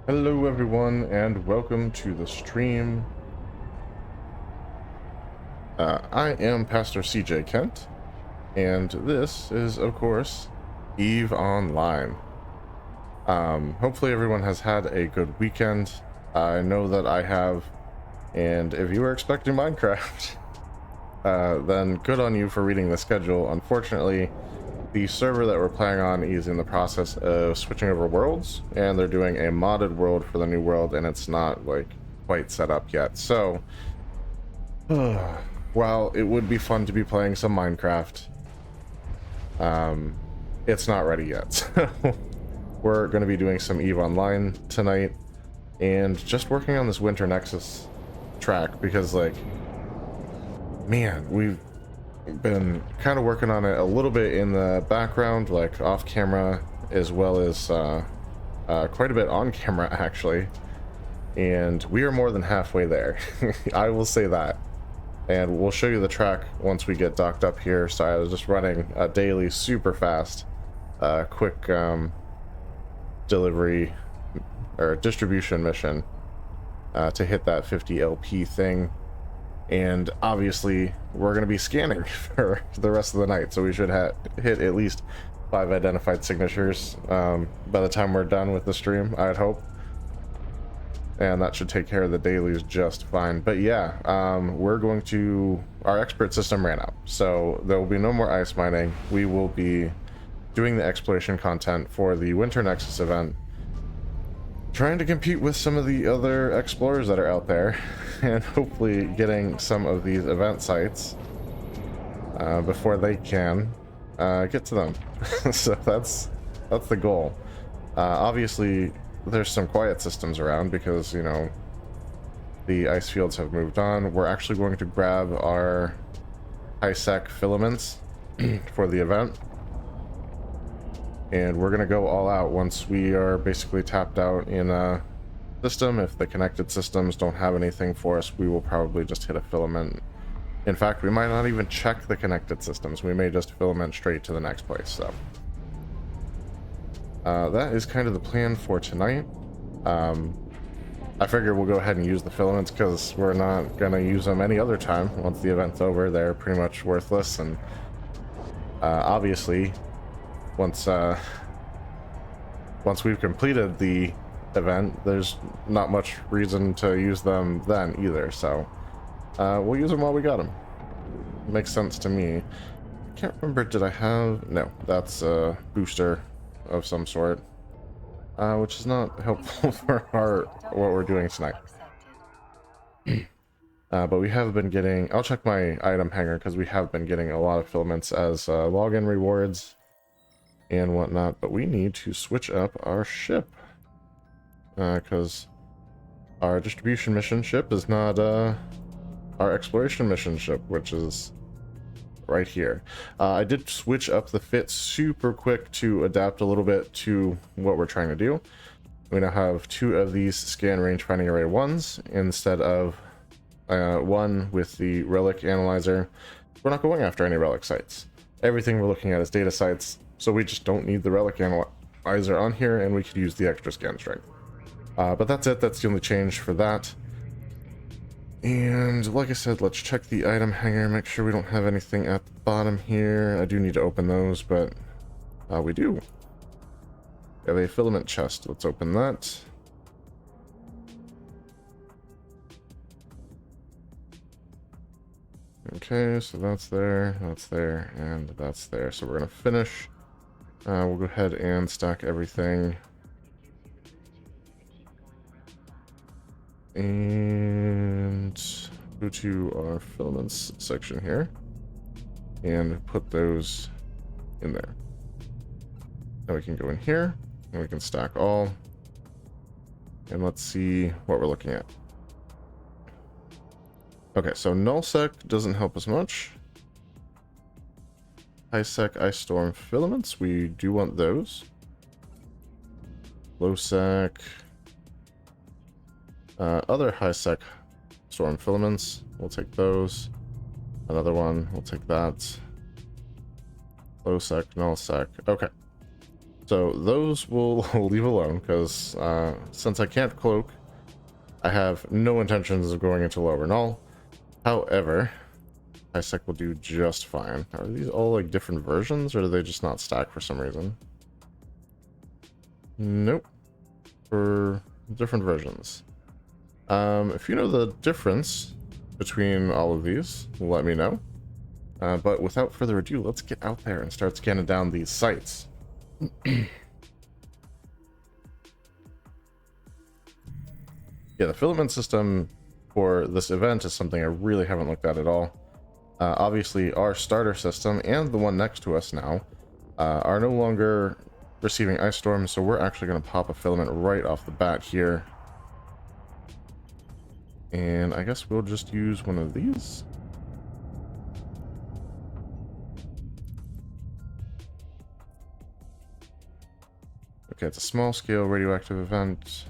Hello everyone and welcome to the stream. I am Pastor CJ Kent, and this is of course EVE Online. Hopefully everyone has had a good weekend. I know that I have, and if you were expecting Minecraft, then good on you for reading the schedule. Unfortunately, the server that we're playing on is in the process of switching over worlds, and they're doing a modded world for the new world, and it's not like quite set up yet. So while it would be fun to be playing some Minecraft, it's not ready yet. So we're going to be doing some EVE Online tonight and just working on this Winter Nexus track because, like, man, we've been kind of working on it a little bit in the background, like off camera, as well as quite a bit on camera actually, and we are more than halfway there. I will say that, and we'll show you the track once we get docked up here. So I was just running a daily super fast quick delivery or distribution mission to hit that 50 LP thing. And obviously we're going to be scanning for the rest of the night, so we should hit at least 5 identified signatures by the time we're done with the stream, I'd hope, and that should take care of the dailies just fine. But yeah, our expert system ran out, so there will be no more ice mining. We will be doing the exploration content for the Winter Nexus event, trying to compete with some of the other explorers that are out there, and hopefully getting some of these event sites before they can get to them. So that's the goal. Obviously there's some quiet systems around because, you know, the ice fields have moved on. We're actually going to grab our ISK filaments for the event, and we're gonna go all out once we are basically tapped out in a system. If the connected systems don't have anything for us, we will probably just hit a filament. In fact, we might not even check the connected systems. We may just filament straight to the next place. So that is kind of the plan for tonight. I figure we'll go ahead and use the filaments because we're not gonna use them any other time. Once the event's over, they're pretty much worthless, and obviously once we've completed the event, there's not much reason to use them then either. So we'll use them while we got them. Makes sense to me. I can't remember, did I have... No, that's a booster of some sort, which is not helpful for what we're doing tonight. But we have been getting... I'll check my item hanger because we have been getting a lot of filaments as login rewards and whatnot. But we need to switch up our ship because our distribution mission ship is not our exploration mission ship, which is right here. I did switch up the fit super quick to adapt a little bit to what we're trying to do. We now have 2 of these scan range finding array 1s instead of one with the relic analyzer. We're not going after any relic sites. Everything we're looking at is data sites, so we just don't need the relic analyzer on here, and we could use the extra scan strength. But that's it. That's the only change for that. And like I said, let's check the item hanger, make sure we don't have anything at the bottom here. I do need to open those, but we do. We have a filament chest. Let's open that. Okay, so that's there, and that's there. So we're gonna finish. We'll go ahead and stack everything. And go to our filaments section here and put those in there. Now we can go in here and we can stack all. And let's see what we're looking at. Okay, so nullsec doesn't help us much. High-sec ice storm filaments, we do want those. Low-sec, other high-sec storm filaments, we'll take those. Another one, we'll take that. Low-sec, null-sec, okay. So those will leave alone, because since I can't cloak, I have no intentions of going into lower null. However, ISK will do just fine. Are these all like different versions, or do they just not stack for some reason? Nope. For different versions. If you know the difference between all of these, let me know. But without further ado, let's get out there and start scanning down these sites. Yeah, the filament system for this event is something I really haven't looked at all. Obviously, our starter system and the one next to us now are no longer receiving ice storms, so we're actually going to pop a filament right off the bat here. And I guess we'll just use one of these. Okay, it's a small-scale radioactive event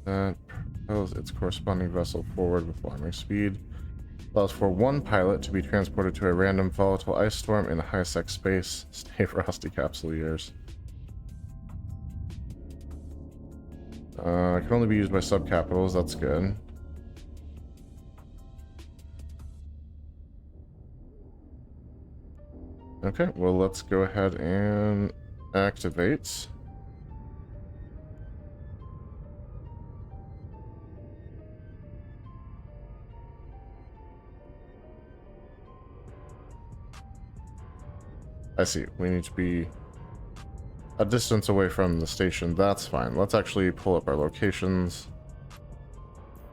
that propels its corresponding vessel forward with alarming speed. Allows for one pilot to be transported to a random volatile ice storm in a high-sec space. Stay frosty, capsule years. Can only be used by subcapitals, that's good. Okay, well, let's go ahead and activate. I see. We need to be a distance away from the station. That's fine. Let's actually pull up our locations.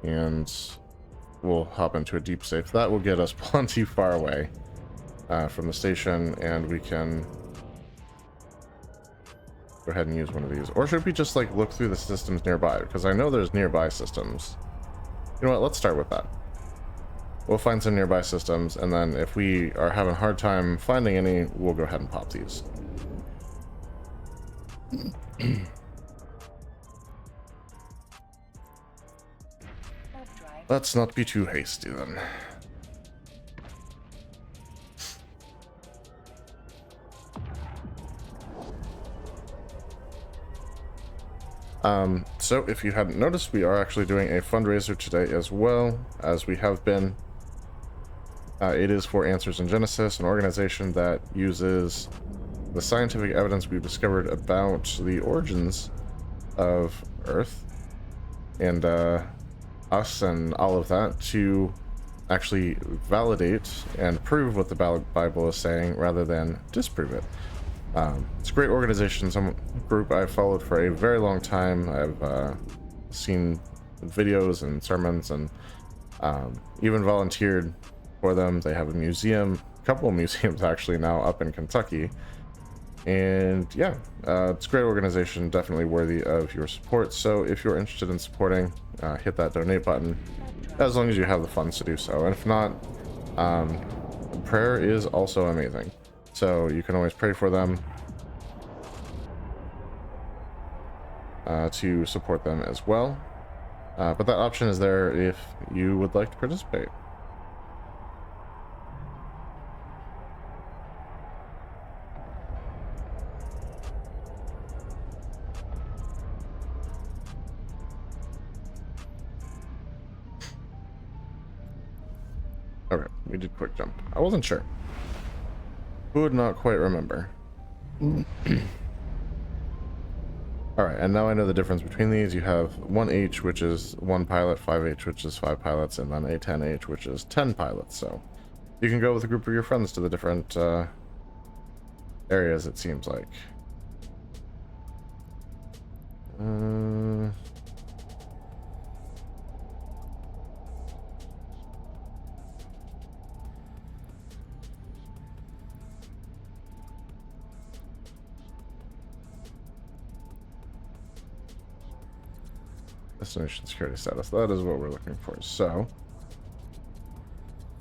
And we'll hop into a deep safe. That will get us plenty far away from the station. And we can go ahead and use one of these. Or should we just like look through the systems nearby? Because I know there's nearby systems. You know what? Let's start with that. We'll find some nearby systems, and then if we are having a hard time finding any, we'll go ahead and pop these. Let's not be too hasty then. So if you hadn't noticed, we are actually doing a fundraiser today as well, as we have been. It is for Answers in Genesis, an organization that uses the scientific evidence we've discovered about the origins of Earth and us and all of that to actually validate and prove what the Bible is saying rather than disprove it. It's a great organization, some group I've followed for a very long time. I've seen videos and sermons and even volunteered for them. They have a museum, a couple of museums actually now up in Kentucky. And yeah, it's a great organization, definitely worthy of your support. So if you're interested in supporting, hit that donate button, as long as you have the funds to do so. And if not, prayer is also amazing. So you can always pray for them to support them as well. But that option is there if you would like to participate. Okay, we did quick jump. I wasn't sure. Could not quite remember. Alright, and now I know the difference between these. You have 1H, which is 1 pilot, 5H, which is 5 pilots, and then a 10H, which is 10 pilots. So you can go with a group of your friends to the different areas, it seems like. Destination security status. That is what we're looking for. So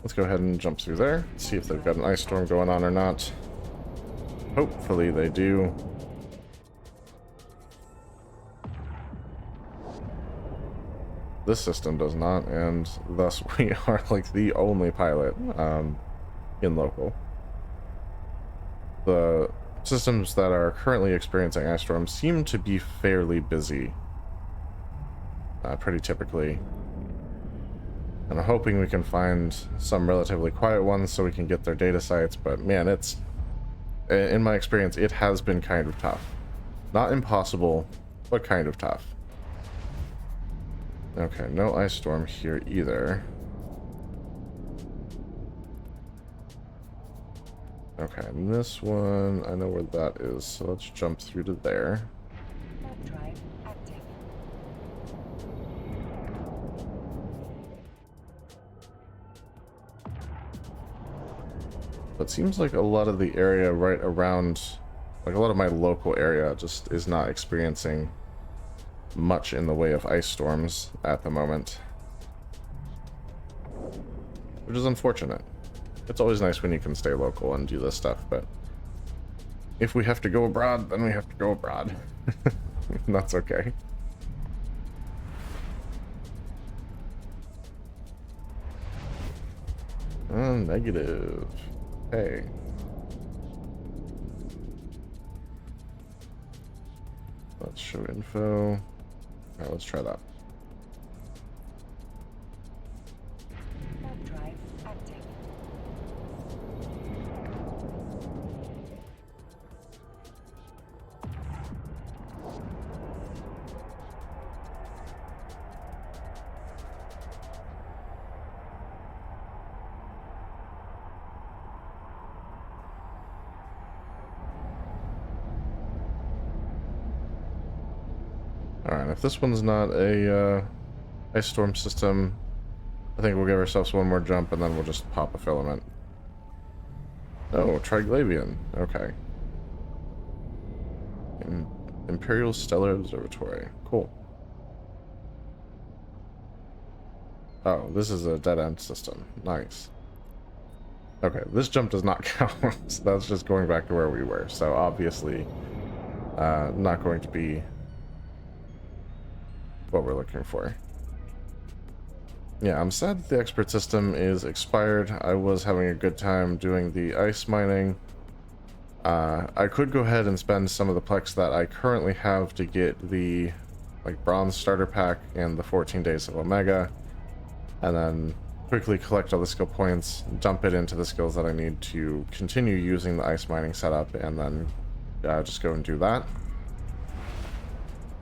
let's go ahead and jump through there. See if they've got an ice storm going on or not. Hopefully they do. This system does not, and thus we are like the only pilot in local. The systems that are currently experiencing ice storms seem to be fairly busy, pretty typically. And I'm hoping we can find some relatively quiet ones so we can get their data sites, but man, in my experience, it has been kind of tough. Not impossible, but kind of tough. Okay, no ice storm here either. Okay, and this one, I know where that is, so let's jump through to there. Drive active. But it seems like a lot of the area right around, like a lot of my local area just is not experiencing much in the way of ice storms at the moment. Which is unfortunate. It's always nice when you can stay local and do this stuff, but if we have to go abroad, then we have to go abroad. And that's okay. Negative. Hey. Let's show info. Alright, let's try that. Drive active. Alright, if this one's not a ice storm system, I think we'll give ourselves one more jump and then we'll just pop a filament. Oh, Triglavian. Okay. Imperial Stellar Observatory. Cool. Oh, this is a dead-end system. Nice. Okay, this jump does not count. That's just going back to where we were. So obviously, not going to be what we're looking for. Yeah, I'm sad the expert system is expired. I was having a good time doing the ice mining. I could go ahead and spend some of the plex that I currently have to get the bronze starter pack and the 14 days of Omega, and then quickly collect all the skill points, dump it into the skills that I need to continue using the ice mining setup, and then just go and do that.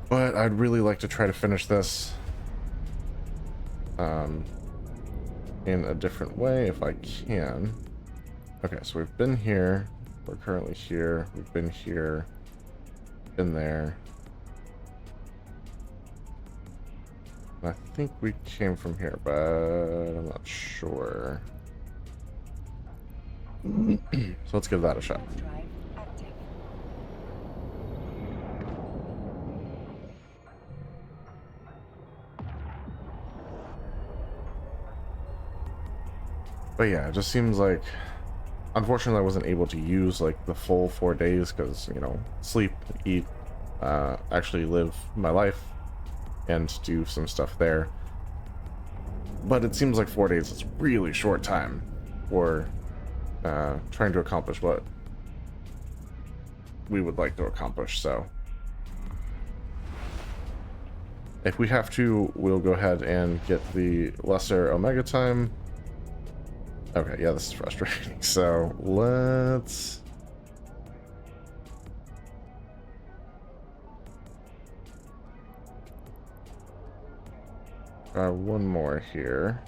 But I'd really like to try to finish this in a different way if I can. Okay, so we've been here. We're currently here. We've been here. Been there. I think we came from here, but I'm not sure. So let's give that a shot. Drive active. But yeah, it just seems like, unfortunately I wasn't able to use like the full 4 days because, you know, sleep, eat, actually live my life and do some stuff there. But it seems like 4 days is really short time for trying to accomplish what we would like to accomplish. So if we have to, we'll go ahead and get the lesser Omega time. Okay, yeah, this is frustrating. So let's try one more here.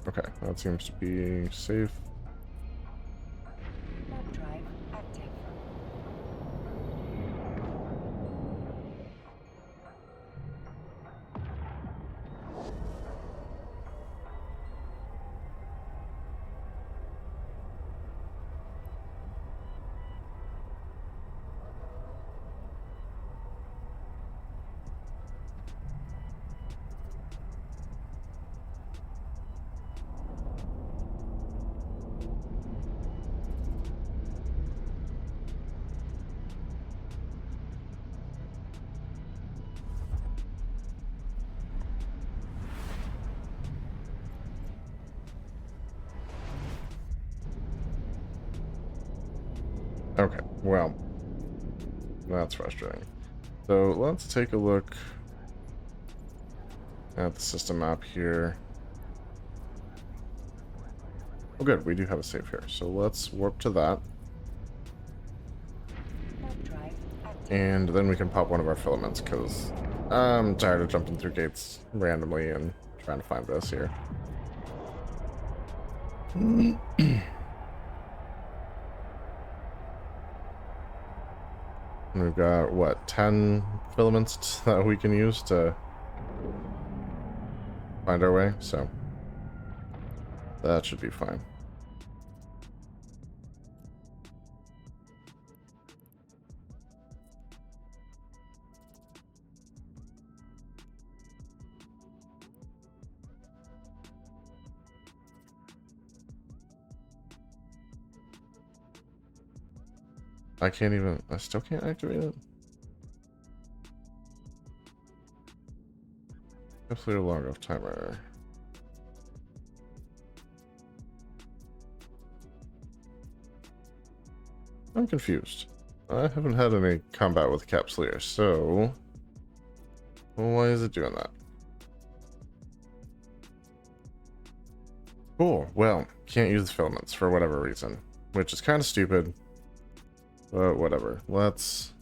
Okay, that seems to be safe. Drive active. Okay, well, that's frustrating. So let's take a look at the system map here. Oh good, we do have a save here. So let's warp to that. Warp drive active. And then we can pop one of our filaments, because I'm tired of jumping through gates randomly and trying to find this here. We've got, what, 10 filaments that we can use to find our way, so that should be fine. I still can't activate it? Absolutely log off timer. I'm confused. I haven't had any combat with Capsuleer, so why is it doing that? Cool. Well, can't use the filaments for whatever reason, which is kind of stupid. But whatever. Let's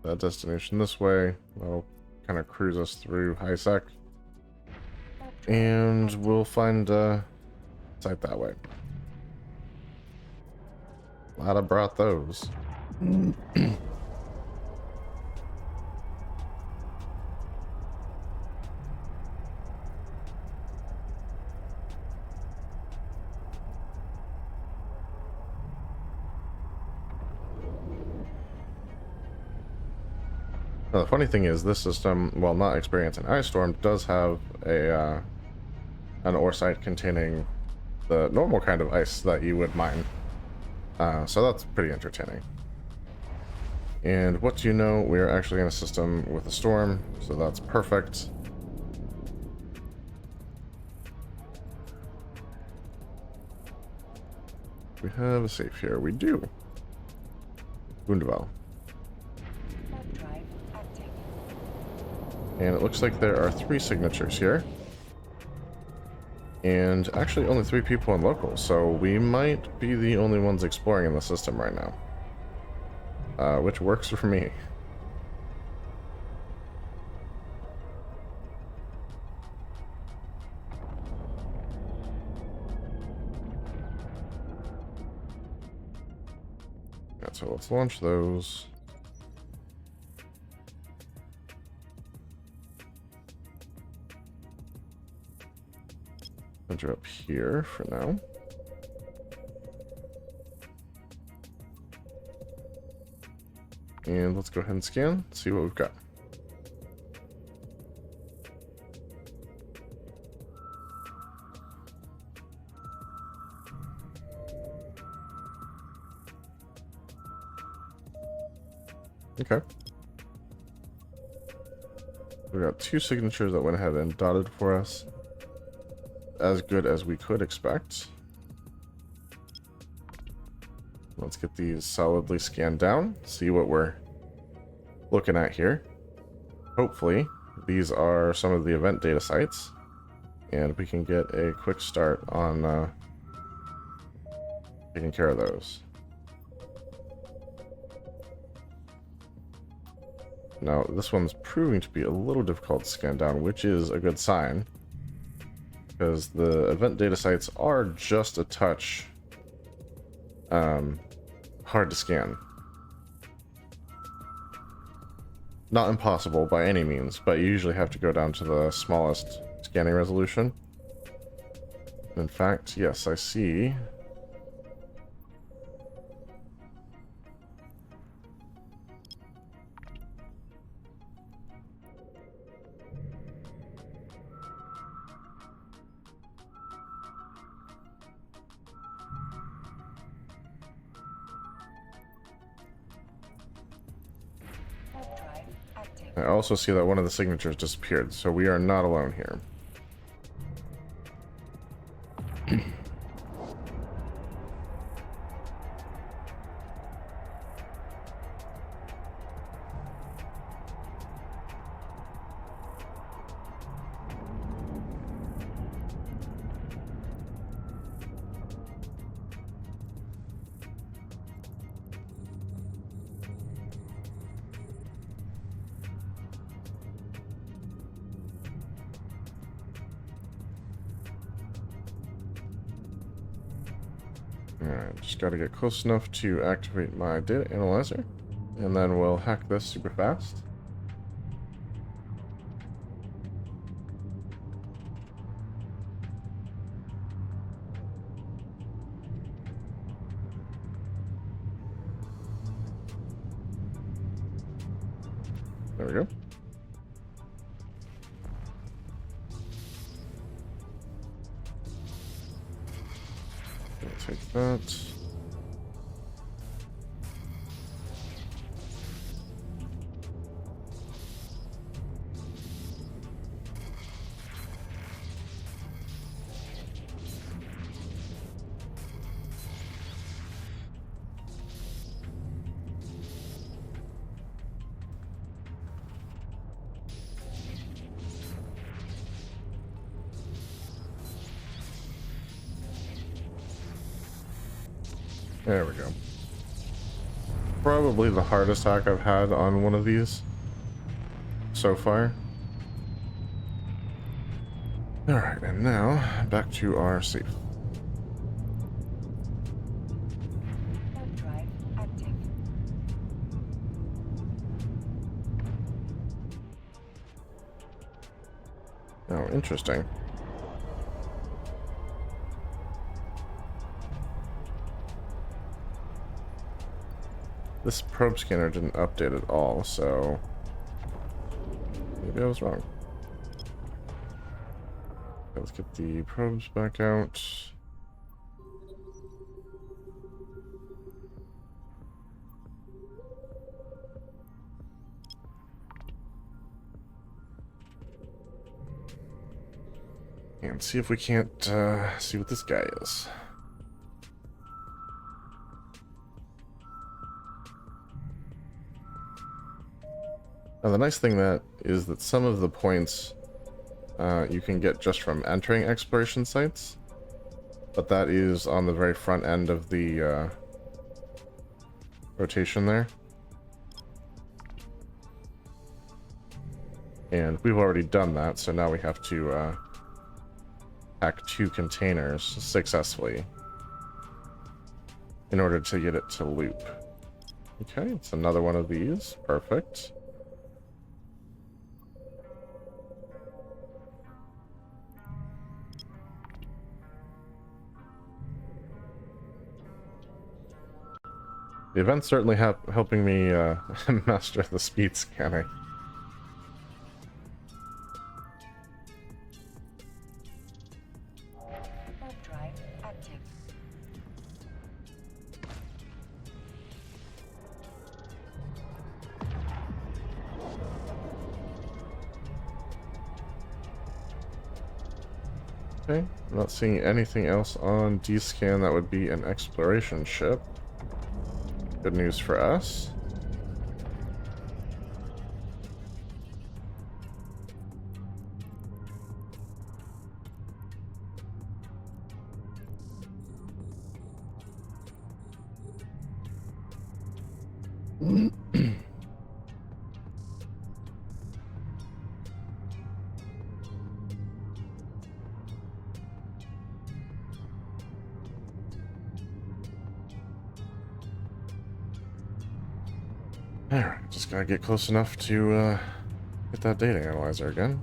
that destination this way. That'll kind of cruise us through ISK, and we'll find a site that way. Glad I brought those. Now, the funny thing is, this system, while not experiencing ice storm, does have a an ore site containing the normal kind of ice that you would mine. So that's pretty entertaining. And what do you know? We're actually in a system with a storm, so that's perfect. We have a safe here. We do. Wunderbar. Warp drive active. And it looks like there are 3 signatures here. And actually only 3 people in local, so we might be the only ones exploring in the system right now. Which works for me. Yeah, so let's launch those. Enter up here for now. And let's go ahead and scan, see what we've got. Okay. We got 2 signatures that went ahead and dotted for us. As good as we could expect. Let's get these solidly scanned down, see what we're looking at here. Hopefully, these are some of the event data sites, and we can get a quick start on taking care of those. Now, this one's proving to be a little difficult to scan down, which is a good sign, because the event data sites are just a touch hard to scan. Not impossible by any means, but you usually have to go down to the smallest scanning resolution. In fact, yes, I see. Warp drive active. I also see that one of the signatures disappeared, so we are not alone here. Alright, just gotta get close enough to activate my data analyzer, and then we'll hack this super fast. There we go. Take that. There we go. Probably the hardest hack I've had on one of these so far. Alright, and now back to our safe. Third drive active. Oh, interesting. This probe scanner didn't update at all, so maybe I was wrong. Okay, let's get the probes back out. And see if we can't see what this guy is. Now the nice thing that is that some of the points you can get just from entering exploration sites, but that is on the very front end of the rotation there. And we've already done that, so now we have to hack 2 containers successfully in order to get it to loop. Okay, it's another one of these. Perfect. The event's certainly helping me master the speed scanning. Third drive active. Okay, I'm not seeing anything else on D-scan that would be an exploration ship. Good news for us. Alright, just gotta get close enough to get that data analyzer again.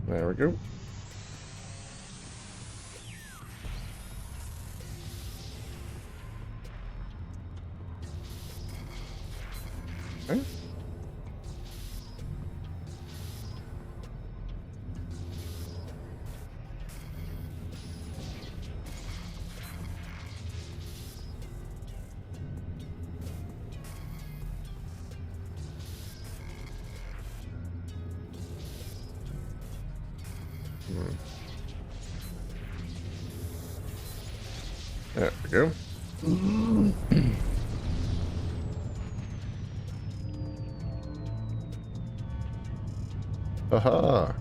There we go. Okay. There we go. Haha.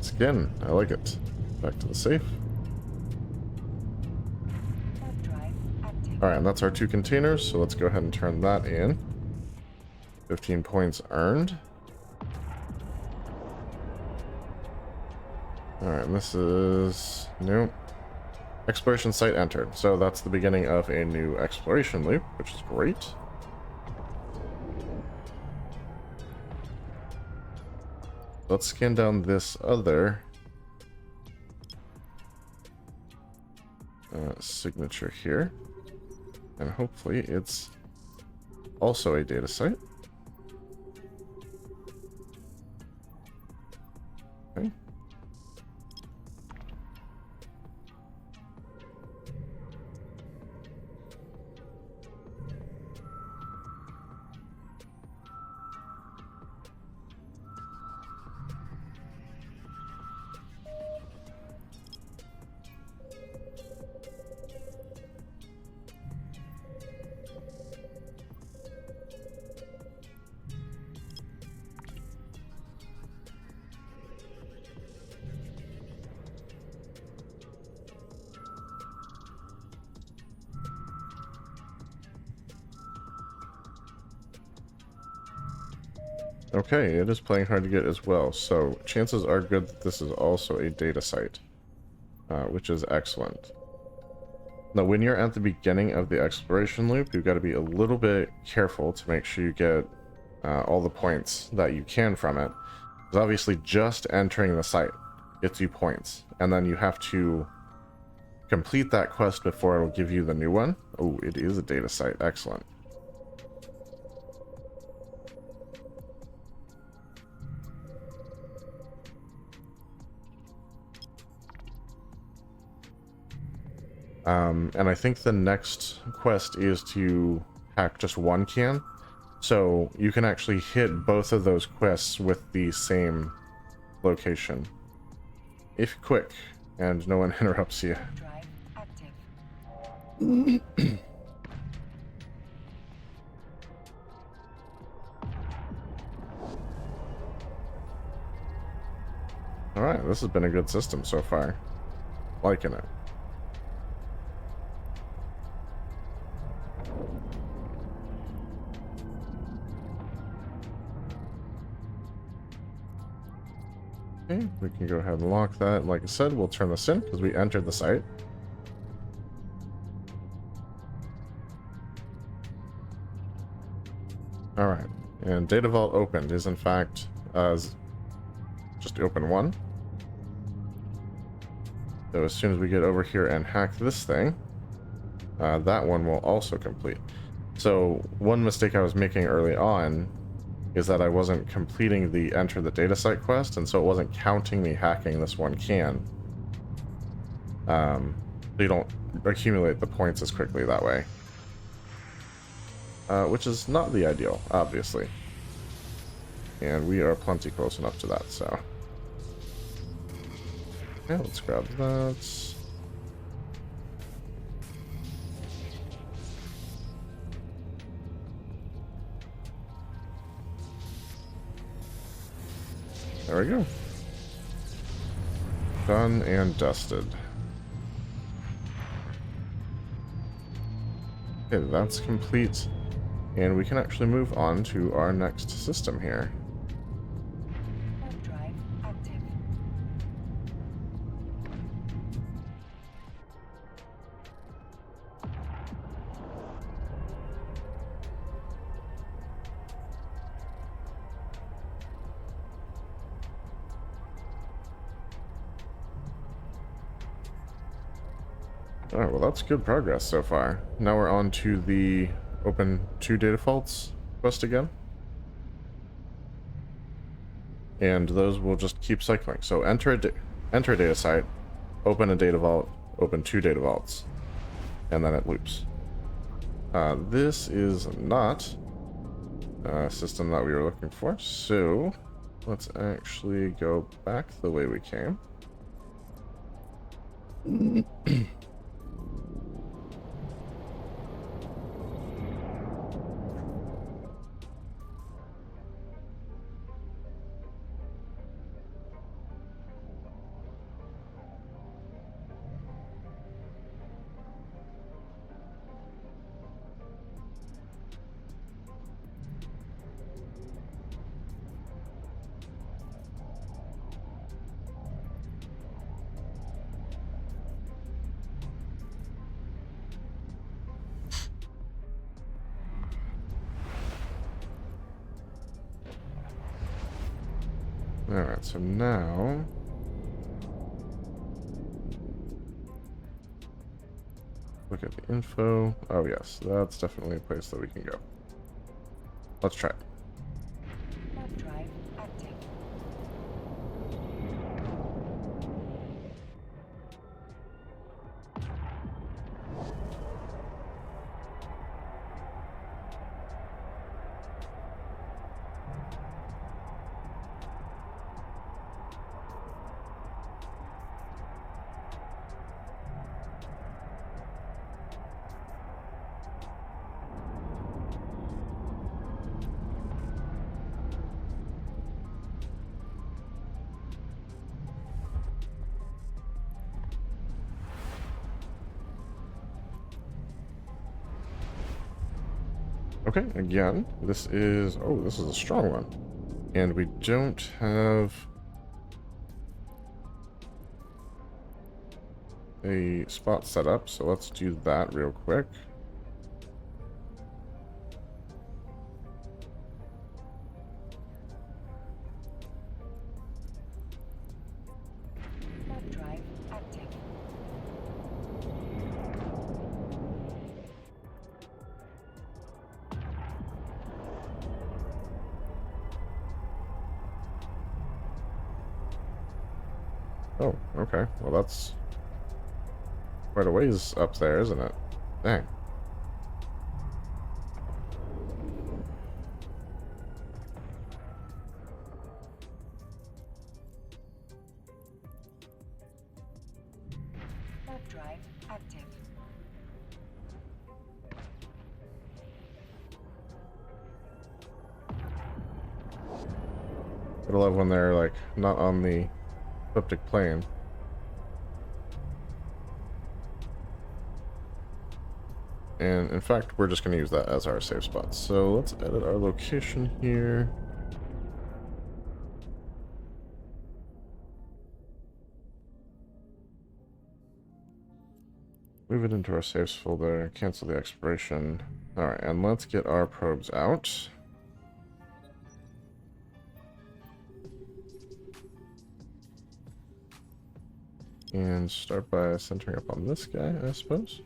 Skin. I like it. Back to the safe. Third drive active. Alright, and that's our 2 containers, so let's go ahead and turn that in. 15 points earned. Alright, and this is... Nope. Exploration site entered. So that's the beginning of a new exploration loop, which is great. Let's scan down this other signature here. And hopefully it's also a data site. Okay. Okay, it is playing hard to get as well, so chances are good that this is also a data site, which is excellent. Now, when you're at the beginning of the exploration loop, you've got to be a little bit careful to make sure you get all the points that you can from it. Because obviously just entering the site gets you points, and then you have to complete that quest before it will give you the new one. Oh, it is a data site. Excellent. And I think the next quest is to hack just one can. So you can actually hit both of those quests with the same location. If quick, and no one interrupts you. Drive active. Alright, this has been a good system so far. Liking it. Okay, we can go ahead and lock that. Like I said, we'll turn this in because we entered the site. Alright, and data vault opened is in fact just open one. So as soon as we get over here and hack this thing, that one will also complete. So one mistake I was making early on is that I wasn't completing the enter the data site quest, and so it wasn't counting me hacking this one can. So you don't accumulate the points as quickly that way. Which is not the ideal, obviously. And we are plenty close enough to that, so... Okay, let's grab that. There we go. Done and dusted. Okay, that's complete. And we can actually move on to our next system here. Drive active. Alright, well that's good progress so far. Now we're on to the open 2 data vaults quest again. And those will just keep cycling. So enter a data site, open a data vault, open 2 data vaults, and then it loops. This is not a system that we were looking for, so let's actually go back the way we came. Alright, so now... look at the info. Oh yes, that's definitely a place that we can go. Let's try it. Warp drive active. Okay, again, this is... oh, this is a strong one. And we don't have a spot set up, so let's do that real quick. Warp drive active. Oh, okay. Well, that's quite a ways up there, isn't it? Dang. Warp drive active. I love when they're, like, not on the elliptic plane. And, in fact, we're just going to use that as our save spot. So, let's edit our location here. Move it into our saves folder, cancel the expiration. Alright, and let's get our probes out. And start by centering up on this guy, I suppose.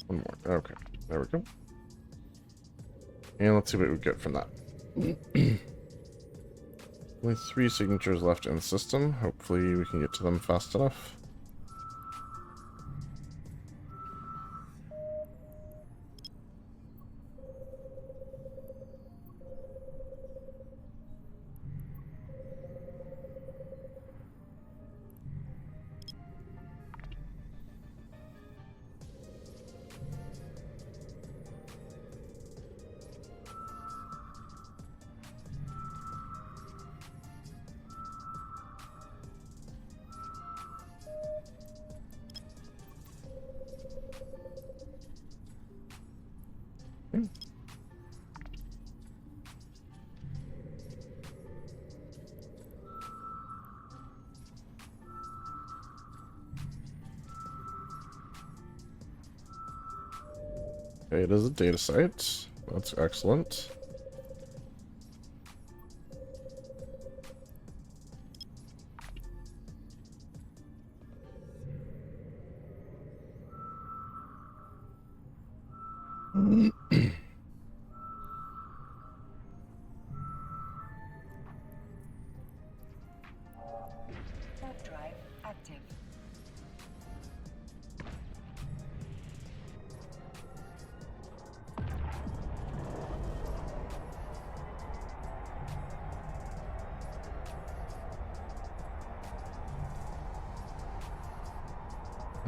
One more. Okay, there we go. And let's see what we get from that. Only 3 signatures left in the system. Hopefully we can get to them fast enough. Okay, it is a data site. That's excellent. Warp drive active.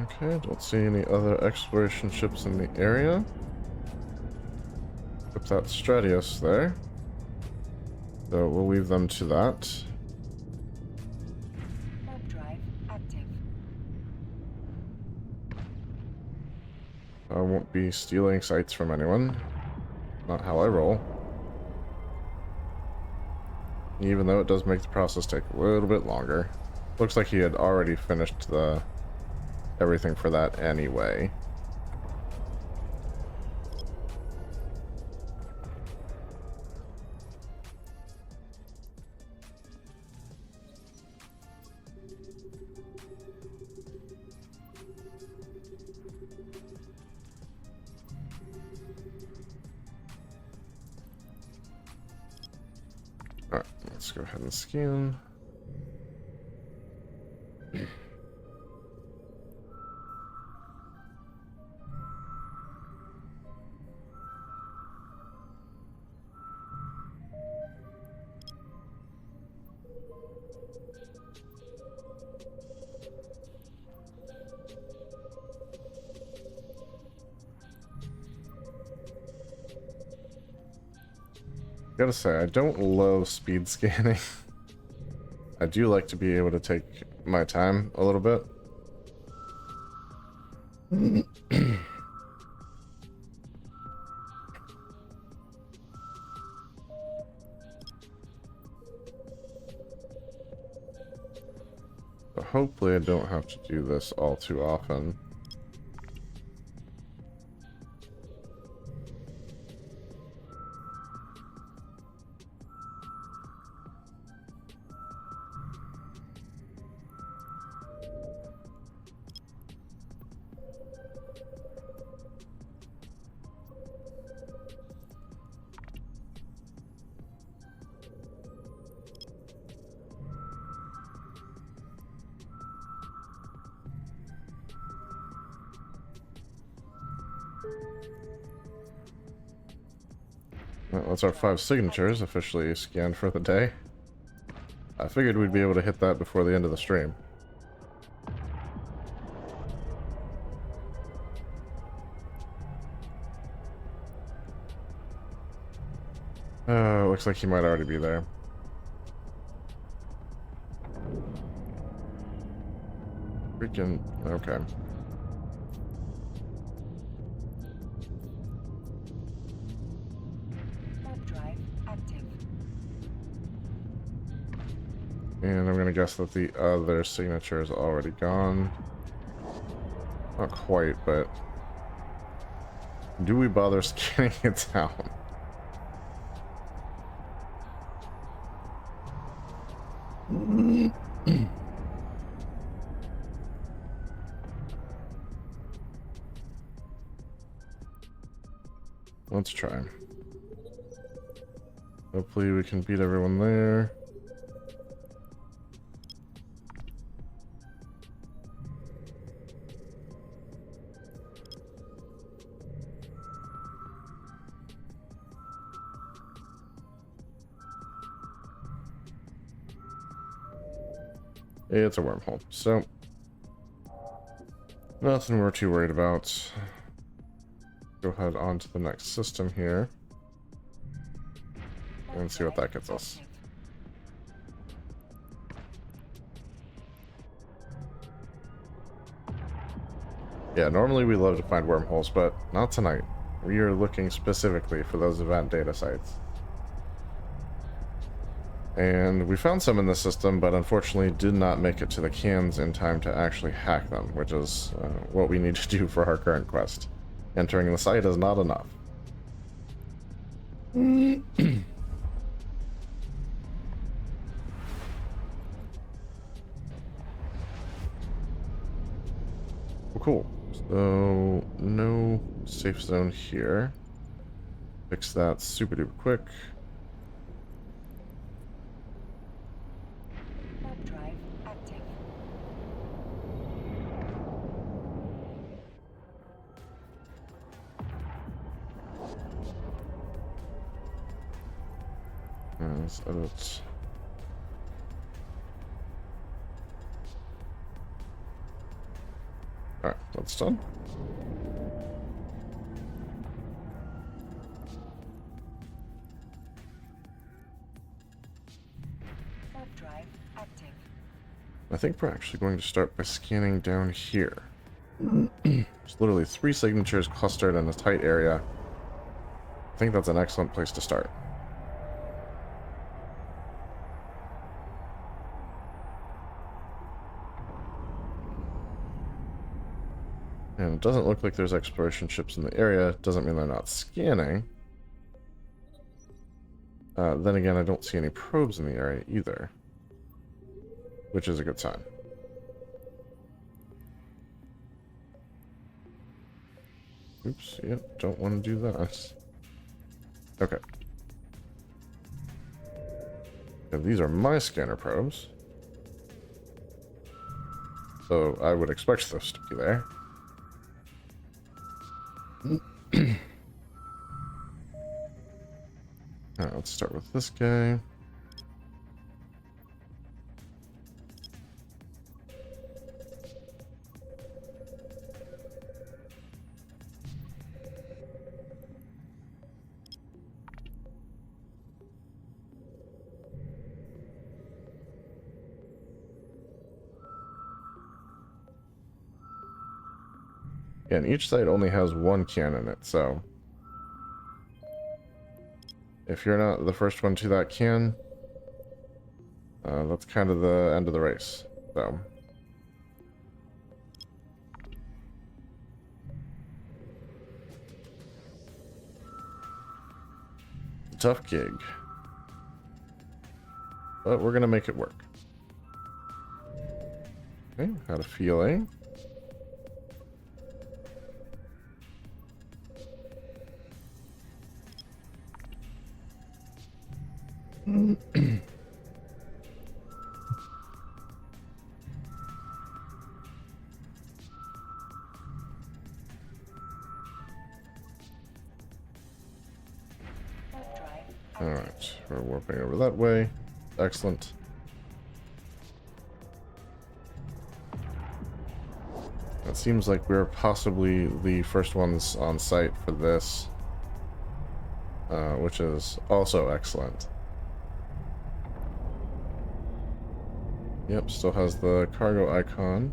Okay, don't see any other exploration ships in the area. Put that Stratios there. So we'll leave them to that. Warp drive active. I won't be stealing sites from anyone. Not how I roll. Even though it does make the process take a little bit longer. Looks like he had already finished the everything for that anyway. let's go ahead and scan. Gotta say, I don't love speed scanning. I do like to be able to take my time a little bit. But hopefully I don't have to do this all too often. Well, that's our 5 signatures officially scanned for the day. I figured we'd be able to hit that before the end of the stream. Looks like he might already be there. Freaking... okay. Third drive active. And I'm gonna guess that the other signature is already gone. Not quite, but... do we bother scanning it down? Let's try. Hopefully we can beat everyone there. It's a wormhole, so nothing we're too worried about. Go ahead on to the next system here and see what that gets us. Yeah, normally we love to find wormholes, but not tonight. We are looking specifically for those event data sites. And we found some in the system, but unfortunately did not make it to the cans in time to actually hack them, which is what we need to do for our current quest. Entering the site is not enough. Well, cool. So, no safe zone here. Fix that super duper quick. Third drive active. Let's edit. Alright, that's done. Third drive active. I think we're actually going to start by scanning down here. There's literally 3 signatures clustered in a tight area. I think that's an excellent place to start. And it doesn't look like there's exploration ships in the area. Doesn't mean they're not scanning. Then again, I don't see any probes in the area either, which is a good sign. Oops, yep, don't want to do that. Okay. And these are my scanner probes. So I would expect those to be there. Alright, let's start with this guy. And each site only has one can in it, so if you're not the first one to that can, that's kind of the end of the race. So tough gig, but we're gonna make it work. Okay, had a feeling. Warp drive active. Alright, we're warping over that way. Excellent. It seems like we're possibly the first ones on site for this, which is also excellent. Yep, still has the cargo icon.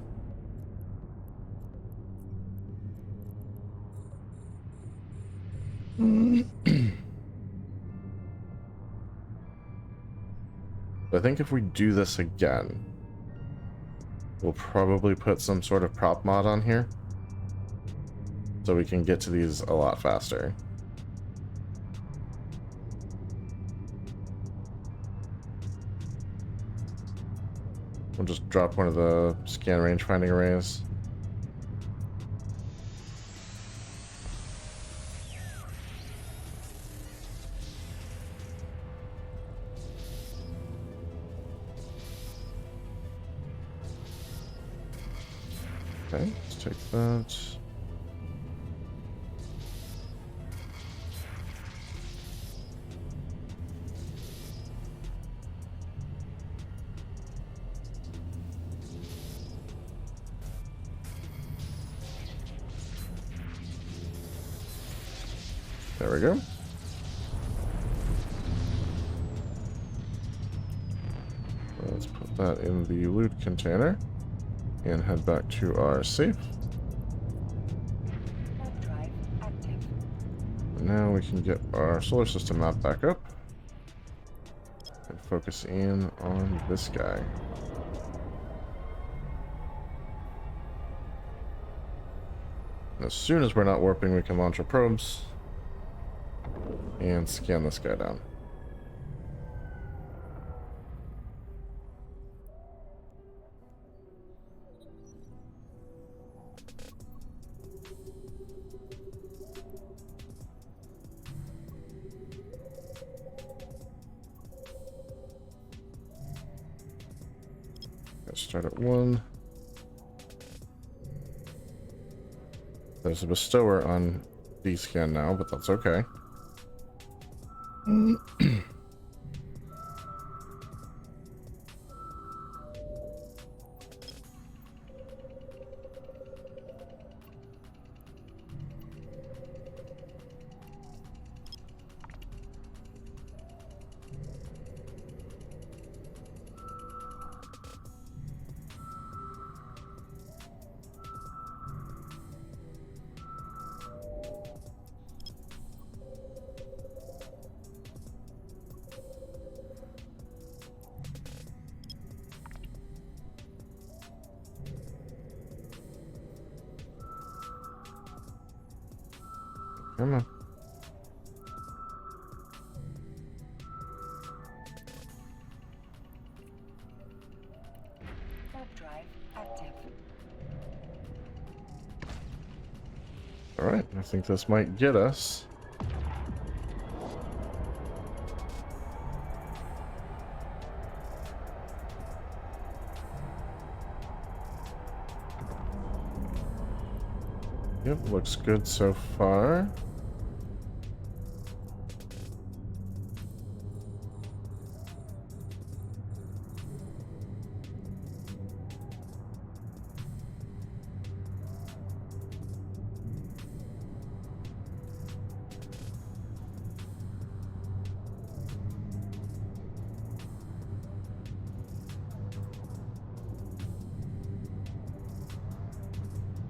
I think if we do this again, we'll probably put some sort of prop mod on here so we can get to these a lot faster. We'll just drop one of the scan range finding arrays. Okay, let's take that. There we go. Let's put that in the loot container and head back to our safe. Warp drive active. And now we can get our solar system map back up and focus in on this guy. And as soon as we're not warping, we can launch our probes and scan this guy down. Let's start at 1. There's a bestower on D-scan now, but that's okay. Come on. Warp drive active. Alright, I think this might get us. Yep, looks good so far.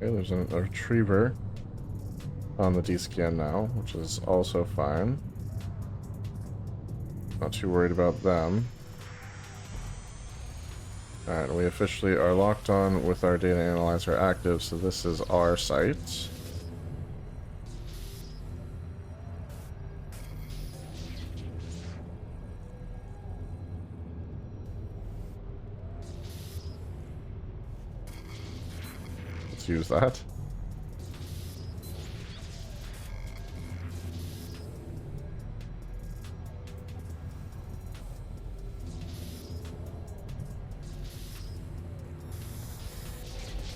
Okay, there's a retriever on the D-scan now, which is also fine. Not too worried about them. Alright, we officially are locked on with our data analyzer active, so this is our site. Let's use that.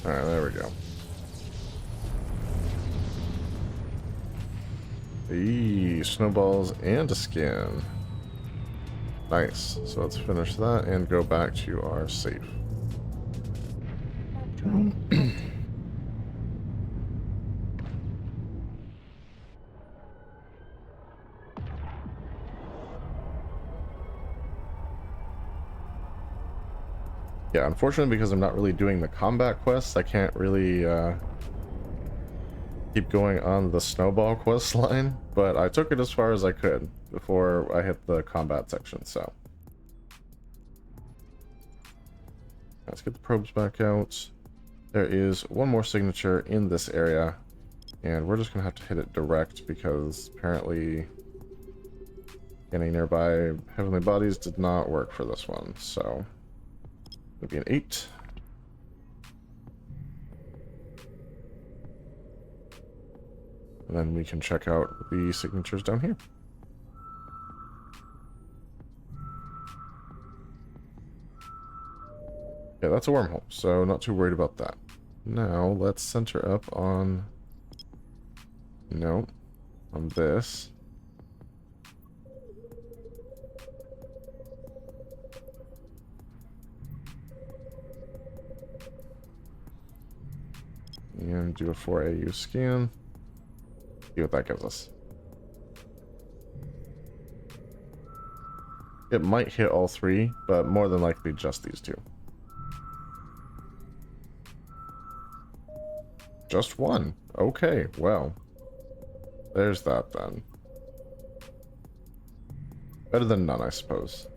Alright, there we go. Eee, snowballs and a skin. Nice. So let's finish that and go back to our safe. Drive active. Yeah, unfortunately, because I'm not really doing the combat quests, I can't really keep going on the snowball quest line, but I took it as far as I could before I hit the combat section, so. Let's get the probes back out. There is one more signature in this area, and we're just gonna have to hit it direct because apparently getting nearby heavenly bodies did not work for this one, so it'll be an 8. And then we can check out the signatures down here. Yeah, that's a wormhole, so not too worried about that. Now, let's center up on... No, on this. And do a 4AU scan. See what that gives us. It might hit all 3, but more than likely just these 2. Just 1. Okay, well. There's that then. Better than none, I suppose.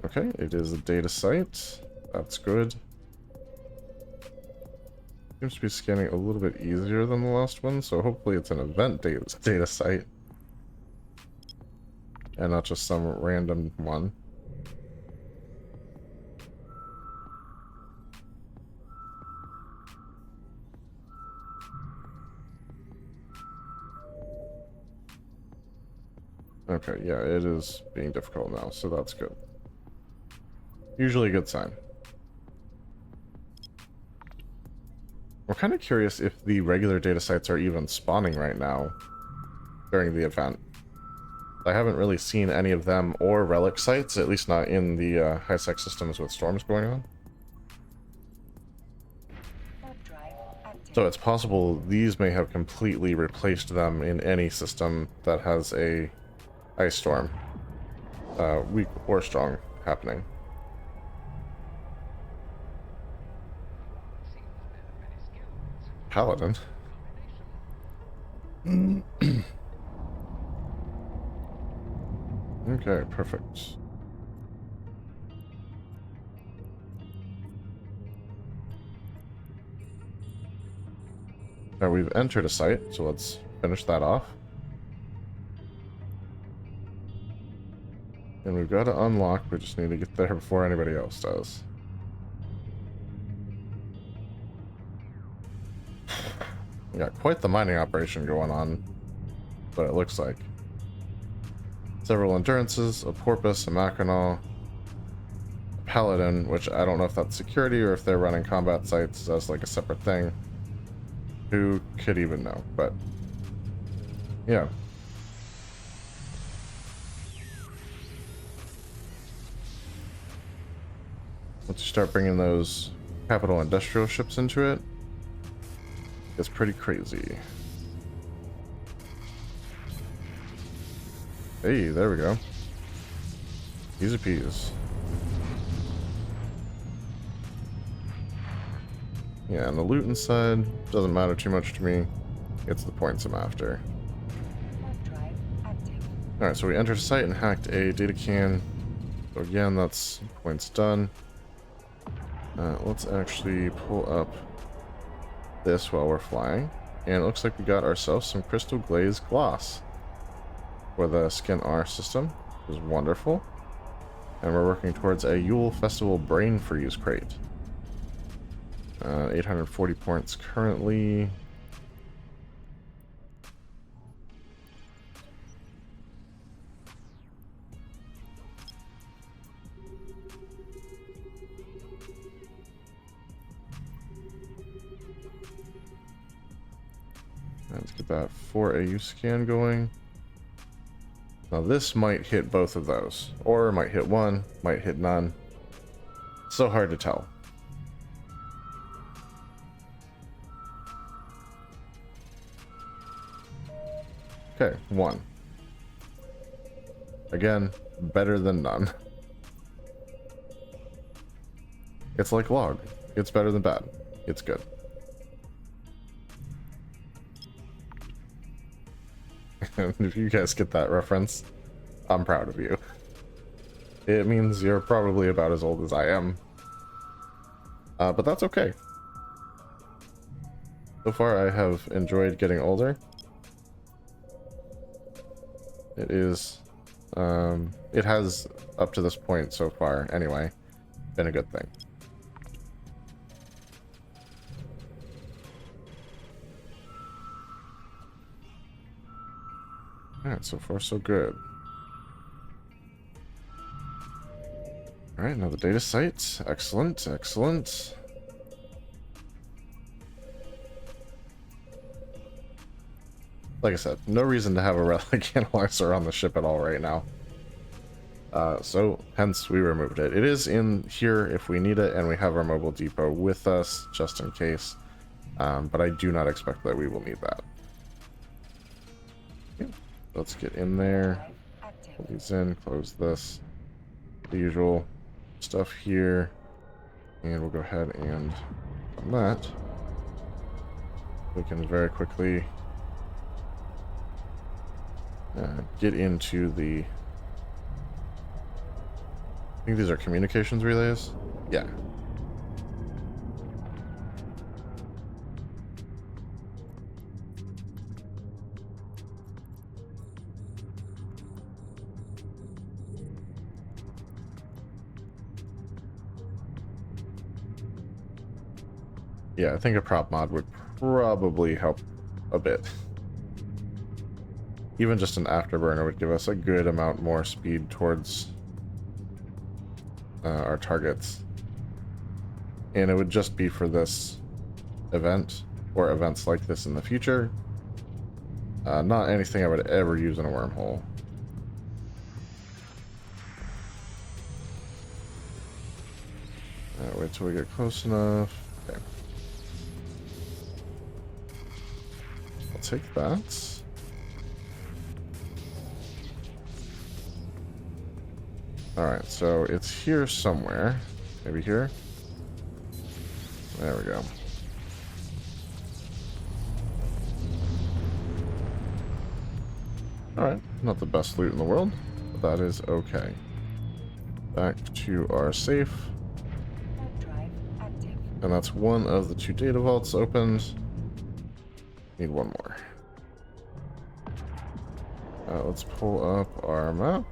Okay, it is a data site. That's good. Seems to be scanning a little bit easier than the last one, so hopefully it's an event data site. And not just some random one. Okay, yeah, it is being difficult now, so that's good. Usually a good sign. We're kind of curious if the regular data sites are even spawning right now during the event. I haven't really seen any of them or relic sites, at least not in the high-sec systems with storms going on. Drive active. So it's possible these may have completely replaced them in any system that has a ice storm, weak or strong, happening. Paladin. Okay, perfect. Now we've entered a site, so let's finish that off. And we've got to unlock, we just need to get there before anybody else does. We got quite the mining operation going on, but it looks like. Several endurances, a porpoise, a mackinaw, a paladin, which I don't know if that's security or if they're running combat sites as like a separate thing. Who could even know? But yeah. Once you start bringing those capital industrial ships into it, it's pretty crazy. Hey, there we go. Easy peas. Yeah, and the loot inside doesn't matter too much to me. It's the points I'm after. Alright, so we entered a site and hacked a data can. So again, that's points done. Let's actually pull up this while we're flying. And it looks like we got ourselves some crystal glazed gloss for the Skin R system, which is wonderful. And we're working towards a Yule Festival Brain Freeze crate. 840 points currently. Let's get that 4AU scan going. Now this might hit both of those, or might hit one, might hit none. So hard to tell. Okay, one. Again, better than none. It's like log. It's better than bad. It's good. If you guys get that reference, I'm proud of you. It means you're probably about as old as I am. But that's okay. So far I have enjoyed getting older. It is, it has, up to this point so far anyway, been a good thing. Alright, so far so good. Alright, now the data site. Excellent, excellent. Like I said, no reason to have a relic analyzer on the ship at all right now. So, hence we removed it. It is in here if we need it, and we have our mobile depot with us, just in case. But I do not expect that we will need that. Okay, let's get in there. Pull these in, close this. The usual stuff here. And we'll go ahead and on that. We can very quickly get into the... I think these are communications relays? Yeah. Yeah, I think a prop mod would probably help a bit. Even just an afterburner would give us a good amount more speed towards our targets. And it would just be for this event, or events like this in the future. Not anything I would ever use in a wormhole. Wait till we get close enough. Okay. I'll take that. Alright, so it's here somewhere. Maybe here? There we go. Alright, not the best loot in the world, but that is okay. Back to our safe. And that's one of the 2 data vaults opened. Need one more. Let's pull up our map.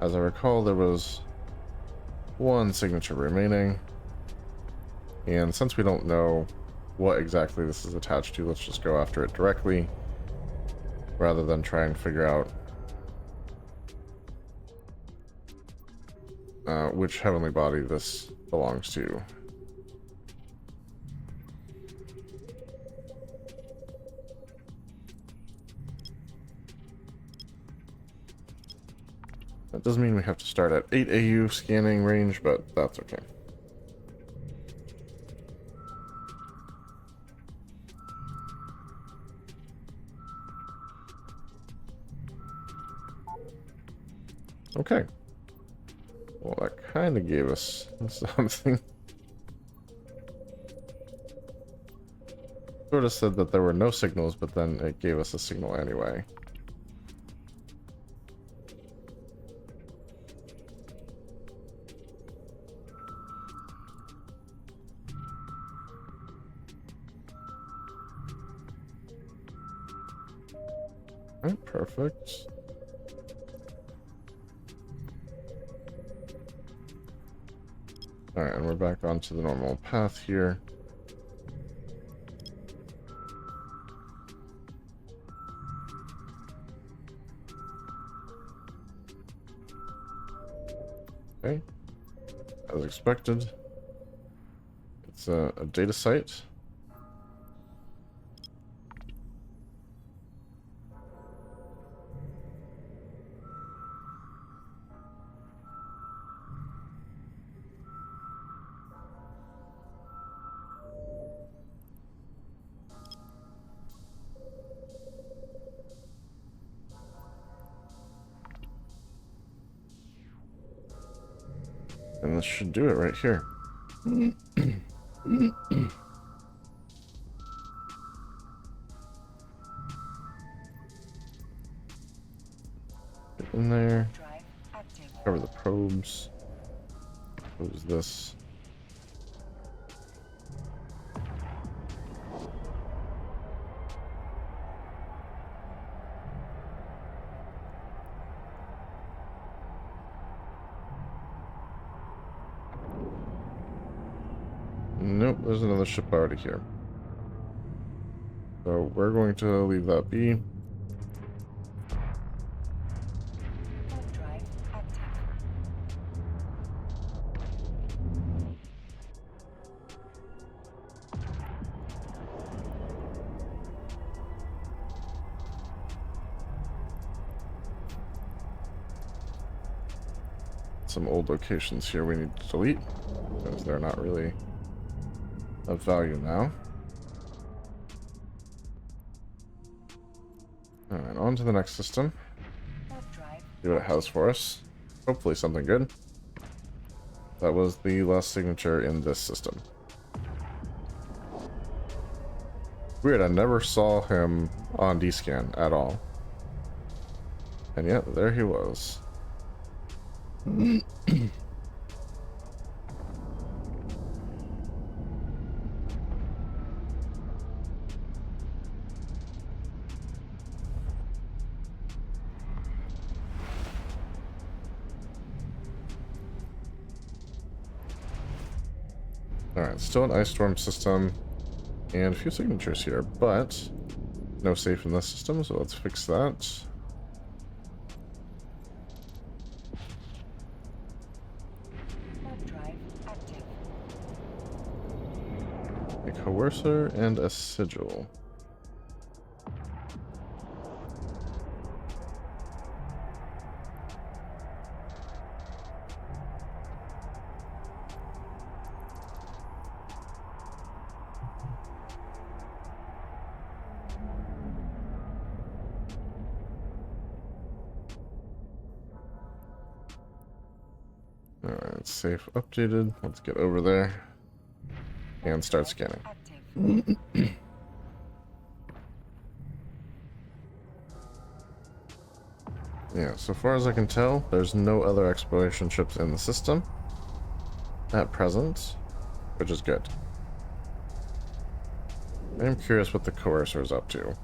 As I recall, there was 1 signature remaining. And since we don't know what exactly this is attached to. Let's just go after it directly, rather than try and figure out which heavenly body this belongs to. That doesn't mean we have to start at 8 AU scanning range, but that's okay. Okay. Well, that kind of gave us something. Sort of said that there were no signals, but then it gave us a signal anyway. Alright, perfect. Alright, and we're back onto the normal path here. Okay, as expected, it's a data site. And this should do it right here. Get in there. Drive active. Cover the probes. Close this. Nope, there's another ship already here. So we're going to leave that be. Warp drive active. Some old locations here we need to delete, because they're not really of value now. Alright, on to the next system. Warp drive. See what it has for us. Hopefully something good. That was the last signature in this system. Weird, I never saw him on D-scan at all. And yet, there he was. Alright, still an ice storm system. And a few signatures here, but no safe in this system, so let's fix that. Warp drive active. A coercer and a sigil. Alright, safe updated. Let's get over there and start scanning. Active. Yeah, so far as I can tell, there's no other exploration ships in the system at present, which is good. I'm curious what the coercer is up to.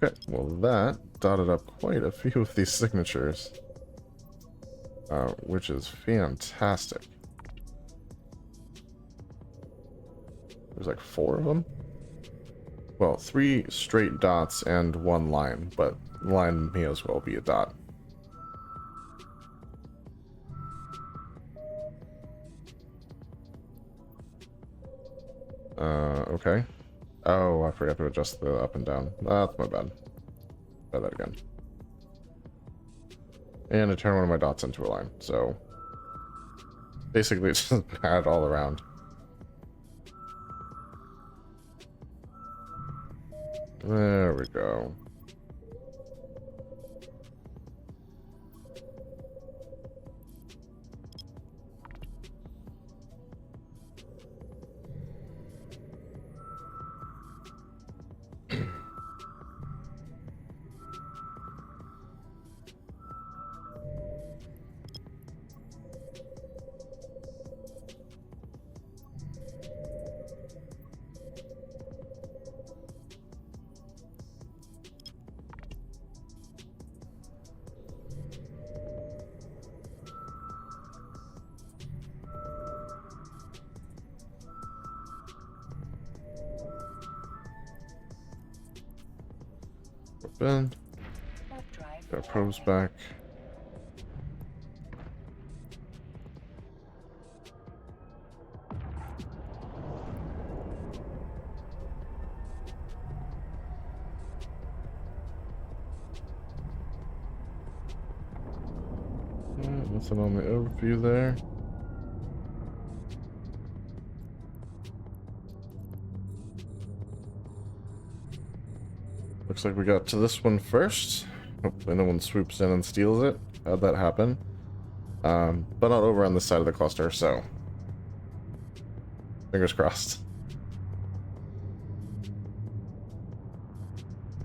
Okay, well that dotted up quite a few of these signatures, which is fantastic. There's like 4 of them. Well, 3 straight dots and 1 line, but line may as well be a dot. Okay. Oh, I forgot to adjust the up and down. That's my bad. Try that again. And I turn one of my dots into a line, so basically it's just bad all around. There we go. Open. Warp drive Got probes active. back. Nothing on the overview there. Looks like we got to this one first. Hopefully no one swoops in and steals it. How'd that happen? But not over on this side of the cluster, so fingers crossed.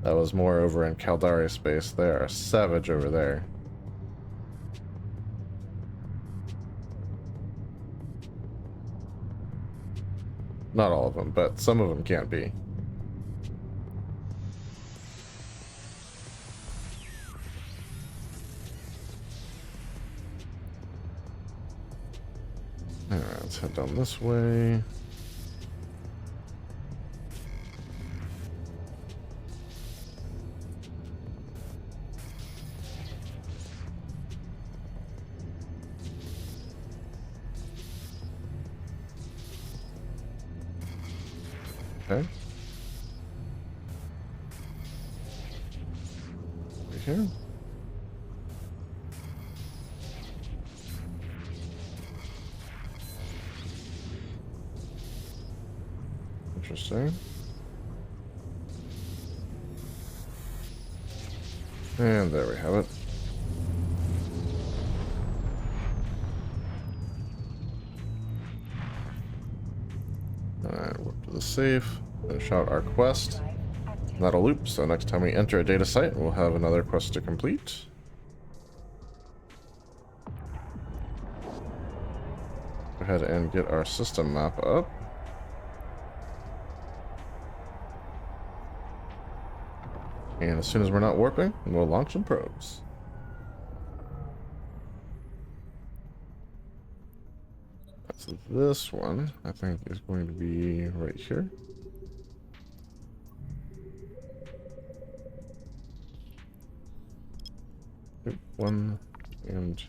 That was more over in Caldari space. They are savage over there. Not all of them, but some of them can't be. Alright, let's head down this way. Okay. Right here. Interesting. And there we have it. Alright, warp to the safe. Finish out our quest. Drive active. That'll loop, so next time we enter a data site, we'll have another quest to complete. Go ahead and get our system map up. And as soon as we're not warping, we'll launch some probes. So this one, I think, is going to be right here. Yep, 1 and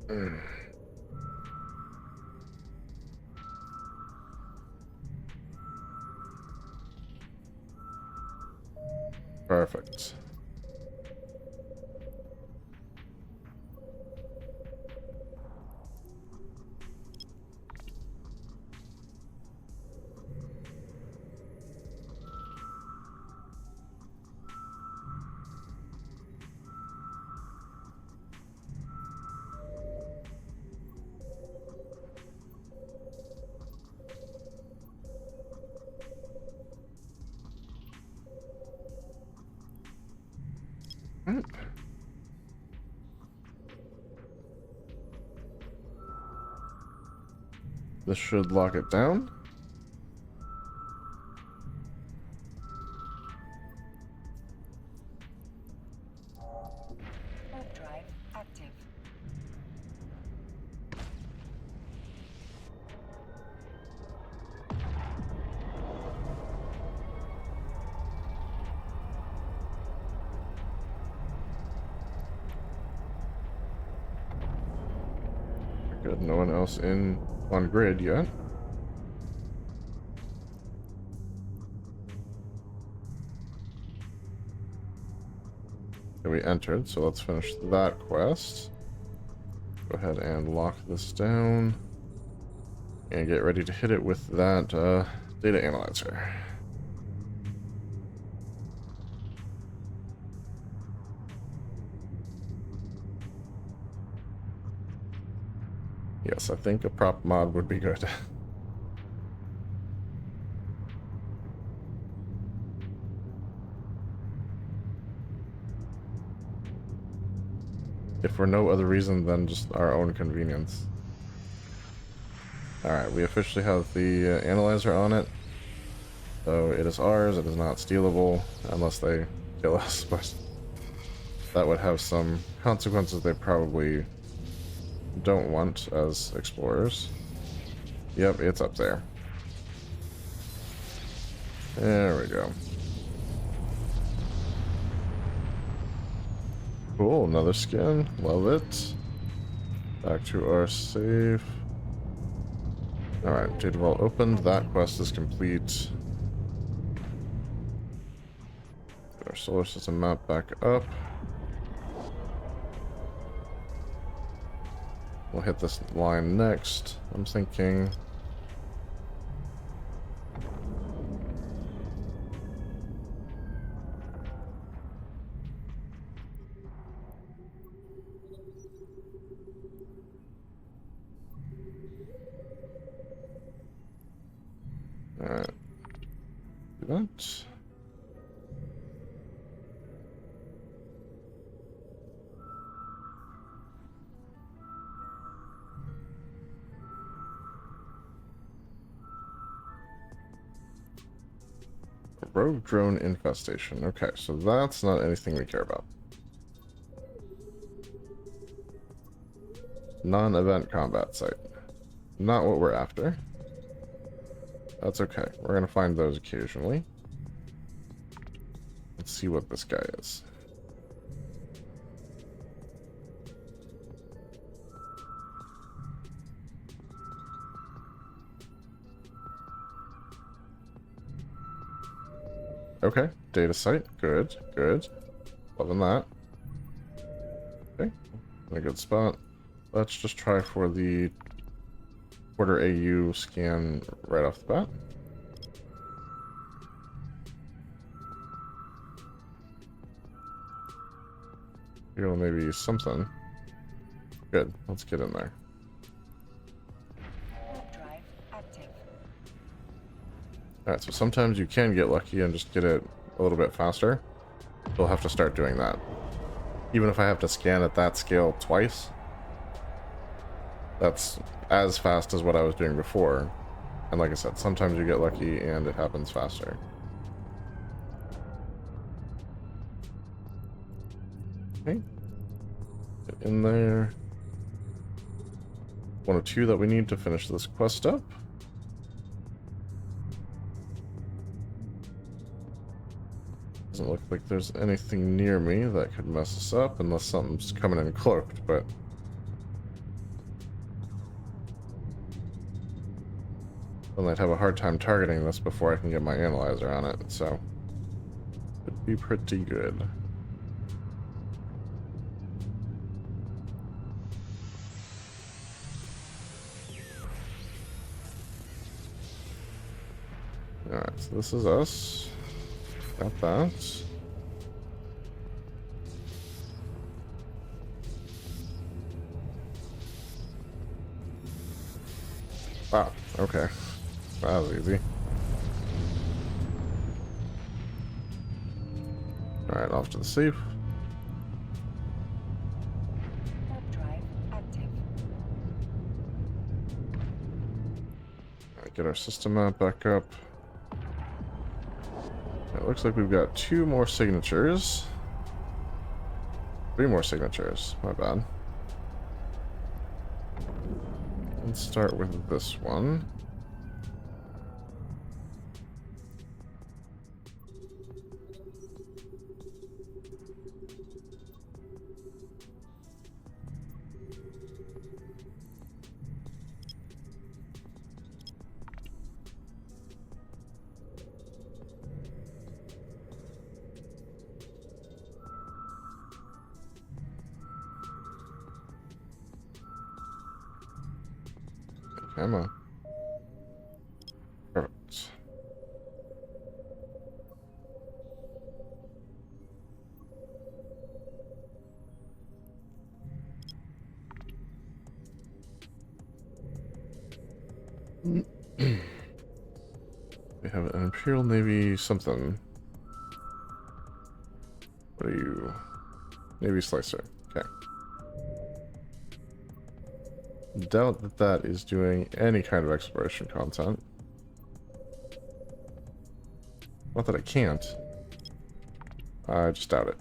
10. Perfect. Alright. This should lock it down. Good, no one else on grid yet. Okay, we entered, so let's finish that quest. Go ahead and lock this down. And get ready to hit it with that data analyzer. Yes, I think a prop mod would be good. If for no other reason than just our own convenience. Alright, we officially have the analyzer on it. So it is ours, it is not stealable, unless they kill us, but that would have some consequences they probably don't want as explorers. Yep, it's up there. There we go. Cool, another skin. Love it. Back to our save. Alright, Jade Vault opened. That quest is complete. Get our solar system map back up. We'll hit this line next. I'm thinking... Alright. Do that. A rogue drone infestation. Okay, so that's not anything we care about. Non-event combat site. Not what we're after. That's okay. We're gonna find those occasionally. Let's see what this guy is. Okay, data site. Good, good. Loving that. Okay, in a good spot. Let's just try for the quarter AU scan right off the bat. Feel maybe something. Good, let's get in there. Warp drive active. Alright, so sometimes you can get lucky and just get it a little bit faster. We'll have to start doing that. Even if I have to scan at that scale twice, that's as fast as what I was doing before. And like I said, sometimes you get lucky and it happens faster. Okay. Get in there. One or two that we need to finish this quest up. Doesn't look like there's anything near me that could mess us up unless something's coming in cloaked, but then I'd have a hard time targeting this before I can get my analyzer on it, so it'd be pretty good. Alright, so this is us. Got that. Wow, okay. That was easy. Alright, off to the safe. Warp drive active. Alright, get our system map back up. It looks like we've got 2 more signatures. 3 more signatures, my bad. Let's start with this one. Come on. Perfect. We have an Imperial Navy something. What are you? Navy Slicer. Okay. Doubt that that is doing any kind of exploration content. Not that I can't. I just doubt it.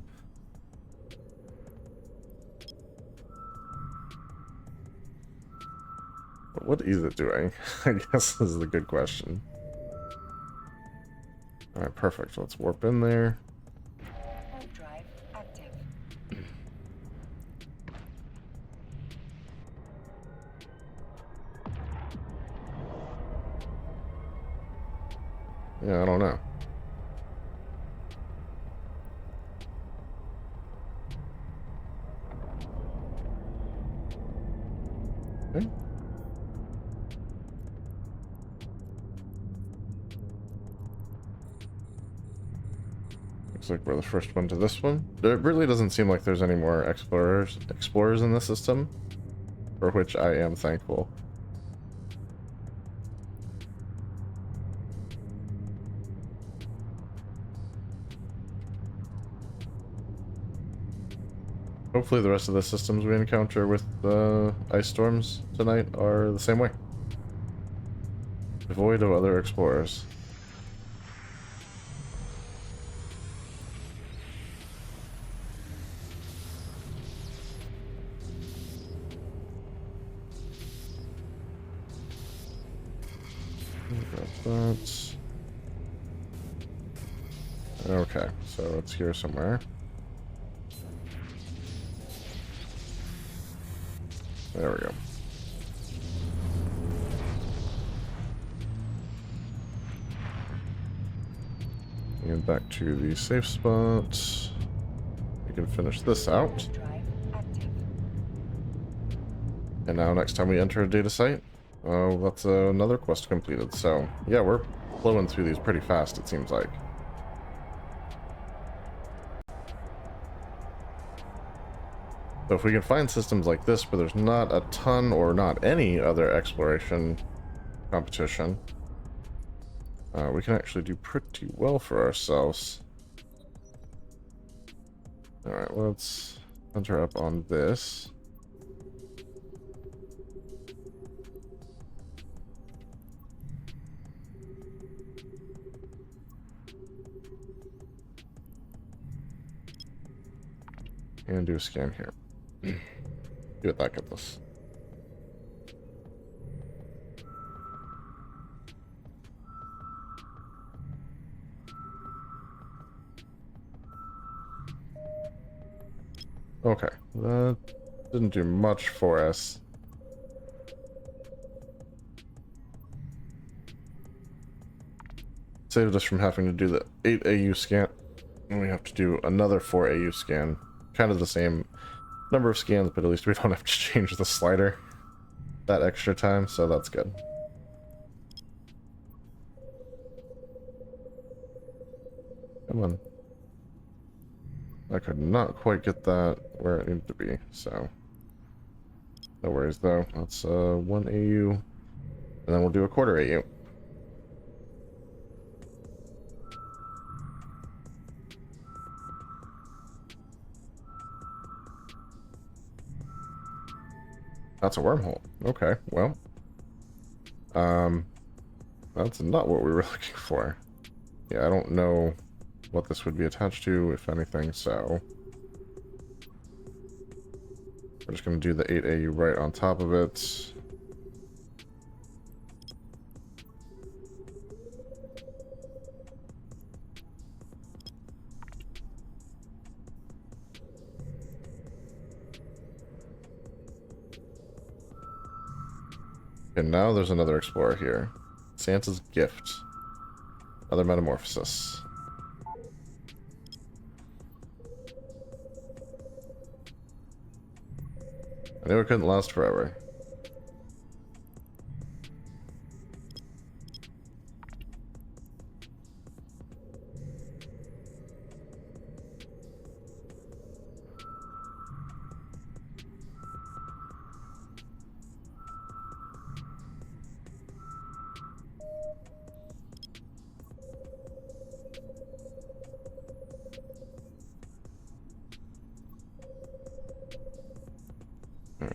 But what is it doing? I guess is the good question. Alright, perfect. Let's warp in there. Warp drive active. Yeah, I don't know. Okay. Looks like we're the first one to this one. It really doesn't seem like there's any more explorers in the system, for which I am thankful. Hopefully the rest of the systems we encounter with the ice storms tonight are the same way. Devoid of other explorers. Grab that. Okay, so it's here somewhere. There we go. And back to the safe spot. We can finish this out. Warp drive active. And now next time we enter a data site, that's another quest completed. So yeah, we're flowing through these pretty fast, it seems like. So if we can find systems like this where there's not a ton or not any other exploration competition, we can actually do pretty well for ourselves. Alright, let's enter up on this. And do a scan here. See what that gets us. Okay, that didn't do much for us. Saved us from having to do the 8 AU scan. And we have to do another 4 AU scan. Kind of the same number of scans, but at least we don't have to change the slider that extra time, so that's good. Come on. I could not quite get that where it needed to be, so no worries though. That's 1 AU, and then we'll do a quarter AU. That's a wormhole. Okay, well, that's not what we were looking for. Yeah, I don't know what this would be attached to, if anything, so we're just going to do the 8 AU right on top of it. And now there's another explorer here. Santa's gift. Another metamorphosis. I knew it couldn't last forever.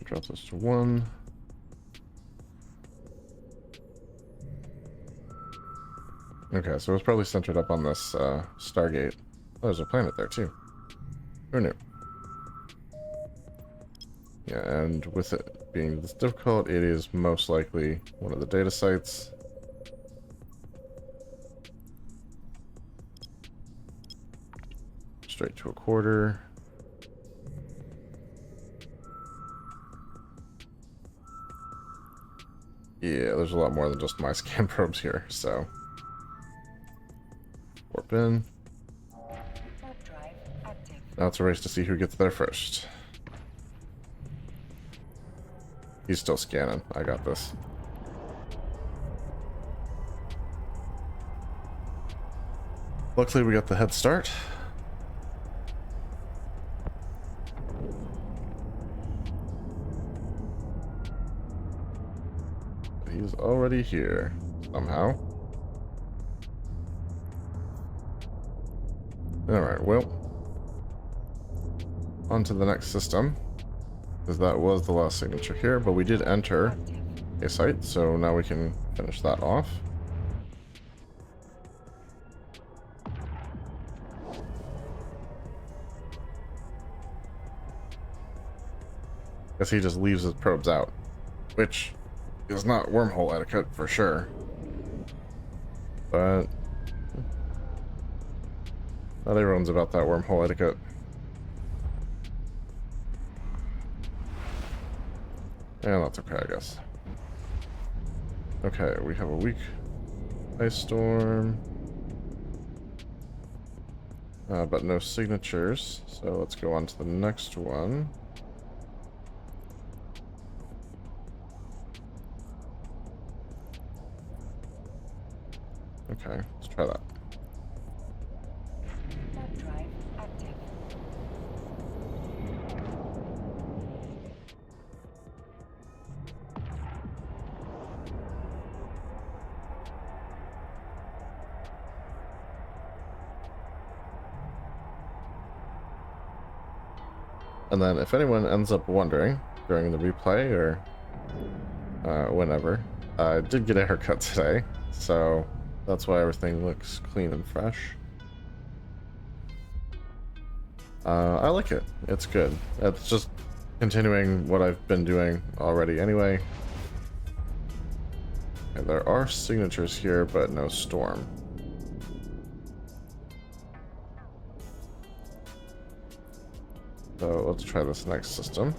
Drop this to 1. Okay, so it's probably centered up on this Stargate. Oh, there's a planet there too. Who knew? Yeah, and with it being this difficult, it is most likely one of the data sites. Straight to a quarter. Yeah, there's a lot more than just my scan probes here, so. Warp in. Warp drive active. Now it's a race to see who gets there first. He's still scanning. I got this. Luckily, we got the head start. He's already here, somehow. Alright, well. On to the next system. Because that was the last signature here, but we did enter Active. a site, so now we can finish that off. Guess he just leaves his probes out, which is not wormhole etiquette for sure. But not everyone's about that wormhole etiquette. And that's okay, I guess. Okay, we have a weak ice storm. But no signatures, so let's go on to the next one. Okay, let's try that. Warp drive active. And then if anyone ends up wondering during the replay or whenever, I did get a haircut today, so that's why everything looks clean and fresh. I like it. It's good. It's just continuing what I've been doing already anyway. Okay, there are signatures here, but no storm. So let's try this next system.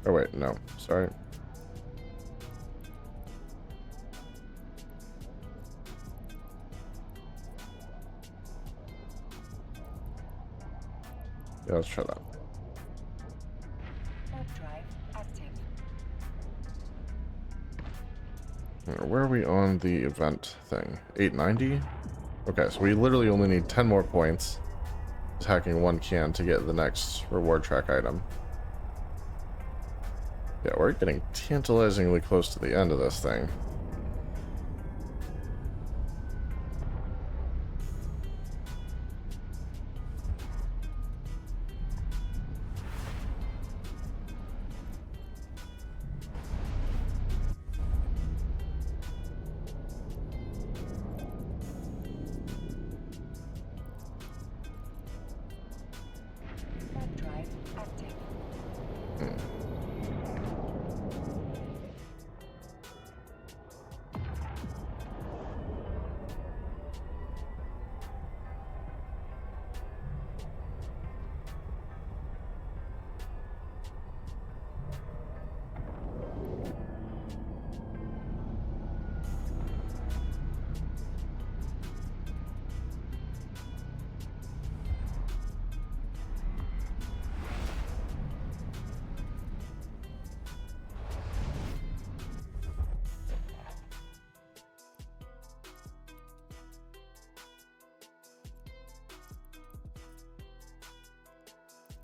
Oh wait, no, sorry. Yeah, let's try that. Warp drive active. Where are we on the event thing? 890? Okay, so we literally only need 10 more points. Attacking one can to get the next reward track item. Yeah, we're getting tantalizingly close to the end of this thing. Warp drive active.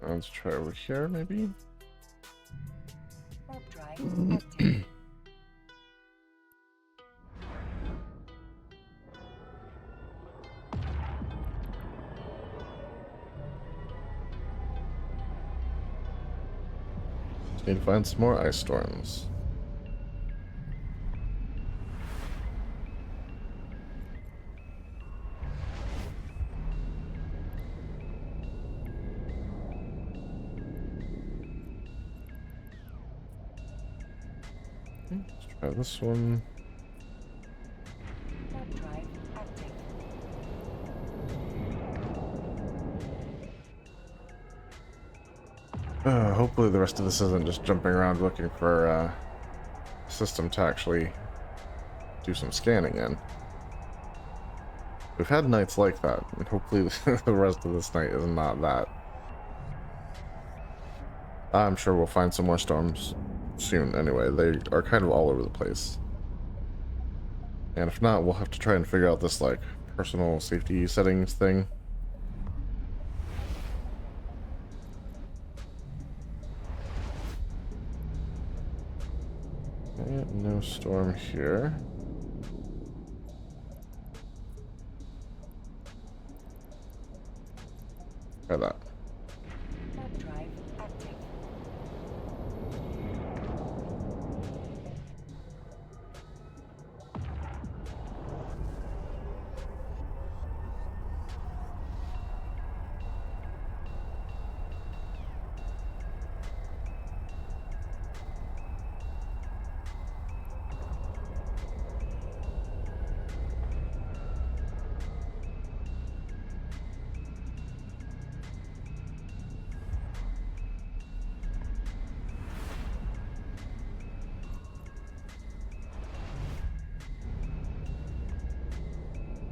Let's try over here, maybe? Warp drive active. Need to find some more ice storms. Let's try this one. Warp drive active. Hopefully the rest of this isn't just jumping around looking for a system to actually do some scanning in. We've had nights like that, and hopefully the rest of this night is not that. I'm sure we'll find some more storms soon anyway. They are kind of all over the place. And if not, we'll have to try and figure out this, like, personal safety settings thing. Okay, no storm here. Try that. Warp drive active.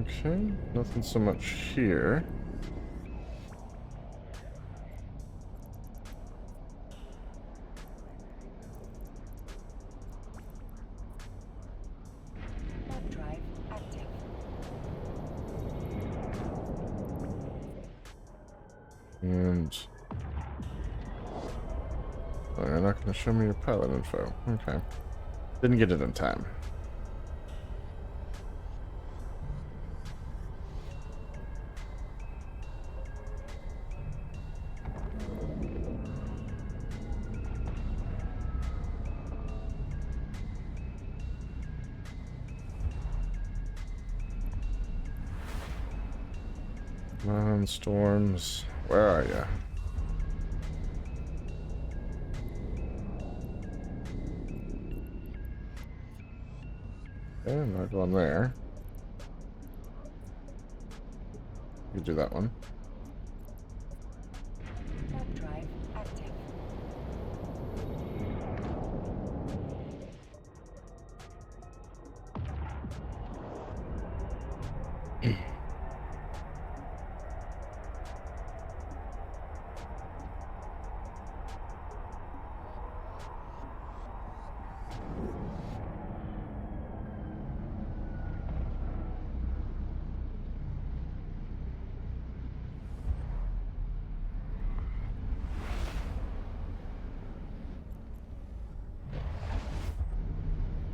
Okay, nothing so much here. Warp drive active. And oh, you're not going to show me your pilot info. Okay. Didn't get it in time. Come on, storms. Where are you? Okay, I'm not going there. You do that one. Warp drive active.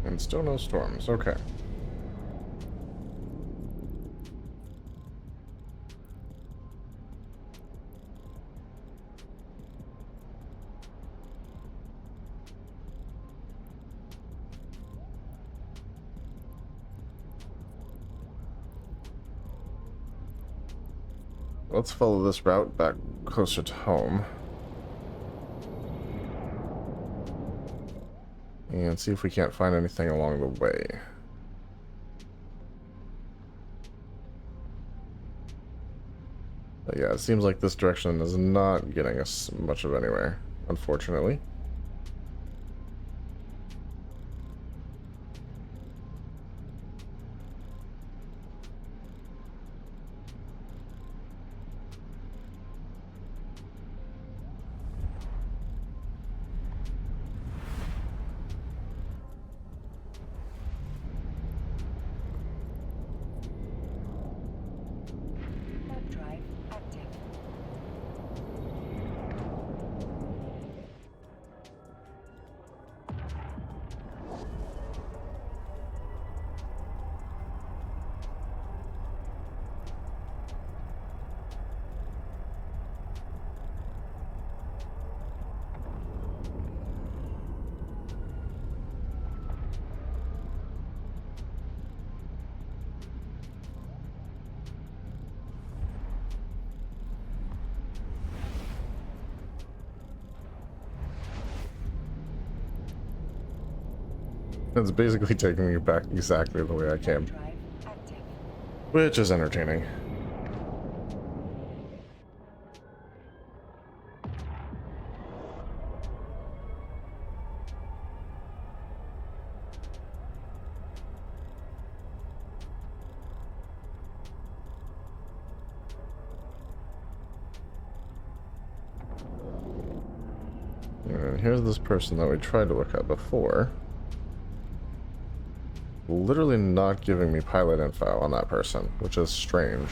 And still no storms. Okay. Let's follow this route back closer to home. And see if we can't find anything along the way. But yeah, it seems like this direction is not getting us much of anywhere, unfortunately. Warp drive active. It's basically taking me back exactly the way I came, Drive active. which is entertaining. And here's this person that we tried to look at before. Literally not giving me pilot info on that person, which is strange,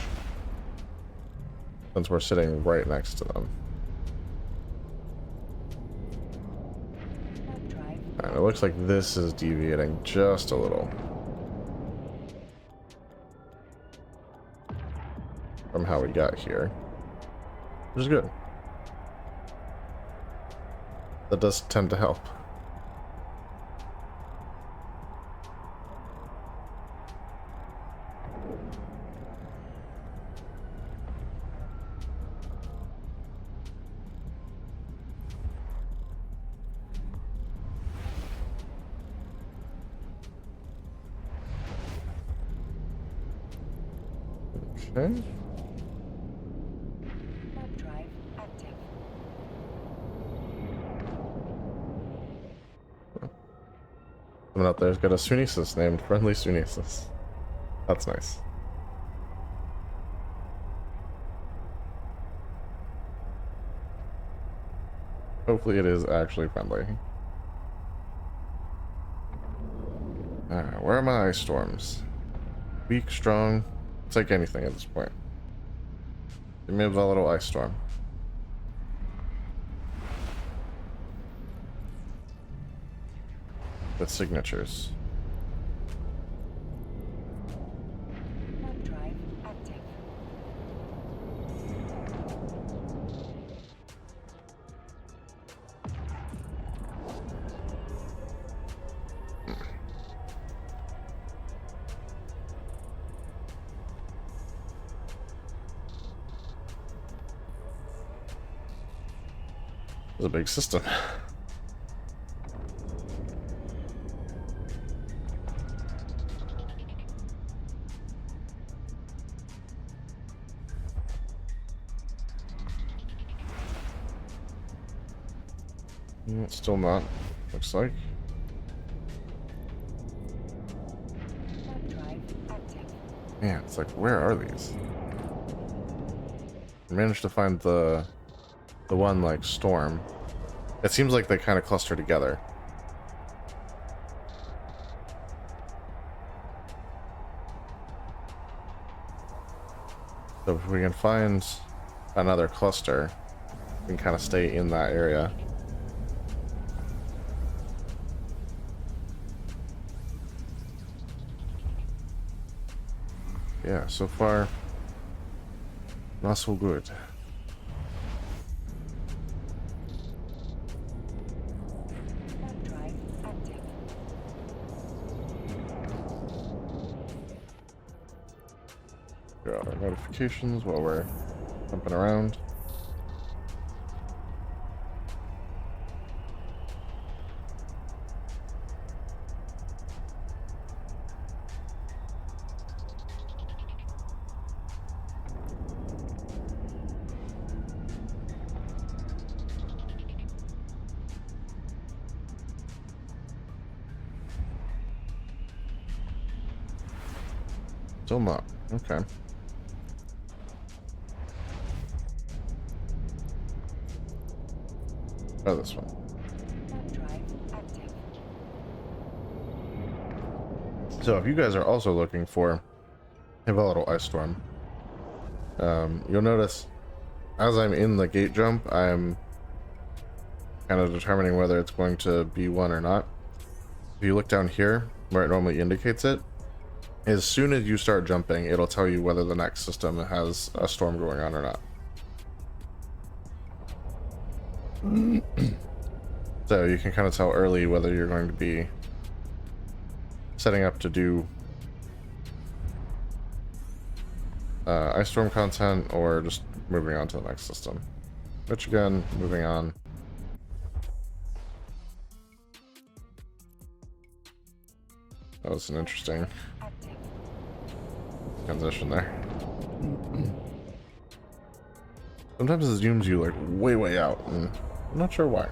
since we're sitting right next to them. Drive And it looks like this is deviating just a little from how we got here, which is good. That does tend to help. Okay. drive active. Someone out there's got a Sunesis named Friendly Sunesis. That's nice. Hopefully it is actually friendly. Alright, where are my ice storms? Weak, strong, it's like anything at this point. Give me a volatile ice storm. With signatures. Drive active. It's a big system. Still not, looks like. Drive active. Man, it's like, where are these? I managed to find the one like storm. It seems like they kind of cluster together. So if we can find another cluster, we can kind of stay in that area. Yeah, so far, not so good. Drive active. Got our notifications while we're jumping around. Still not. Okay. Oh, this one. Drive active. So if you guys are also looking for a volatile ice storm, you'll notice as I'm in the gate jump, I'm kind of determining whether it's going to be one or not. If you look down here where it normally indicates it, as soon as you start jumping, it'll tell you whether the next system has a storm going on or not. So you can kind of tell early whether you're going to be setting up to do ice storm content or just moving on to the next system. Which again, moving on. That was an interesting Active. transition there. Sometimes it zooms you like way out, and I'm not sure why.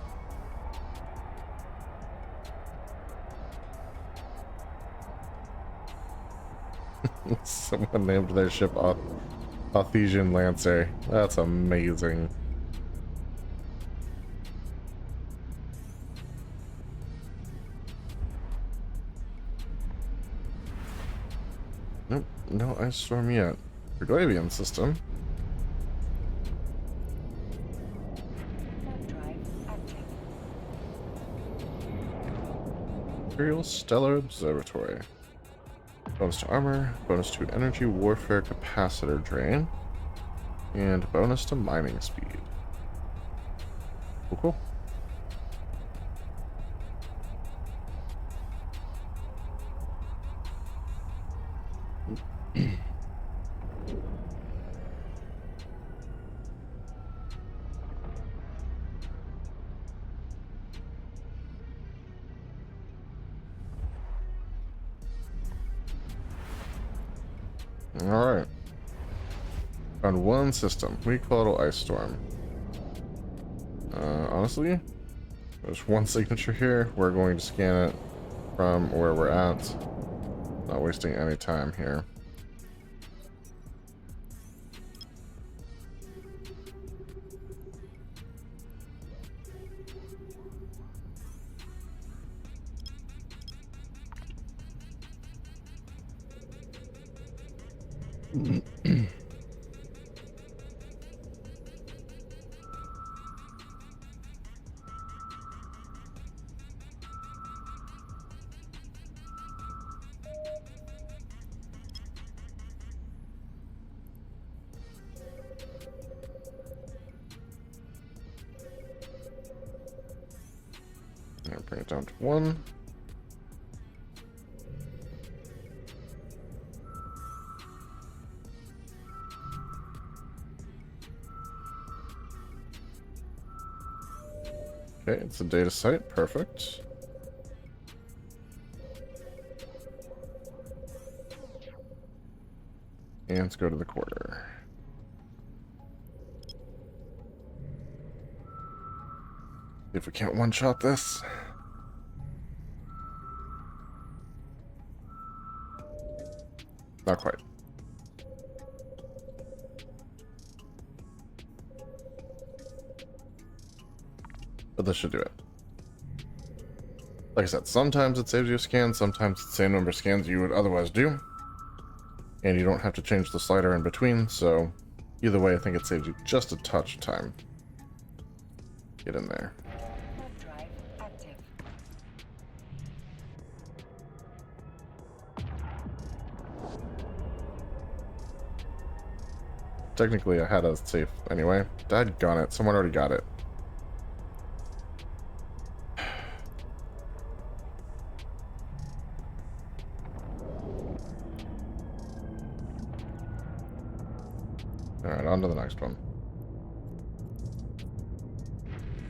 Someone named their ship Authesian Lancer. That's amazing. Nope, no ice storm yet. Preglavian system. Warp drive active. Imperial Stellar Observatory. Bonus to armor, bonus to energy warfare capacitor drain, and bonus to mining speed. Cool. Alright. On one system, weak volatile ice storm. Honestly, there's one signature here. We're going to scan it from where we're at. Not wasting any time here. I'll bring it down to 1. Okay, it's a data site. Perfect. And let's go to the quarter. See if we can't one-shot this. Not quite. But this should do it. Like I said, sometimes it saves you a scan, sometimes it's the same number of scans you would otherwise do. And you don't have to change the slider in between, so either way, I think it saves you just a touch of time. Get in there. Warp drive active. Technically, I had a safe anyway. Daggone it, someone already got it. Alright, on to the next one.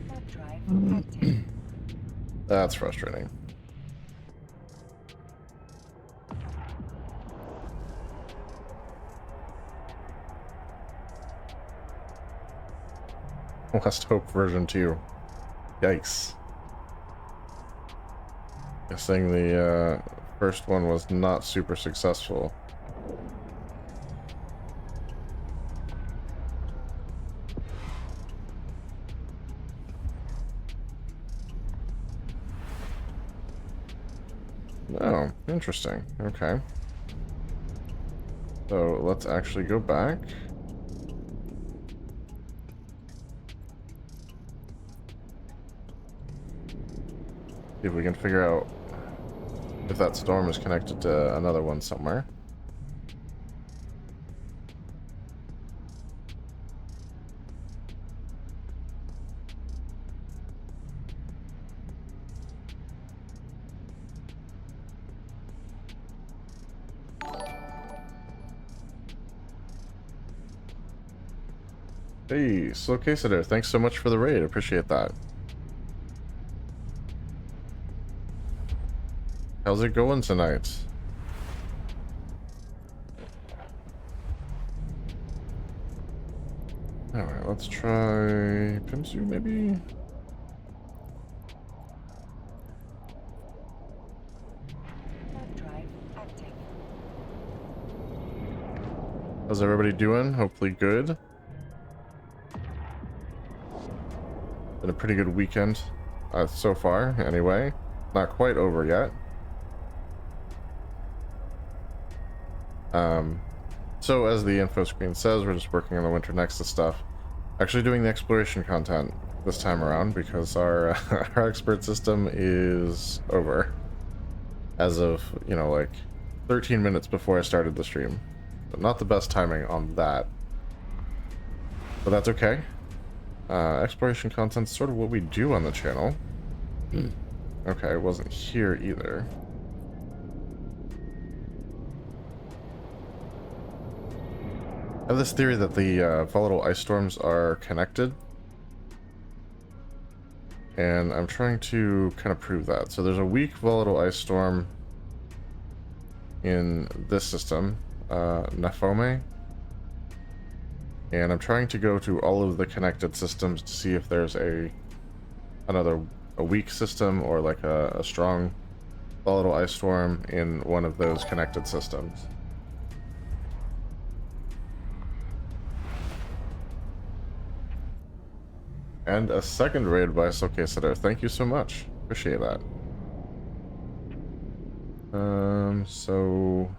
Warp drive active. That's frustrating. Last Hope version 2. Yikes. Guessing the first one was not super successful. Oh, interesting. Okay. So let's actually go back. See if we can figure out if that storm is connected to another one somewhere. Hey, Slow Quesador, thanks so much for the raid. Appreciate that. How's it going tonight? Alright, let's try Pimsu maybe? Hard drive active. How's everybody doing? Hopefully good. Been a pretty good weekend so far, anyway. Not quite over yet. So as the info screen says, we're just working on the Winter Nexus stuff. Actually doing the exploration content this time around because our our expert system is over. As of, you know, like 13 minutes before I started the stream. So not the best timing on that. But that's okay. Exploration content's sort of what we do on the channel. Okay, it wasn't here either. I have this theory that the volatile ice storms are connected. And I'm trying to kind of prove that. So there's a weak volatile ice storm in this system, Nafome. And I'm trying to go to all of the connected systems to see if there's a weak system or like a strong volatile ice storm in one of those connected systems. And a second raid by Silkesitter. Thank you so much. Appreciate that. So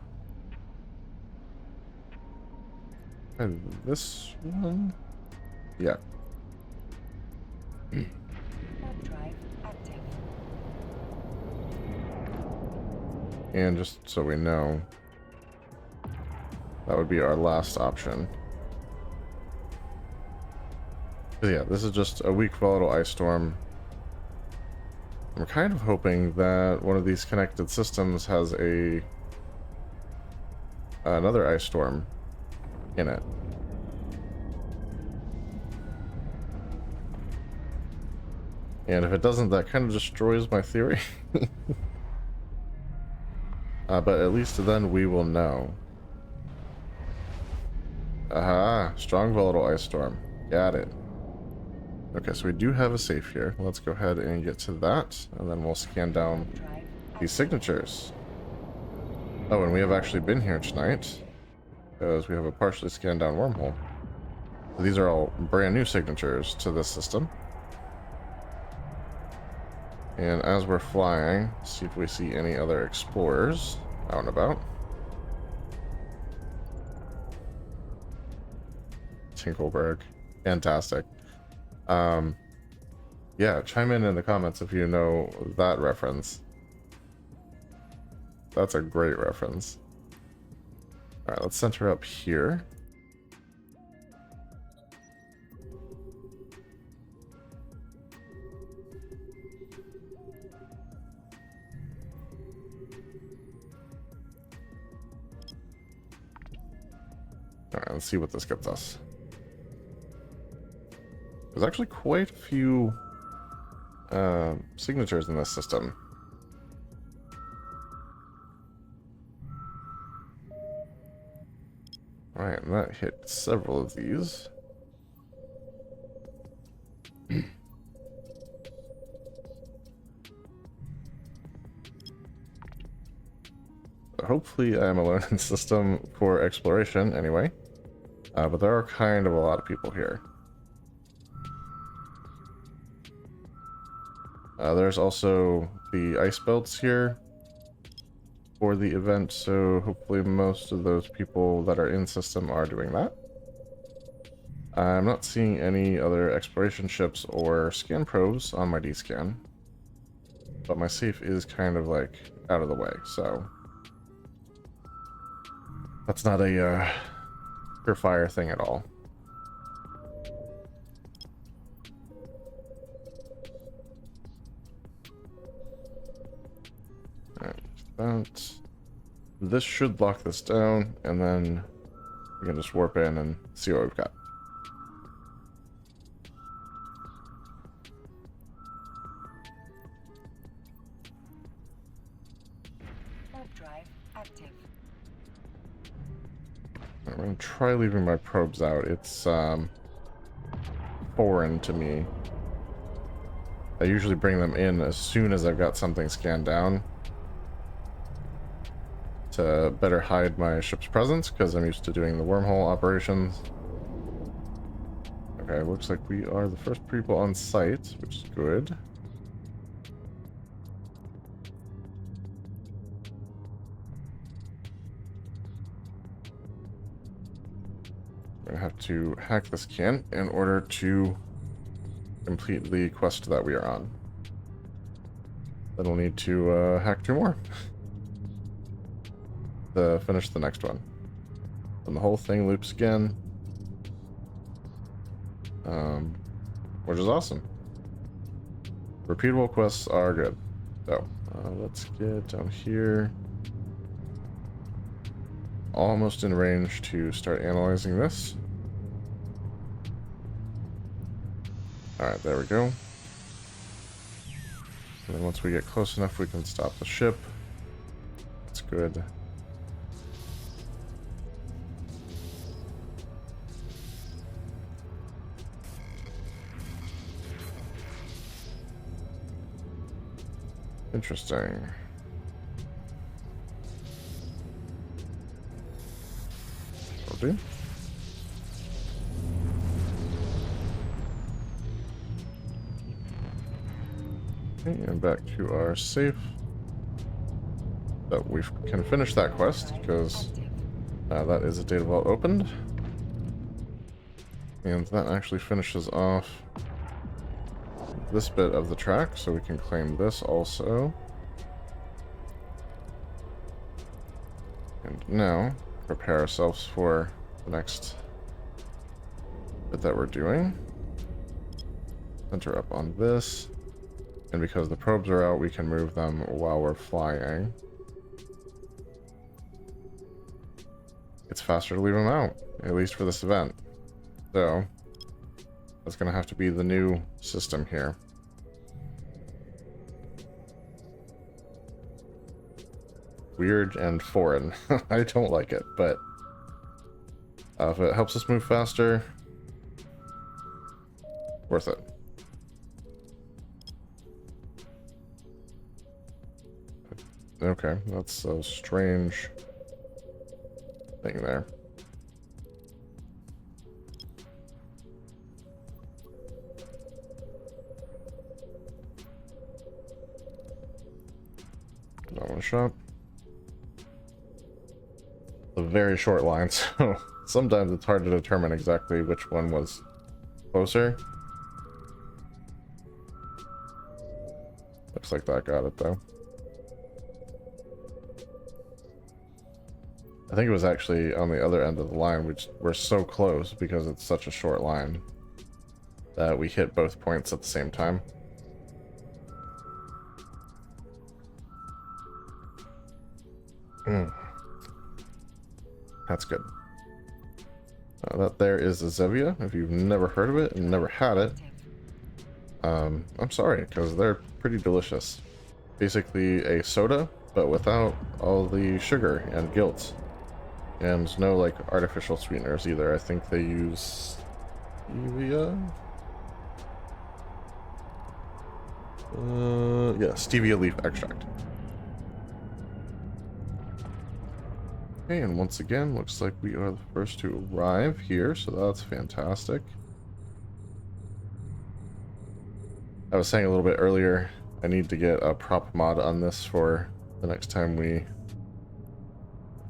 this one? Yeah. Hard drive active. And just so we know, that would be our last option. But yeah, this is just a weak volatile ice storm. I'm kind of hoping that one of these connected systems has another ice storm in it. And if it doesn't, that kind of destroys my theory. But at least then we will know. Aha, strong volatile ice storm. Got it. Okay, so we do have a safe here. Let's go ahead and get to that, and then we'll scan down Hard drive these signatures. Oh, and we have actually been here tonight, because we have a partially scanned down wormhole. So these are all brand new signatures to this system. And as we're flying, see if we see any other explorers out and about. Tinkleberg. Fantastic. Yeah, chime in the comments if you know that reference. That's a great reference. Alright, let's center up here. Alright, let's see what this gets us. There's actually quite a few signatures in this system. Alright, and that hit several of these. Hopefully I'm alone in the system for exploration anyway. But there are kind of a lot of people here. There's also the ice belts here for the event, so hopefully most of those people that are in system are doing that. I'm not seeing any other exploration ships or scan probes on my D-scan, but my safe is kind of like out of the way, so that's not a surefire thing at all. Alright, this should lock this down, and then we can just warp in and see what we've got. I'm going to try leaving my probes out. It's foreign to me. I usually bring them in as soon as I've got something scanned down to better hide my ship's presence, because I'm used to doing the wormhole operations. Okay, looks like we are the first people on site, which is good. I'm gonna have to hack this can in order to complete the quest that we are on. Then we'll need to hack 2 more to finish the next one. And the whole thing loops again. Which is awesome. Repeatable quests are good. So, let's get down here. Almost in range to start analyzing this. Alright, there we go. And then once we get close enough, we can stop the ship. That's good. Interesting. Okay. Okay, and back to our safe. So we can finish that quest because that is a data vault opened. And that actually finishes off this bit of the track, so we can claim this also. And now prepare ourselves for the next bit that we're doing. Center up on this, and because the probes are out, we can move them while we're flying. It's faster to leave them out, at least for this event. So that's gonna have to be the new system here. Weird and foreign. I don't like it, but if it helps us move faster, worth it. Okay, that's a strange thing there. Not one shot. A very short line, so sometimes it's hard to determine exactly which one was closer. Looks like that got it though. I think it was actually on the other end of the line, which we're so close because it's such a short line that we hit both points at the same time. That's good. That there is a Zevia. If you've never heard of it and never had it, I'm sorry, because they're pretty delicious. Basically a soda, but without all the sugar and guilt. And no like artificial sweeteners either. I think they use stevia. Yeah, stevia leaf extract. Okay, and once again, looks like we are the first to arrive here, so that's fantastic. I was saying a little bit earlier, I need to get a prop mod on this for the next time we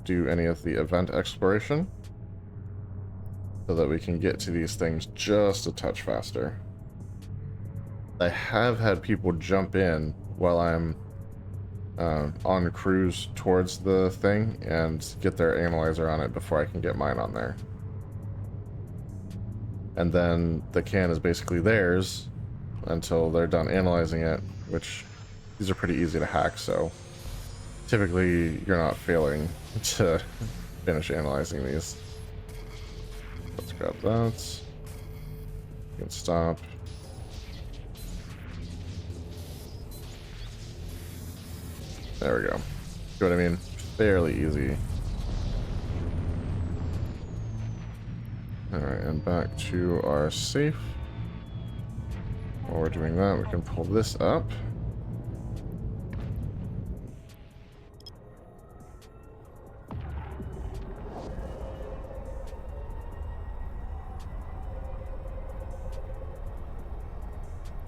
do any of the event exploration, so that we can get to these things just a touch faster. I have had people jump in while I'm on cruise towards the thing and get their analyzer on it before I can get mine on there. And then the can is basically theirs until they're done analyzing it, which these are pretty easy to hack, so typically you're not failing to finish analyzing these. Let's grab that. You can stop. There we go. See what I mean? Fairly easy. Alright, and back to our safe. While we're doing that, we can pull this up.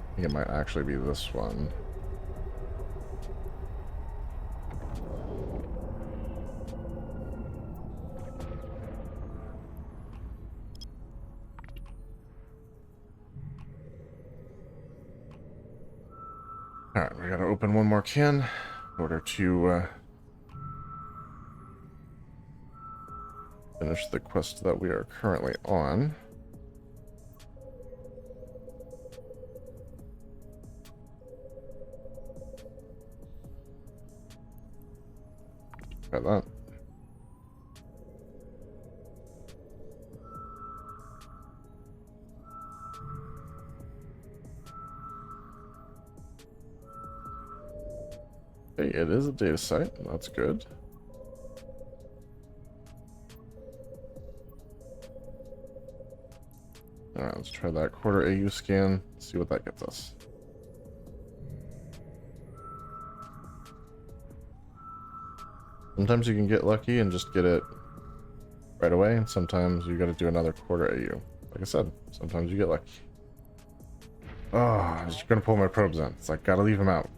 I think it might actually be this one. Alright, we gotta open one more can in order to finish the quest that we are currently on. Try that. Okay, it is a data site. That's good. Alright, let's try that quarter AU scan, see what that gets us. Sometimes you can get lucky and just get it right away, and sometimes you gotta do another quarter AU. Like I said, sometimes you get lucky. Oh, I was just gonna pull my probes in. It's like, gotta leave them out.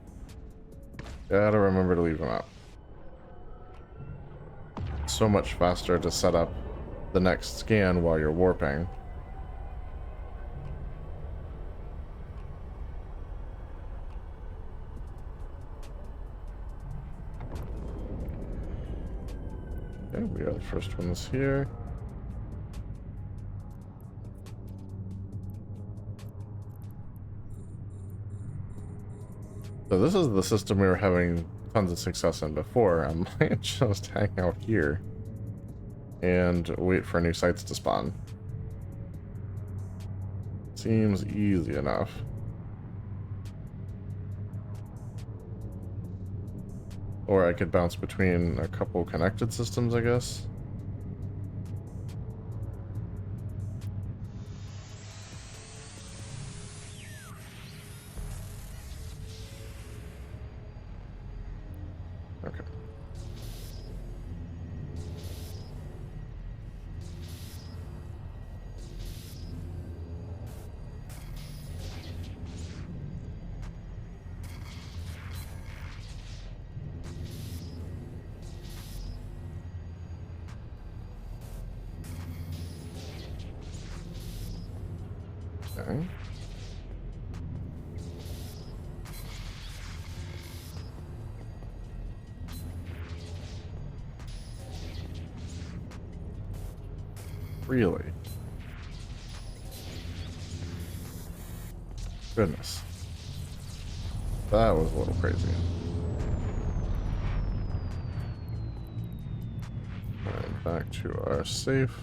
Gotta remember to leave them out. So much faster to set up the next scan while you're warping. Okay, we got the first ones here. So this is the system we were having tons of success in before. I might just hang out here and wait for new sites to spawn. Seems easy enough. Or I could bounce between a couple connected systems, I guess. Okay. Okay. Really? Goodness. That was a little crazy. Alright, back to our safe.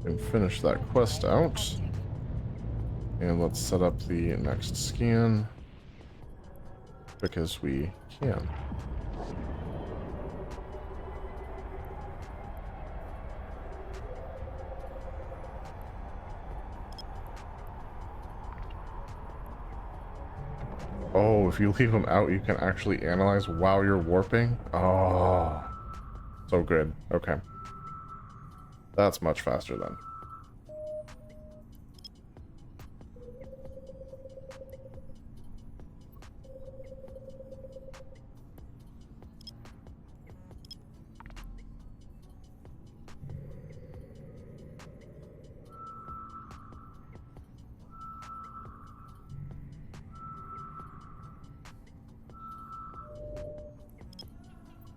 And finish that quest out. And let's set up the next scan. Because we can. Oh, if you leave them out, you can actually analyze while you're warping. Oh, so good. Okay. That's much faster then.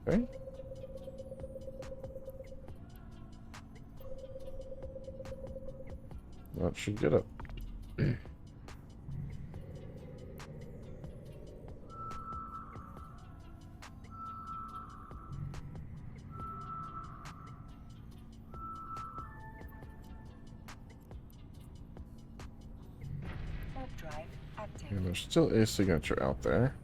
Okay. That should get it. Warp drive active. And there's still a signature out there.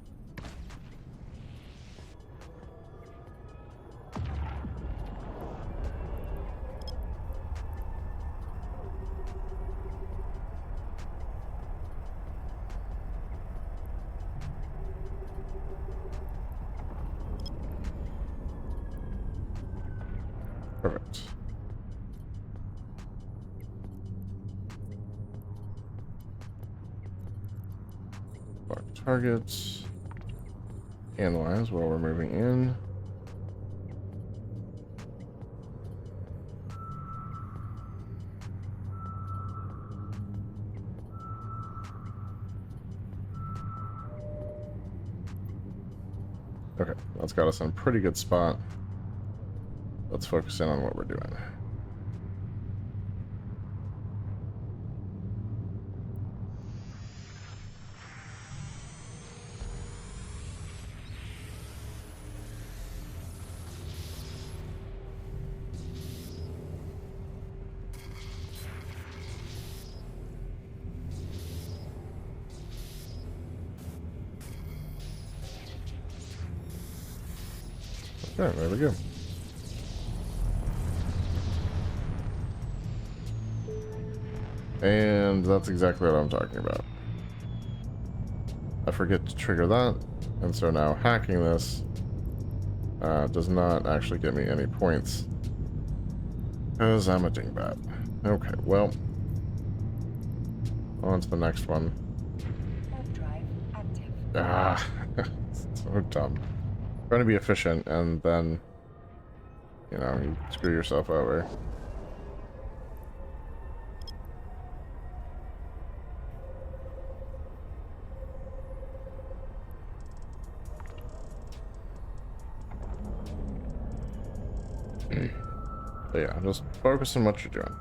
Perfect. Mark targets. Analyze while we're moving in. Okay, that's got us in a pretty good spot. Let's focus in on what we're doing. Okay, there we go. And that's exactly what I'm talking about. I forget to trigger that, and so now hacking this does not actually get me any points. Because I'm a dingbat. Okay, well, on to the next one. Drive active. Ah, so dumb. Trying to be efficient, and then, you know, you screw yourself over. But yeah, just focus on what you're doing.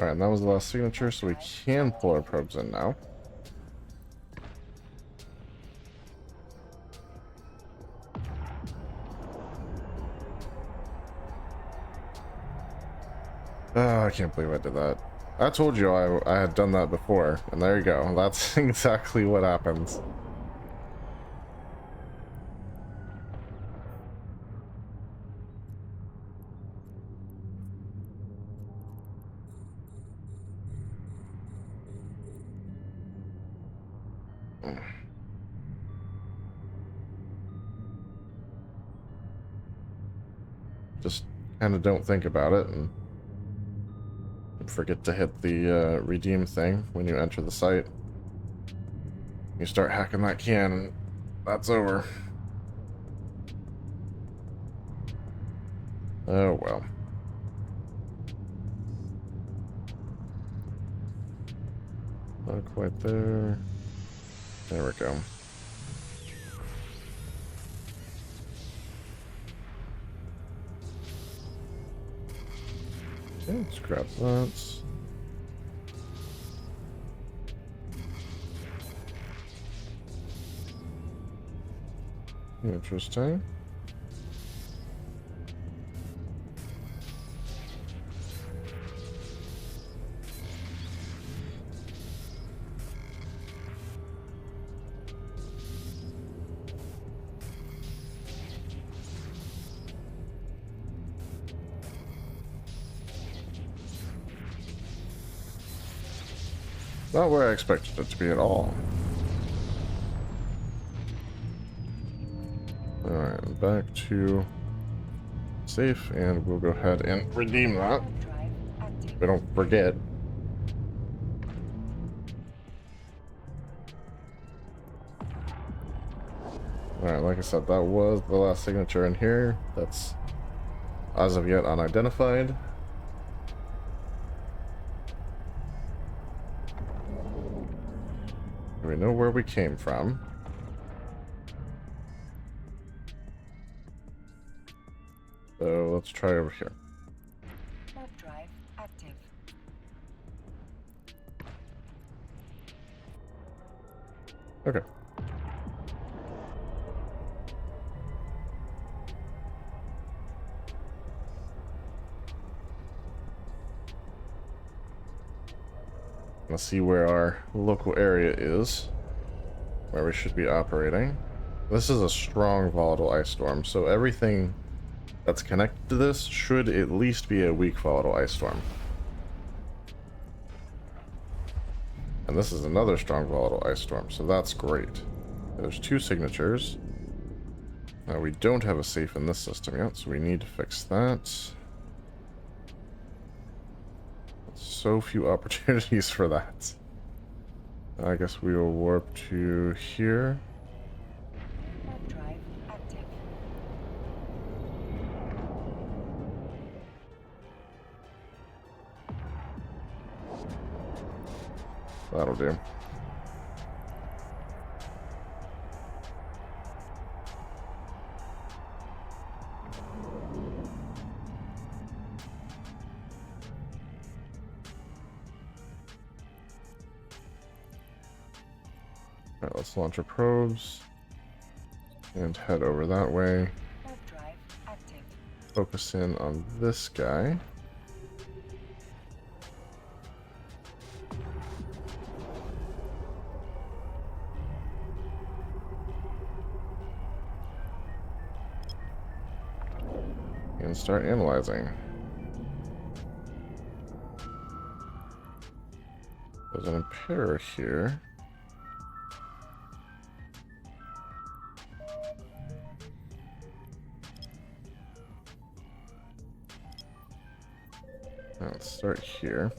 Alright, and that was the last signature, so we can pull our probes in now. Oh, I can't believe I did that. I told you I had done that before, and there you go. That's exactly what happens. Just kind of don't think about it and forget to hit the redeem thing when you enter the site. You start hacking that can, and that's over. Oh well. Not quite there. There we go. Okay, let's grab that. Interesting. Not where I expected it to be at all. Alright, back to safe, and we'll go ahead and redeem that. Drive active. We don't forget. Alright, like I said, that was the last signature in here. That's as of yet unidentified. We know where we came from. So let's try over here. Warp drive active. Okay. Let's see where our local area is, where we should be operating. This is a strong volatile ice storm, so everything that's connected to this should at least be a weak volatile ice storm. And this is another strong volatile ice storm, so that's great. There's 2 signatures. We don't have a safe in this system yet, so we need to fix that. So few opportunities for that. I guess we will warp to here. Warp drive active. That'll do. Alright, let's launch our probes and head over that way. Warp drive active. Focus in on this guy. And start analyzing. There's an impairer here. Let's start here.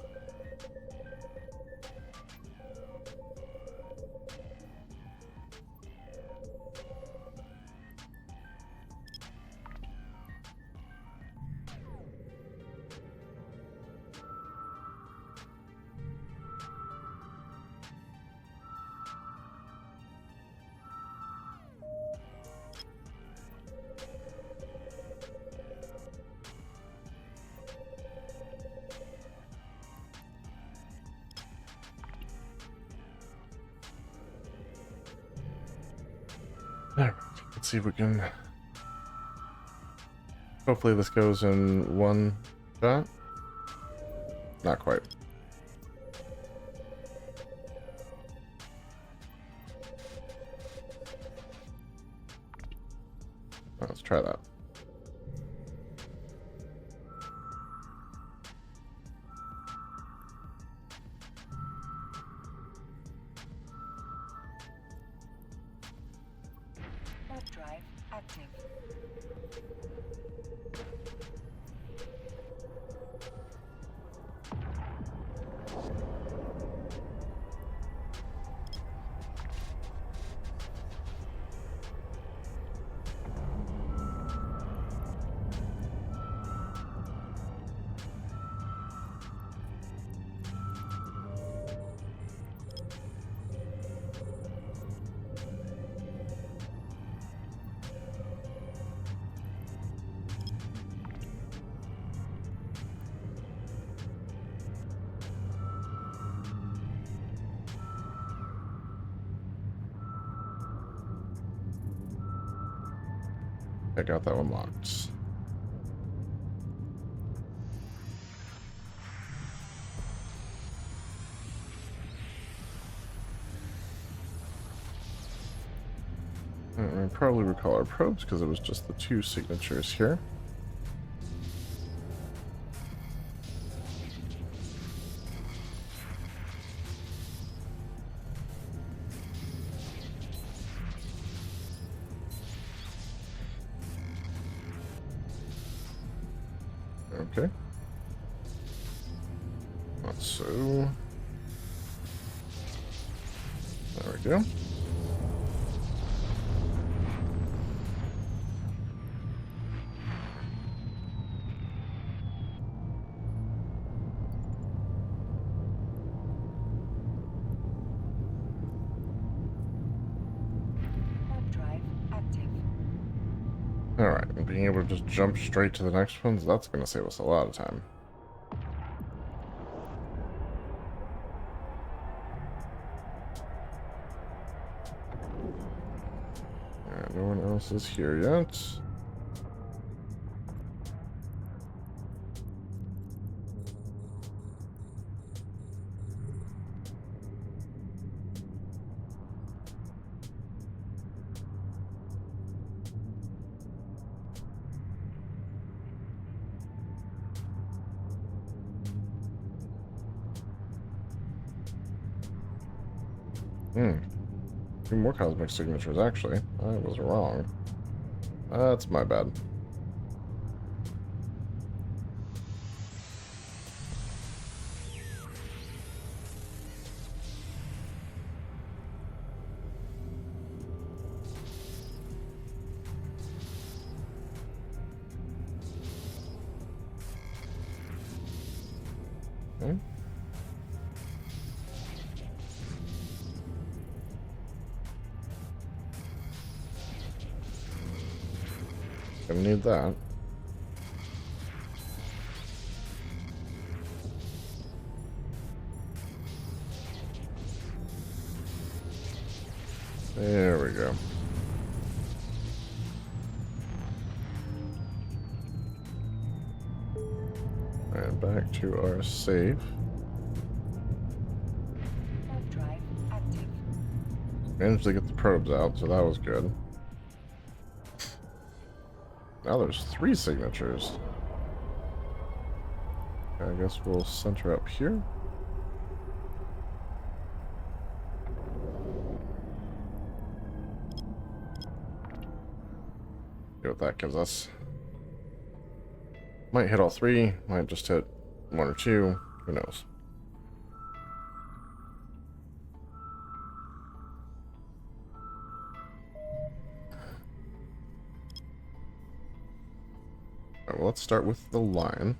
Alright, let's see if we can... Hopefully this goes in one shot. Not quite. Let's try that. Warp drive active. I got that one locked. We'll probably recall our probes because it was just the 2 signatures here. Okay. So there we go. Warp drive active. Alright, and being able to just jump straight to the next ones, that's going to save us a lot of time. Alright, no one else is here yet. Hmm. 2 more cosmic signatures, actually. I was wrong. That's my bad. Okay. Gonna need that. There we go. And back to our save. Warp drive active. Managed to get the probes out, so that was good. Now there's 3 signatures. I guess we'll center up here. See what that gives us. Might hit all 3, might just hit 1 or 2, who knows. Alright, well, let's start with the line.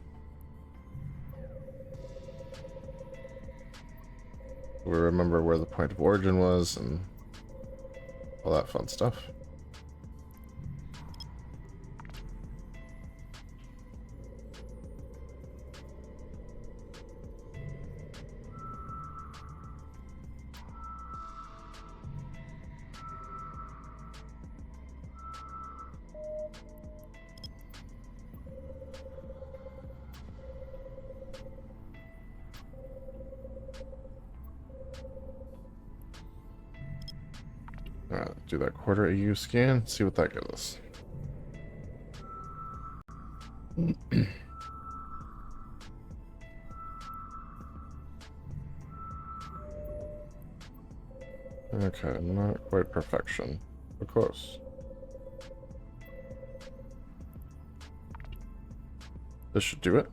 We remember where the point of origin was and all that fun stuff. Alright, do that quarter AU scan, see what that gives us. Okay, not quite perfection, but close. This should do it.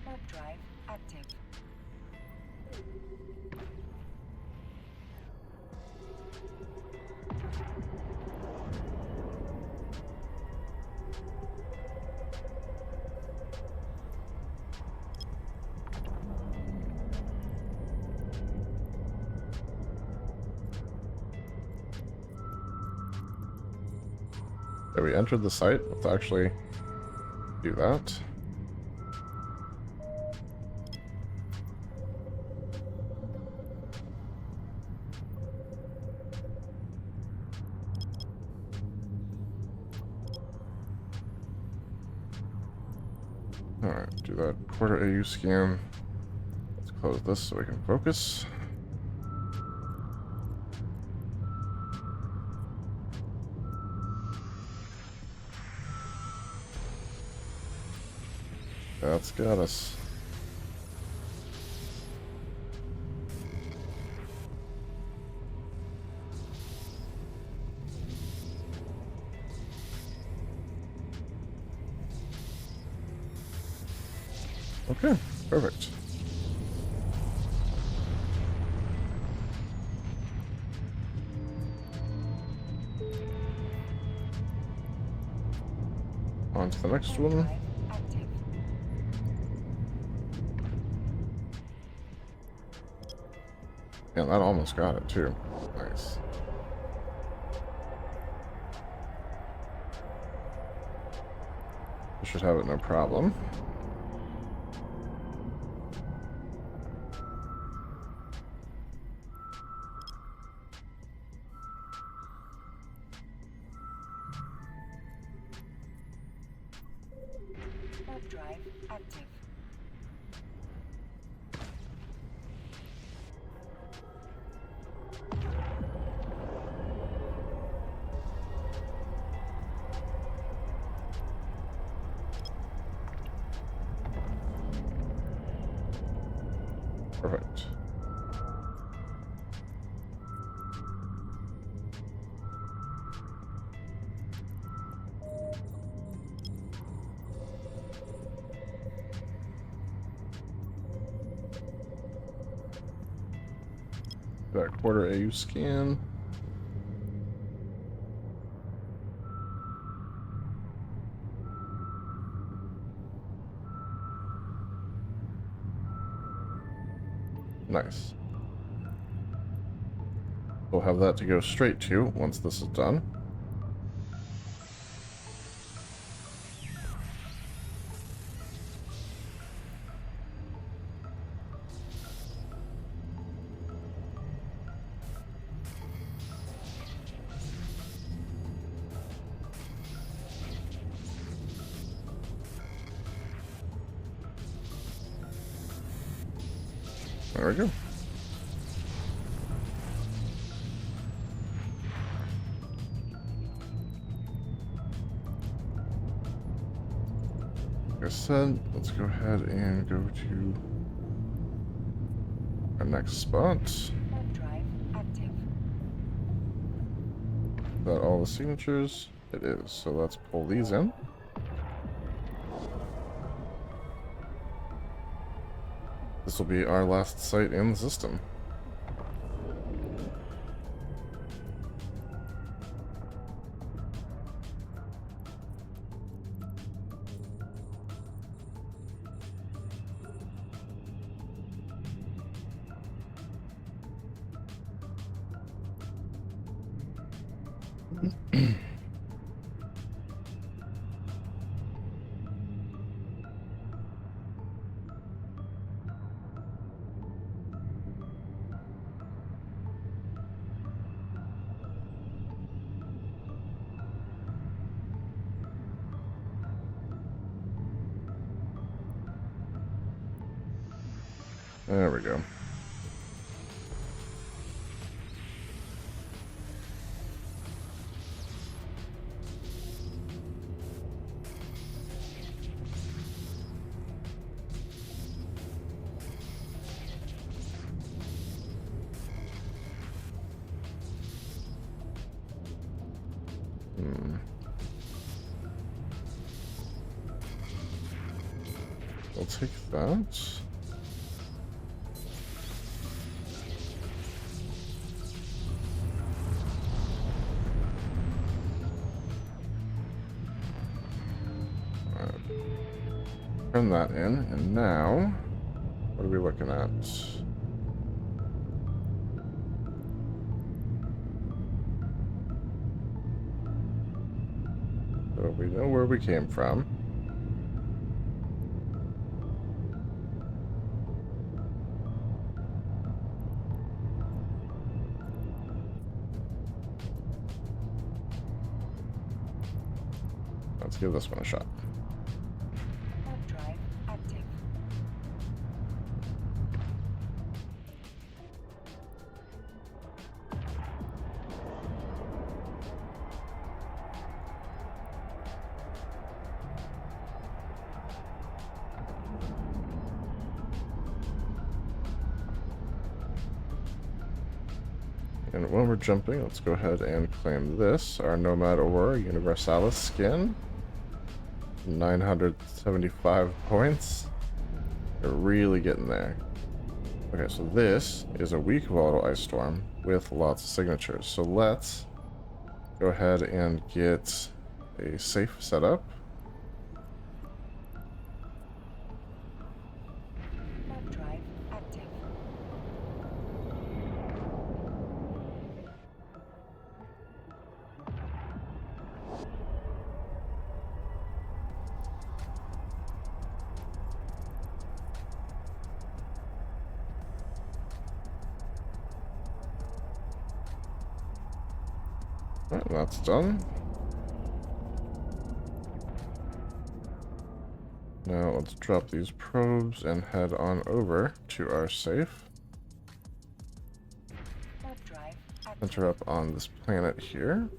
Warp drive active. Okay, we entered the site. Let's actually do that. Alright, do that quarter AU scan. Let's close this so we can focus. That's got us. Okay, perfect. On to the next one. Drive active. Yeah, that almost got it too. Nice. We should have it no problem. Warp drive active. Perfect. That quarter AU scan. Nice. We'll have that to go straight to once this is done. There we go. Like I said, let's go ahead and go to our next spot. Warp drive active. Is that all the signatures? It is. So let's pull these in. This will be our last site in the system. There we go. We'll take that. Turn that in, and now, what are we looking at? So we know where we came from. Let's give this one a shot. Warp drive active. And when we're jumping, let's go ahead and claim this, our Nomad Aurora Universalis skin. 975 points. We're really getting there. Okay, so this is a weak volatile ice storm with lots of signatures. So let's go ahead and get a safe setup. Warp drive active. Alright, that's done. Now let's drop these probes and head on over to our safe. Warp drive active. Enter up on this planet here.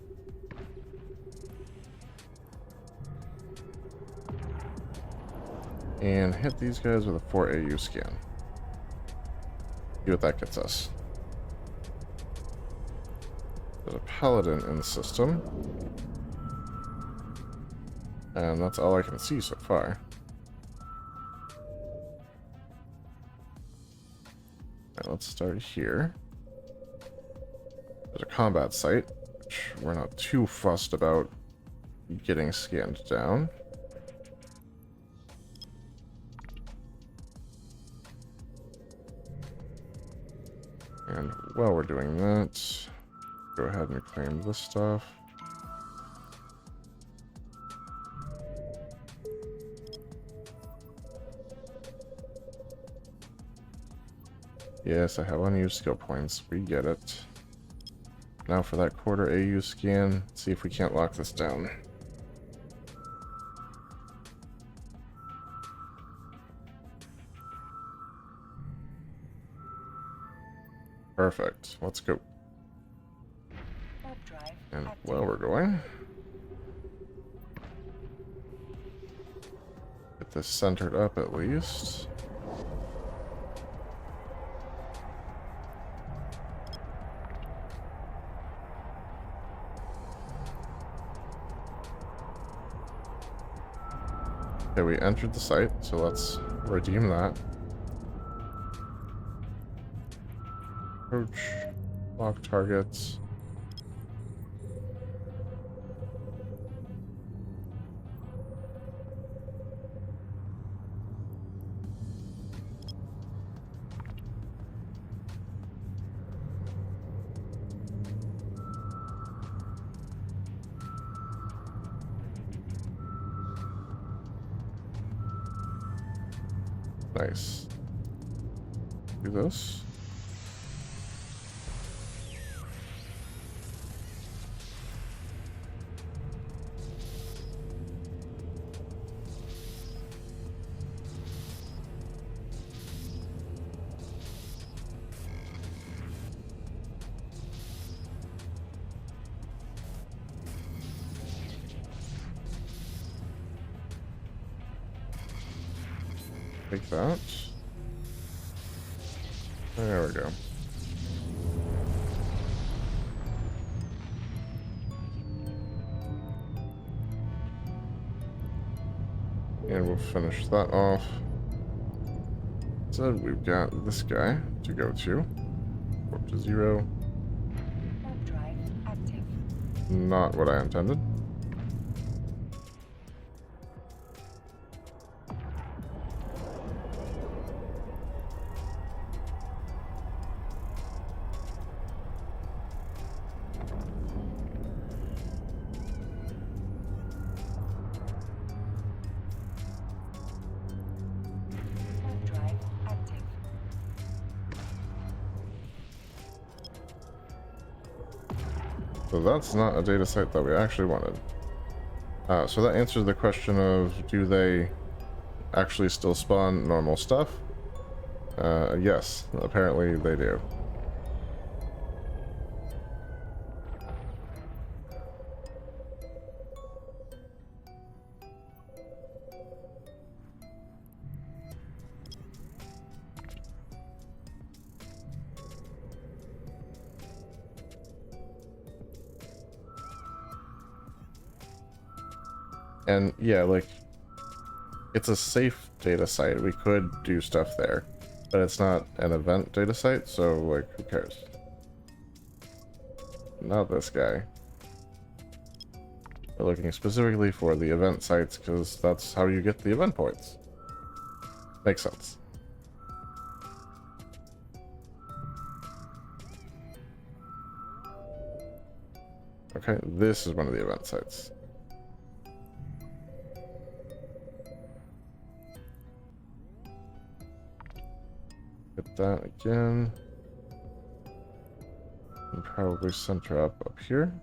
And hit these guys with a 4 AU scan. See what that gets us. There's a paladin in the system. And that's all I can see so far. Alright, let's start here. There's a combat site, which we're not too fussed about getting scanned down. And while we're doing that, go ahead and claim this stuff. Yes, I have unused skill points. We get it. Now for that quarter AU scan, see if we can't lock this down. Perfect. Let's go. Warp drive And active. while we're going, get this centered up at least. Okay, we entered the site, so let's redeem that. Approach, lock targets. Nice. Do this. Take that. There we go. And we'll finish that off. So we've got this guy to go to. Warp to 0. Warp drive active. Not what I intended. Warp drive active. So that's not a data site that we actually wanted. So that answers the question of, do they actually still spawn normal stuff? Yes, apparently they do. And yeah, like, it's a safe data site. We could do stuff there, but it's not an event data site, so, like, who cares? Not this guy. We're looking specifically for the event sites, because that's how you get the event points. Makes sense. Okay, this is one of the event sites. Hit that again. And probably center up here.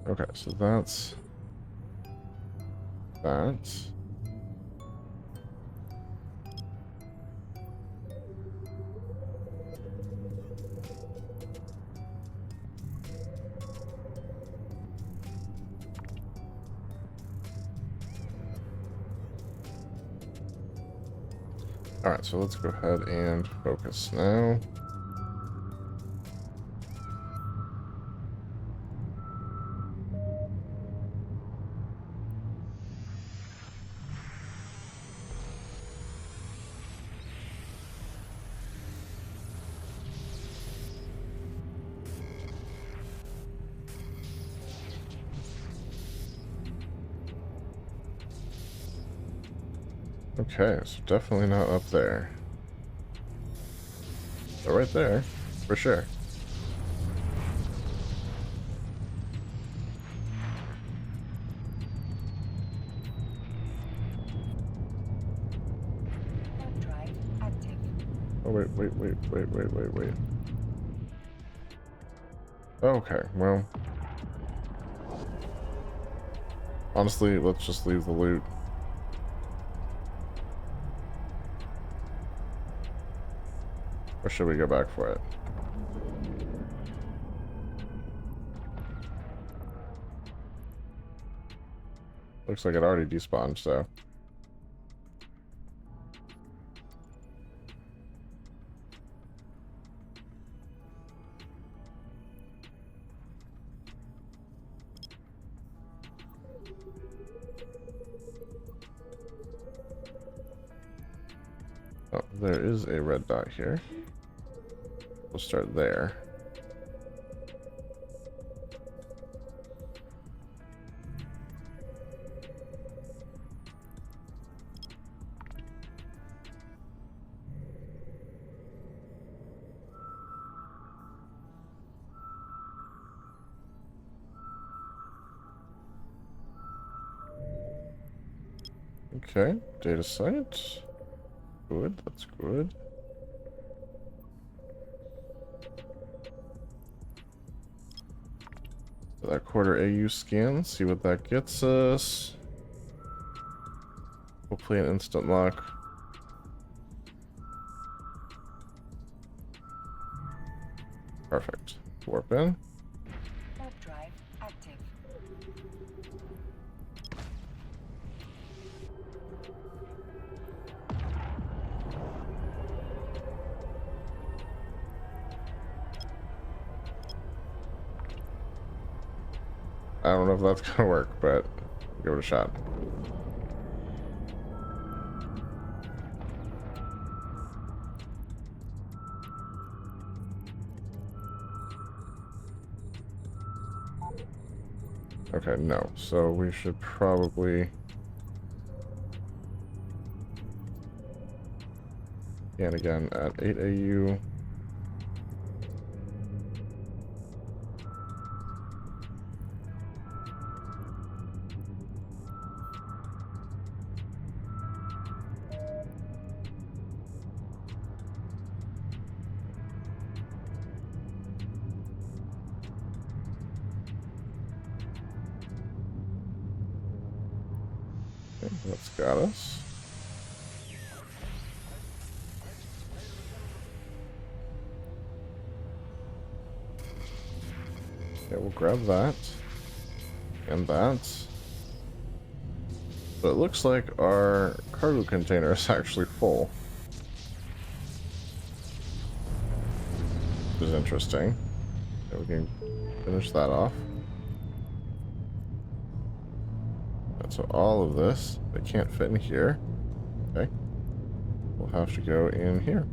Okay, so that's that. Alright, so let's go ahead and focus now. Okay, so definitely not up there. But right there, for sure. Warp drive active. Oh, wait. Okay, well. Honestly, let's just leave the loot. Or should we go back for it? Looks like it already despawned, so. Oh, there is a red dot here. We'll start there. Okay, data site. Good, that's good. So that quarter AU scan, see what that gets us. Hopefully an instant lock. Perfect. Warp in. Warp drive active. I don't know if that's gonna work, but give it a shot. Okay, no. So we should probably scan again at 8 AU. Okay, that's got us. Okay, we'll grab that. And that. But it looks like our cargo container is actually full. Which is interesting. Okay, we can finish that off. And so all of this, they can't fit in here. Okay. We'll have to go in here.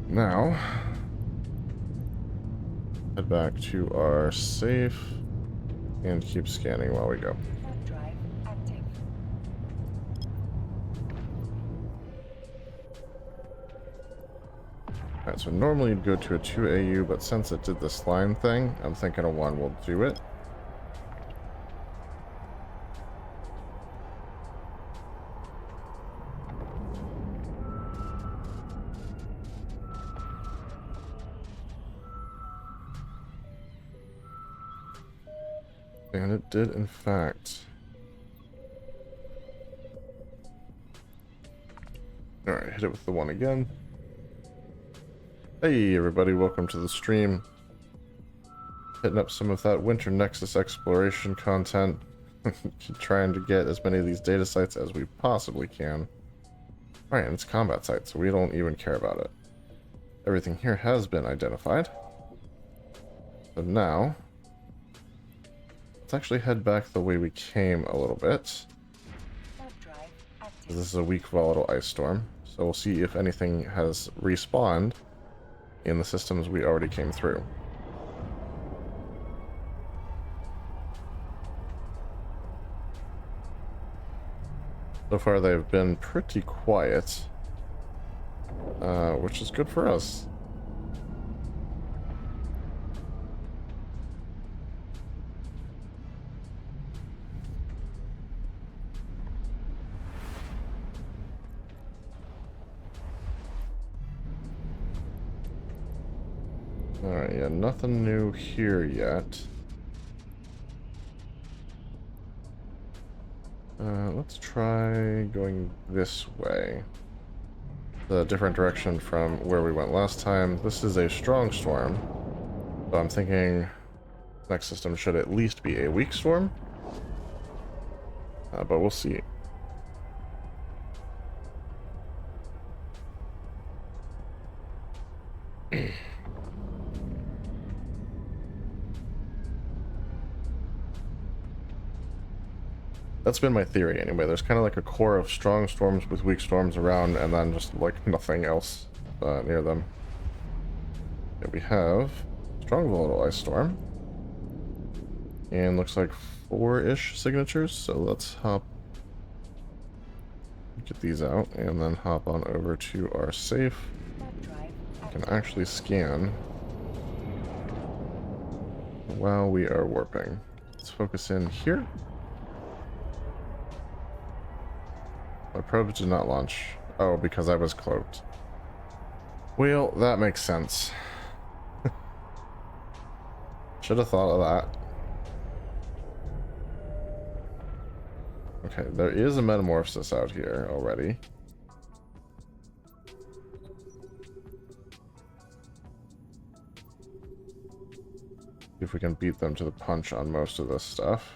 Now, head back to our safe and keep scanning while we go. Warp drive active. Alright, so normally you'd go to a 2 AU, but since it did the slime thing, I'm thinking a 1 will do it. And it did, in fact. Alright, hit it with the one again. Hey everybody, welcome to the stream. Hitting up some of that Winter Nexus exploration content. Trying to get as many of these data sites as we possibly can. Alright, and it's a combat site, so we don't even care about it. Everything here has been identified. So now, let's actually head back the way we came a little bit. This is a weak volatile ice storm, so we'll see if anything has respawned in the systems we already came through. So far they've been pretty quiet, which is good for us. Alright, yeah, nothing new here yet. Let's try going this way. The different direction from where we went last time. This is a strong storm, so I'm thinking next system should at least be a weak storm. But we'll see. That's been my theory anyway. There's kind of like a core of strong storms with weak storms around, and then just like nothing else near them. Here we have strong volatile ice storm. And looks like 4-ish signatures, so let's get these out and then hop on over to our safe. I can actually scan while we are warping. Let's focus in here. My probes did not launch. Oh, because I was cloaked. Well, that makes sense. Should have thought of that. Okay, there is a metamorphosis out here already. See if we can beat them to the punch on most of this stuff.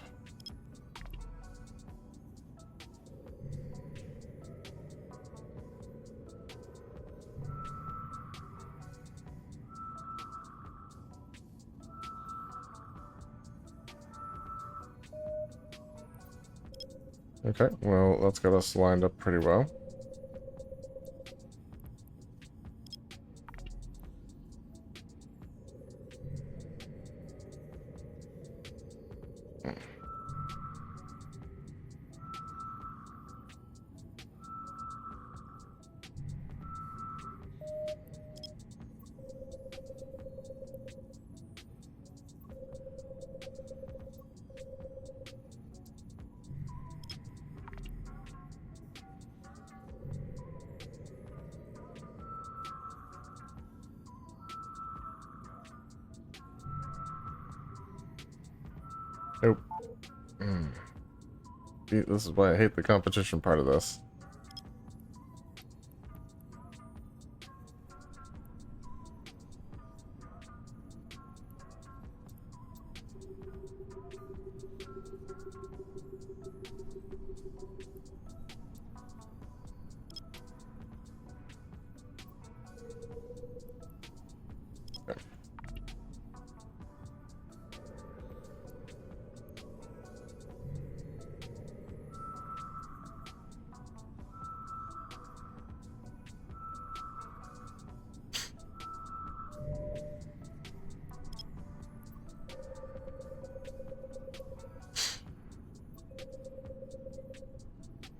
Okay, well, that's got us lined up pretty well. Nope. See, this is why I hate the competition part of this.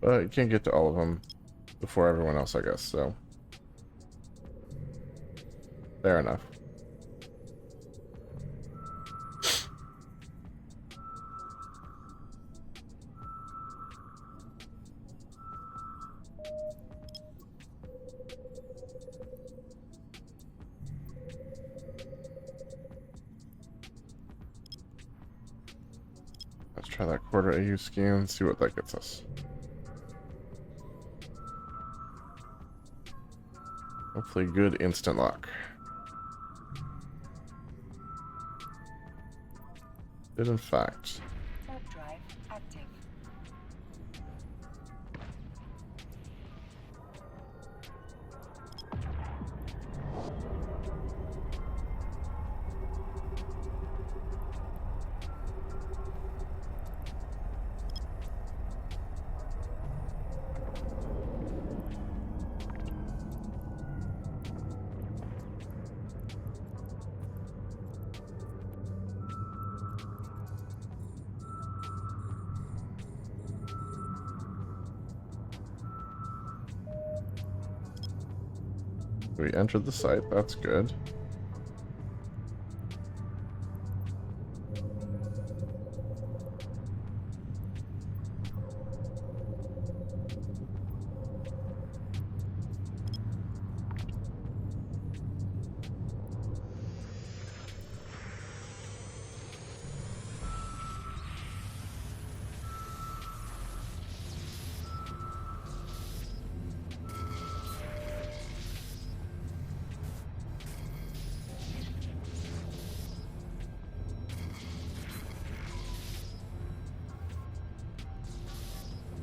But you can't get to all of them before everyone else, I guess, so. Fair enough. try that quarter AU scan, see what that gets us. Hopefully good instant lock. Did in fact. Warp drive active. We entered the site, that's good.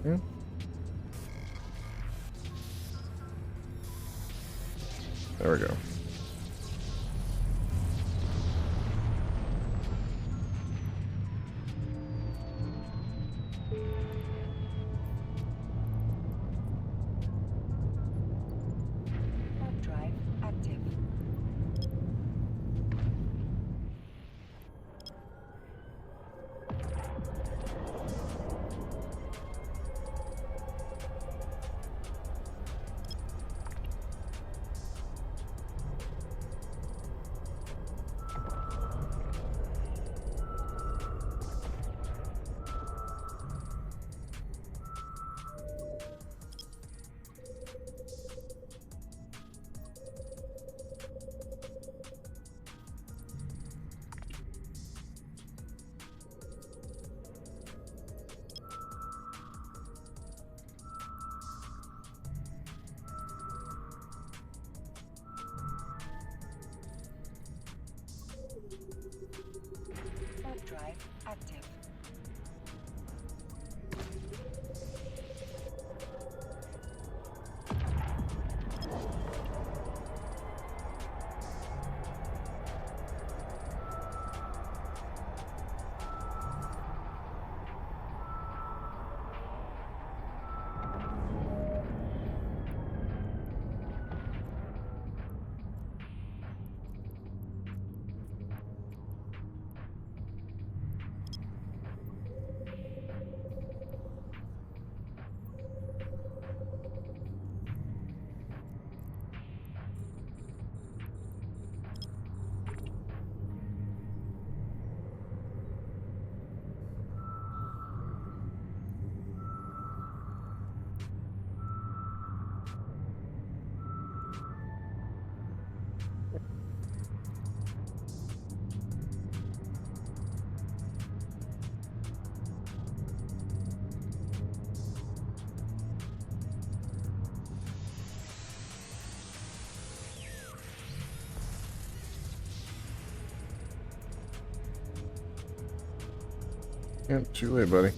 Yeah. There we go. Warp drive active. Warp drive active. Yeah, too late, buddy.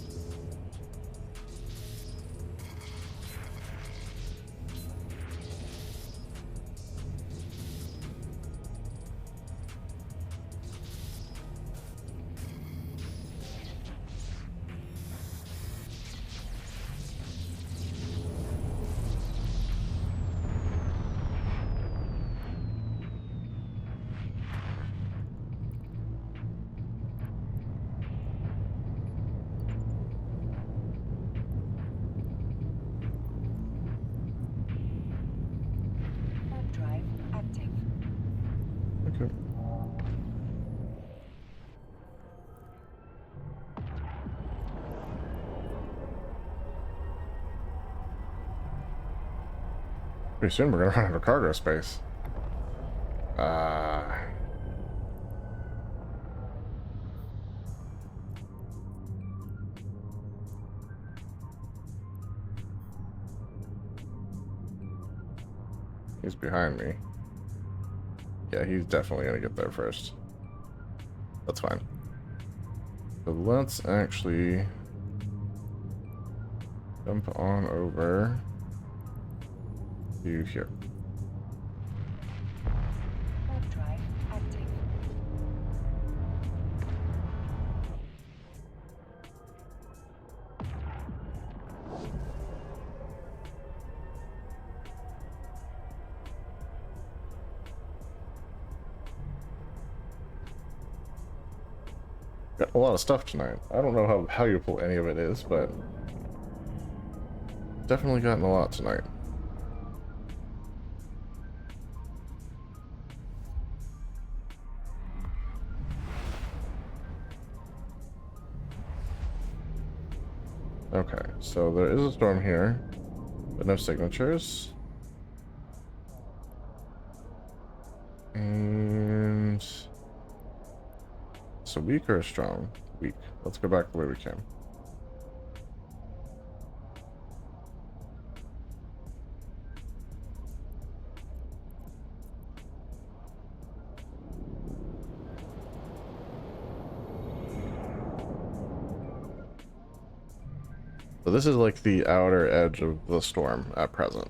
Warp drive active. Okay. Pretty soon we're gonna run out of cargo space. He's behind me. Yeah, he's definitely gonna get there first. That's fine. So let's actually jump on over to here. Warp drive active. Got a lot of stuff tonight. I don't know how valuable any of it is, but definitely gotten a lot tonight. Okay, so there is a storm here, but no signatures. And so weak or strong? Weak. Let's go back the way we came. So this is like the outer edge of the storm at present.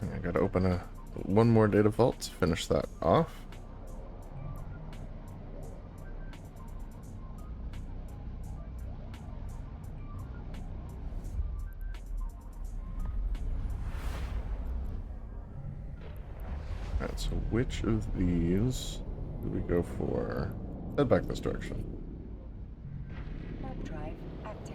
I gotta open one more data vault to finish that off. Alright, so which of these do we go for? Head back this direction. Warp drive active.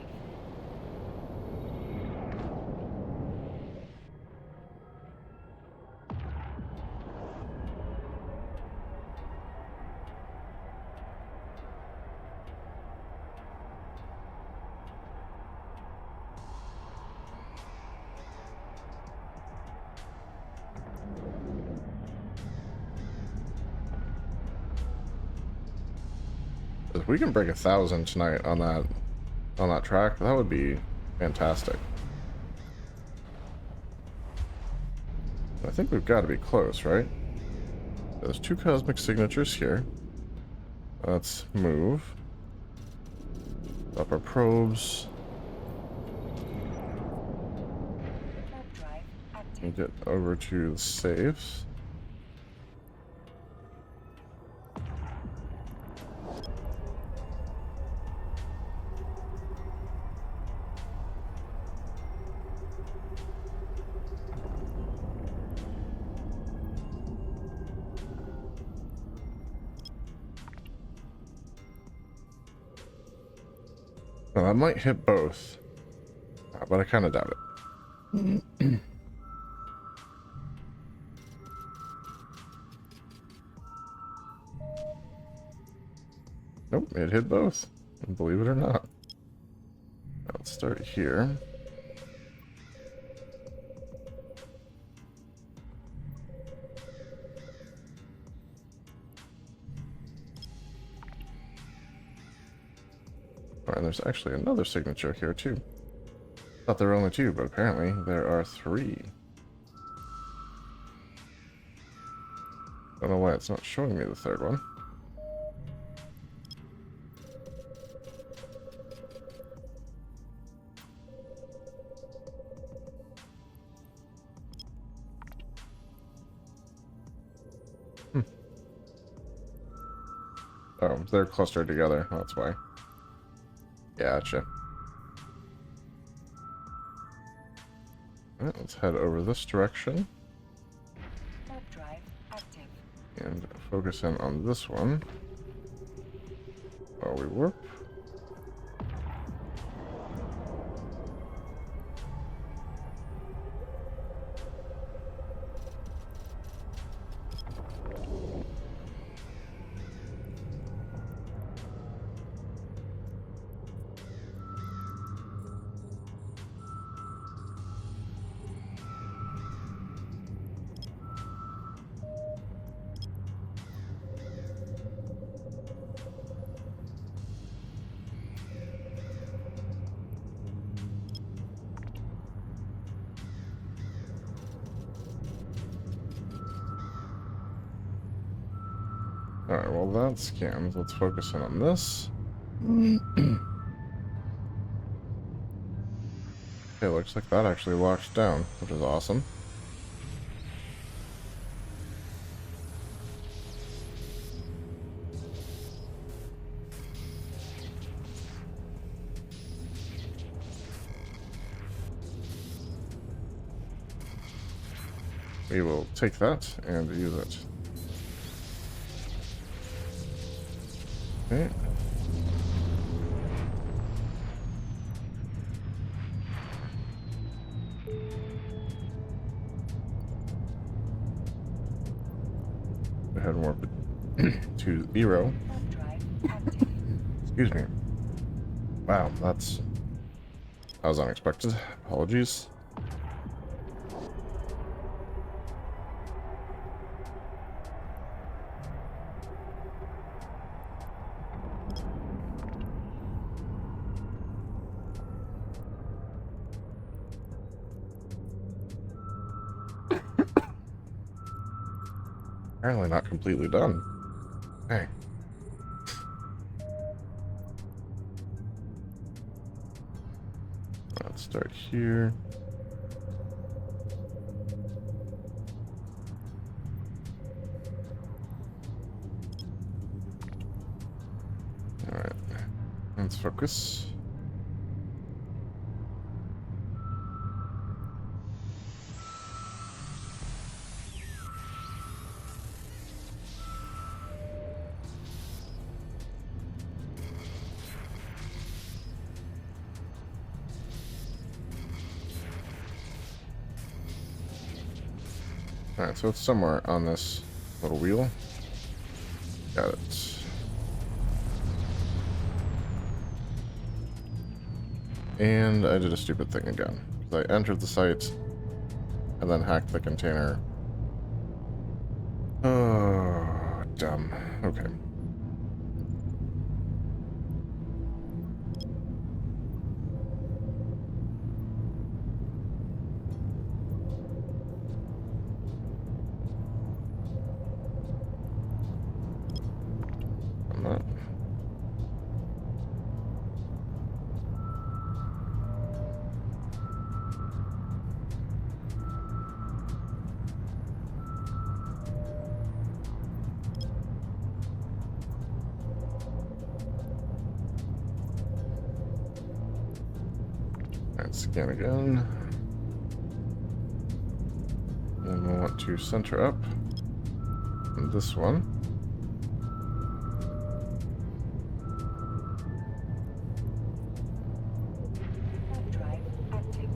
If we can break 1,000 tonight on that track, that would be fantastic. I think we've got to be close, right? There's 2 cosmic signatures here. Let's move up our probes Warp drive active. and get over to the safes. Well, I might hit both, but I kind of doubt it. Nope, it hit both, believe it or not. Let's start here. Alright, there's actually another signature here too. Thought there were only 2, but apparently there are 3. Don't know why it's not showing me the 3rd one. Oh, they're clustered together, that's why. Gotcha. Alright, let's head over this direction Warp drive active. and focus in on this one while we warp. Alright, well that scans. Let's focus in on this. Okay, looks like that actually locks down, which is awesome. We will take that and use it. Okay. Go ahead and warp it to 0. Warp drive active. Excuse me. Wow, that was unexpected. Apologies. Apparently not completely done. Hey. Let's start here. Alright. Let's focus. Alright, so it's somewhere on this little wheel. Got it. And I did a stupid thing again. I entered the site and then hacked the container. Oh, dumb. Okay. I'm not. Alright, scan again. And we'll want to center up on this one. Warp drive active.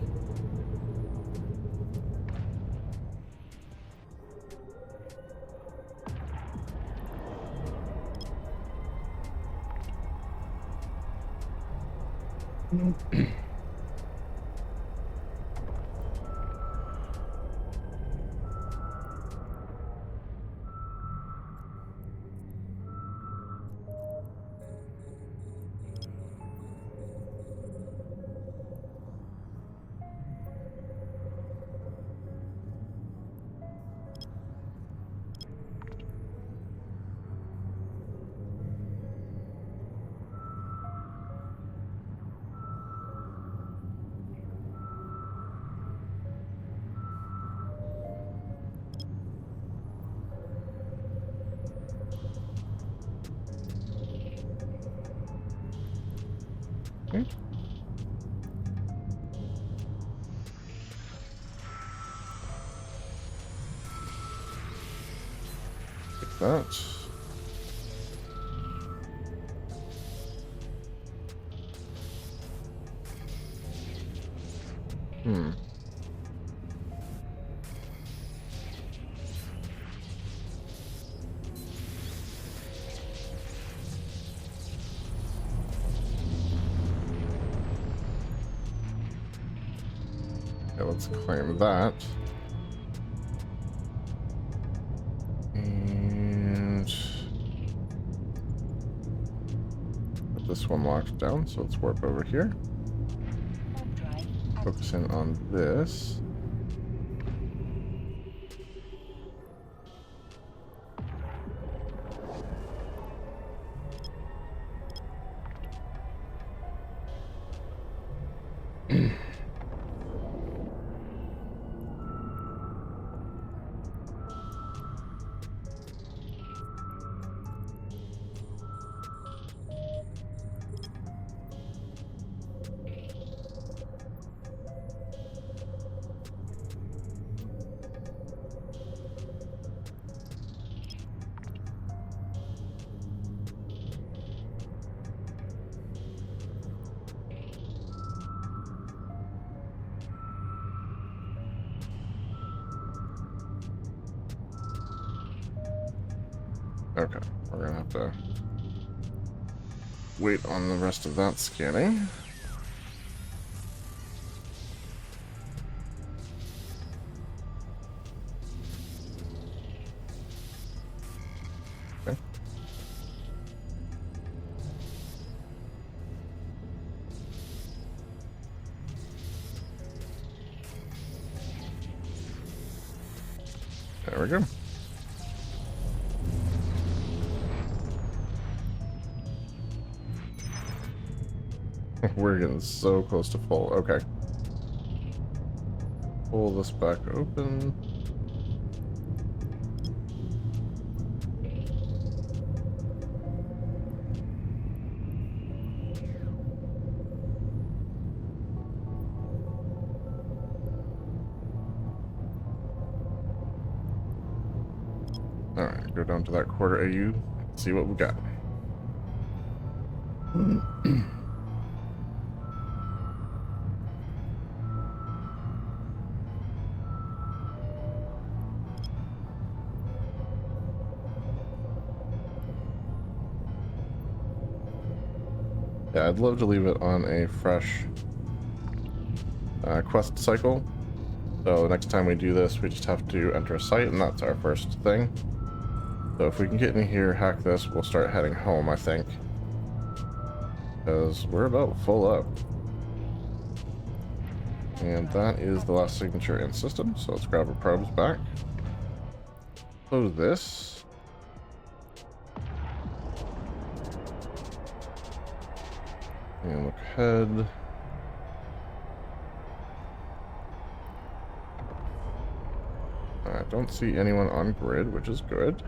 Okay. Take that. Hmm. Okay, let's claim that. And put this one locked down, so let's warp over here. Warp drive Focus in on this. Okay, we're gonna have to wait on the rest of that scanning. Okay. There we go. We're getting so close to full. Okay. Pull this back open. Alright, go down to that quarter AU, see what we got. Yeah, I'd love to leave it on a fresh quest cycle. So next time we do this, we just have to enter a site, and that's our first thing. So if we can get in here, hack this, we'll start heading home, I think. Because we're about full up. And that is the last signature in system, so let's grab our probes back. Close this. And look ahead. I don't see anyone on grid, which is good.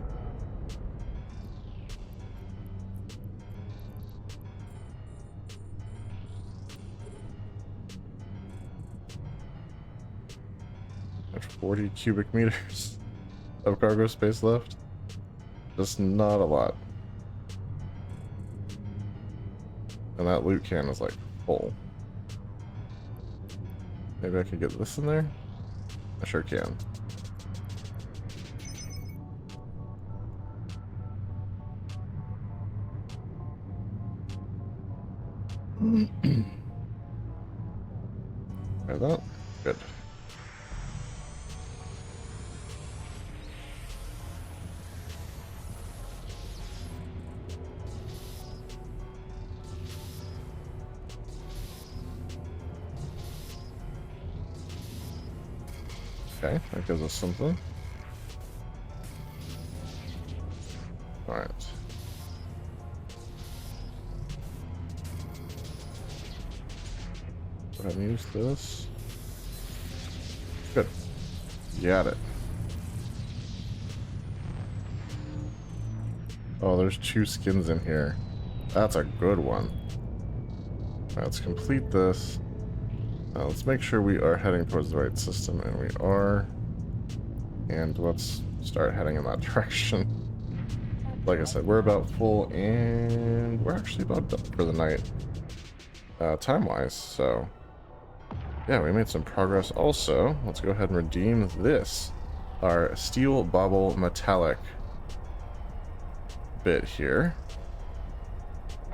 There's 40 cubic meters of cargo space left. Just not a lot. And that loot can is like full. Maybe I could get this in there? I sure can. Try that. Good. Okay, that gives us something. Alright. Go ahead and use this. Good. Got it. Oh, there's 2 skins in here. That's a good one. Alright, let's complete this. Let's make sure we are heading towards the right system, and we are. And let's start heading in that direction. Like I said, we're about full, and we're actually about done for the night, time-wise, so yeah, we made some progress. Also, let's go ahead and redeem this, our steel bauble metallic bit here.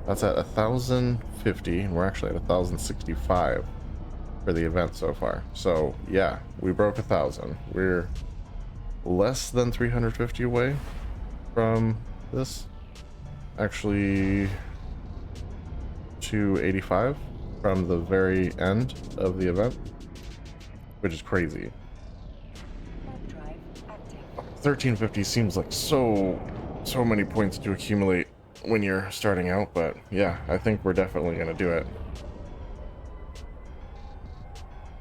That's at 1,050, and we're actually at 1,065 for the event so far. So yeah, we broke 1,000. We're less than 350 away from this. Actually, 285 from the very end of the event, which is crazy. 1,350 seems like so many points to accumulate when you're starting out, but yeah, I think we're definitely gonna do it,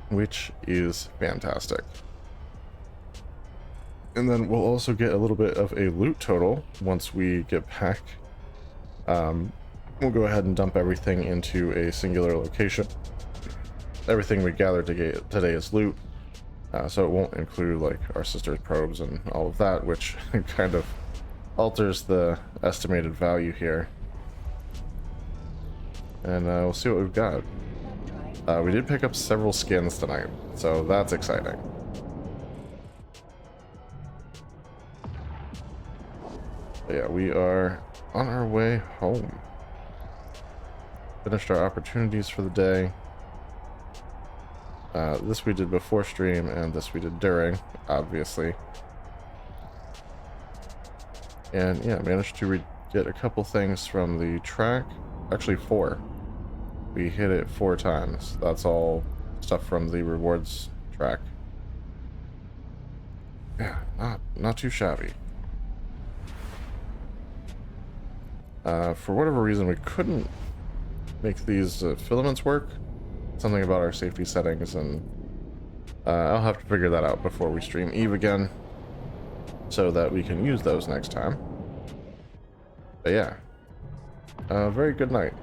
which is fantastic. And then we'll also get a little bit of a loot total once we get back. We'll go ahead and dump everything into a singular location. Everything we gathered today is loot, so it won't include like our sister's probes and all of that, which kind of alters the estimated value here. And we'll see what we've got. We did pick up several skins tonight, so that's exciting. But yeah, we are on our way home. Finished our opportunities for the day. This we did before stream, and this we did during, obviously. And yeah, managed to get a couple things from the track. Actually, 4. We hit it 4 times. That's all stuff from the rewards track. Yeah, not too shabby. For whatever reason, we couldn't make these filaments work. Something about our safety settings, and I'll have to figure that out before we stream Eve again, so that we can use those next time. But yeah, very good night.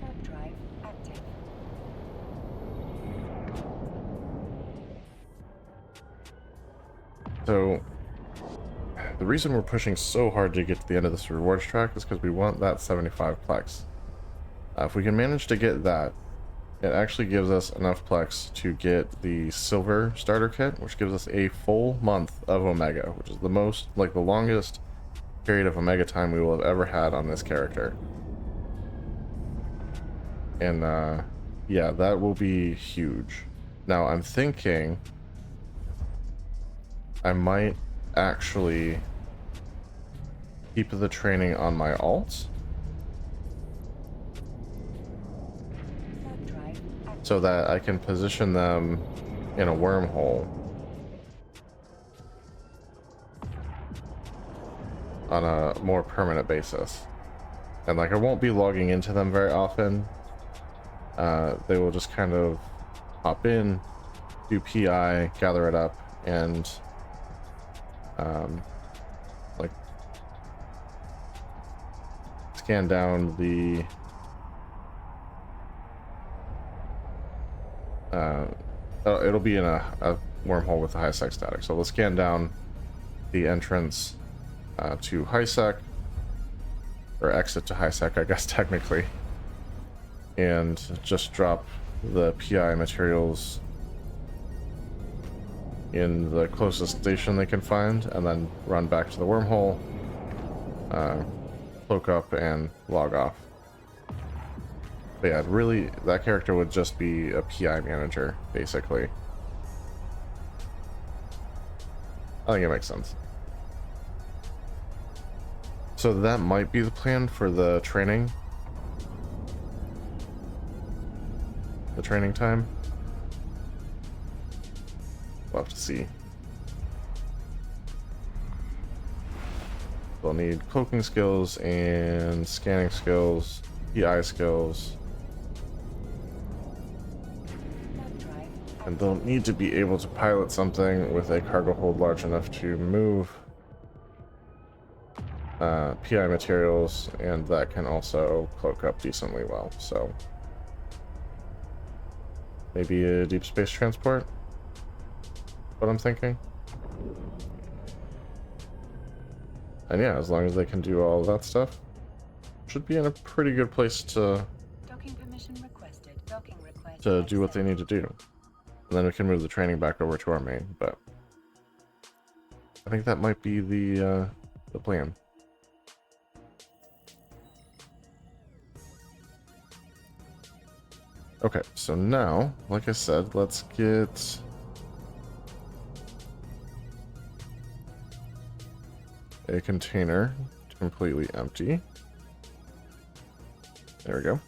Warp drive active. So the reason we're pushing so hard to get to the end of this rewards track is because we want that 75 plex. If we can manage to get that, it actually gives us enough plex to get the silver starter kit, which gives us a full month of Omega, which is the most, like the longest period of Omega time we will have ever had on this character. And yeah, that will be huge. Now I'm thinking I might actually keep the training on my alt, Warp drive active. so that I can position them in a wormhole on a more permanent basis. And like I won't be logging into them very often. They will just kind of hop in, do PI, gather it up, and like scan down the it'll be in a wormhole with a high sec static, so we'll scan down the entrance to high sec, or exit to high sec, I guess technically, and just drop the PI materials in the closest station they can find, and then run back to the wormhole, cloak up, and log off. But yeah, really, that character would just be a PI manager, basically. I think it makes sense. So that might be the plan for the training. The training time. We'll have to see. We'll need cloaking skills and scanning skills, PI skills. Warp drive And they'll need to be able to pilot something with a cargo hold large enough to move PI materials, and that can also cloak up decently well. So maybe a deep space transport, what I'm thinking. And yeah, as long as they can do all of that stuff, should be in a pretty good place to docking permission requested. Docking request. do what they need to do. And then we can move the training back over to our main, but I think that might be the plan. Okay, so now, like I said, let's get a container completely empty. There we go.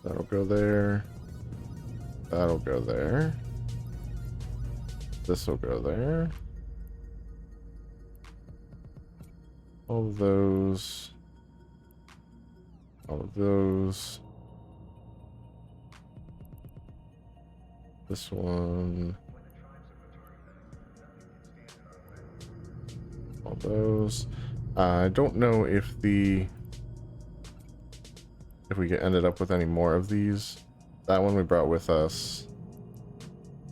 That'll go there. That'll go there. This will go there. all of those. All of those. This one. All those. I don't know if we ended up with any more of these. That one we brought with us.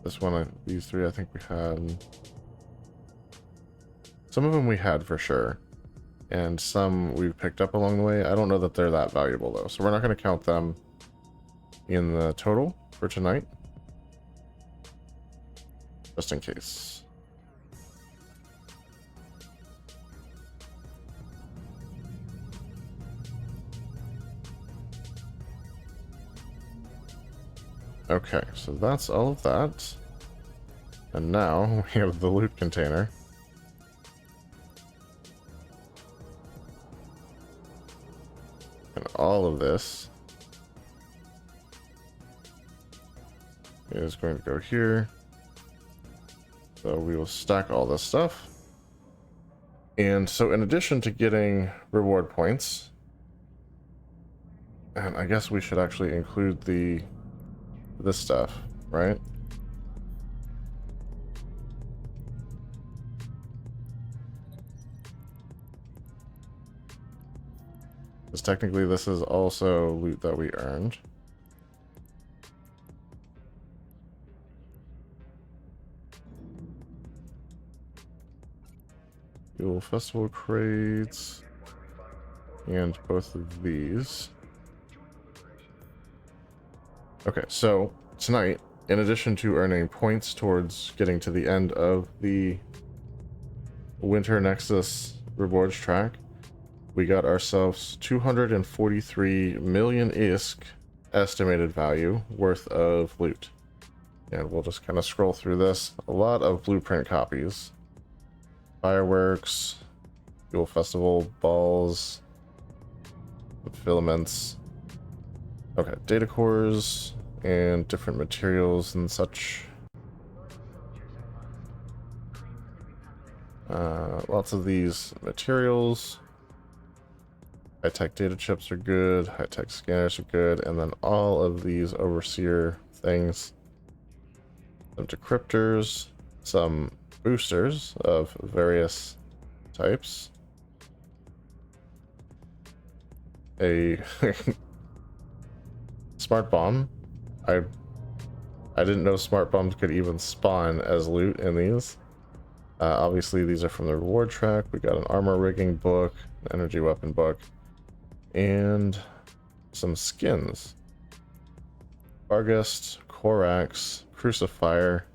This one, these three, I think we had. Some of them we had for sure. And some we've picked up along the way. I don't know that they're that valuable though. So we're not going to count them in the total for tonight. Just in case. Okay, so that's all of that. And now we have the loot container. And all of this is going to go here. So we will stack all this stuff. And so in addition to getting reward points, and I guess we should actually include this stuff, right? Because technically this is also loot that we earned. Fuel festival crates. And both of these. Okay, so tonight, in addition to earning points towards getting to the end of the Winter Nexus rewards track, we got ourselves 243 million ISK estimated value worth of loot. And we'll just kind of scroll through this. A lot of blueprint copies. Fireworks, Fuel Festival, balls, filaments. Okay, data cores and different materials and such. Lots of these materials. High-tech data chips are good, high-tech scanners are good, and then all of these overseer things. Some decryptors, some boosters of various types. A smart bomb. I didn't know smart bombs could even spawn as loot in these. Obviously these are from the reward track. We got an armor rigging book, an energy weapon book, and some skins. Barghest, Korax, Crucifier,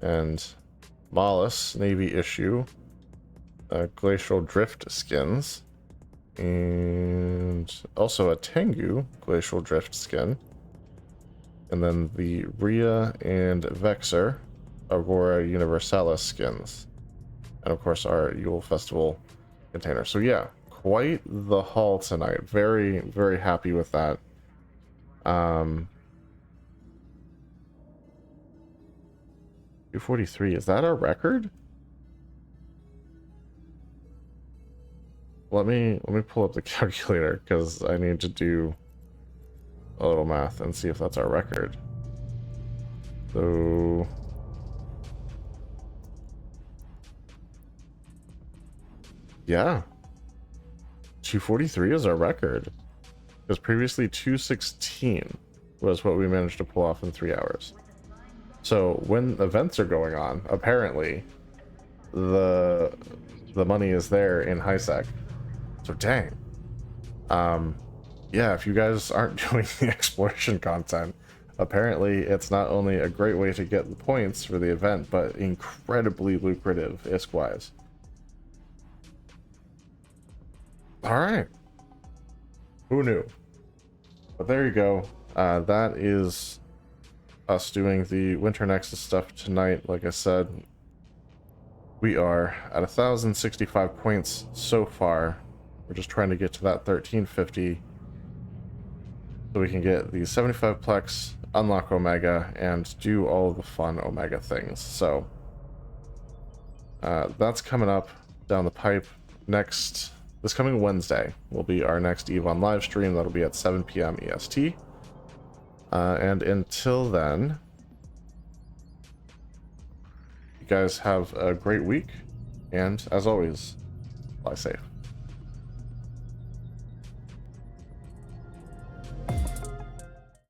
and Mollis Navy issue. Glacial Drift skins. And also a Tengu Glacial Drift skin. And then the Rhea and Vexer Aurora Universalis skins. And of course our Yule Festival container. So yeah, quite the haul tonight. Very, very happy with that. 243, is that our record? Let me pull up the calculator because I need to do a little math and see if that's our record. So yeah, 243 is our record, because previously 216 was what we managed to pull off in 3 hours. So when events are going on, apparently the money is there in HiSec. So dang. Yeah, if you guys aren't doing the exploration content, apparently it's not only a great way to get the points for the event, but incredibly lucrative ISK-wise. Alright. Who knew? But there you go. That is us doing the Winter Nexus stuff tonight. Like I said, we are at 1,065 points so far. We're just trying to get to that 1350 so we can get the 75 plex, unlock Omega, and do all the fun Omega things. So that's coming up down the pipe. Next this coming Wednesday will be our next EVE on live stream. That'll be at 7 p.m. EST. And until then, you guys have a great week. And as always, fly safe.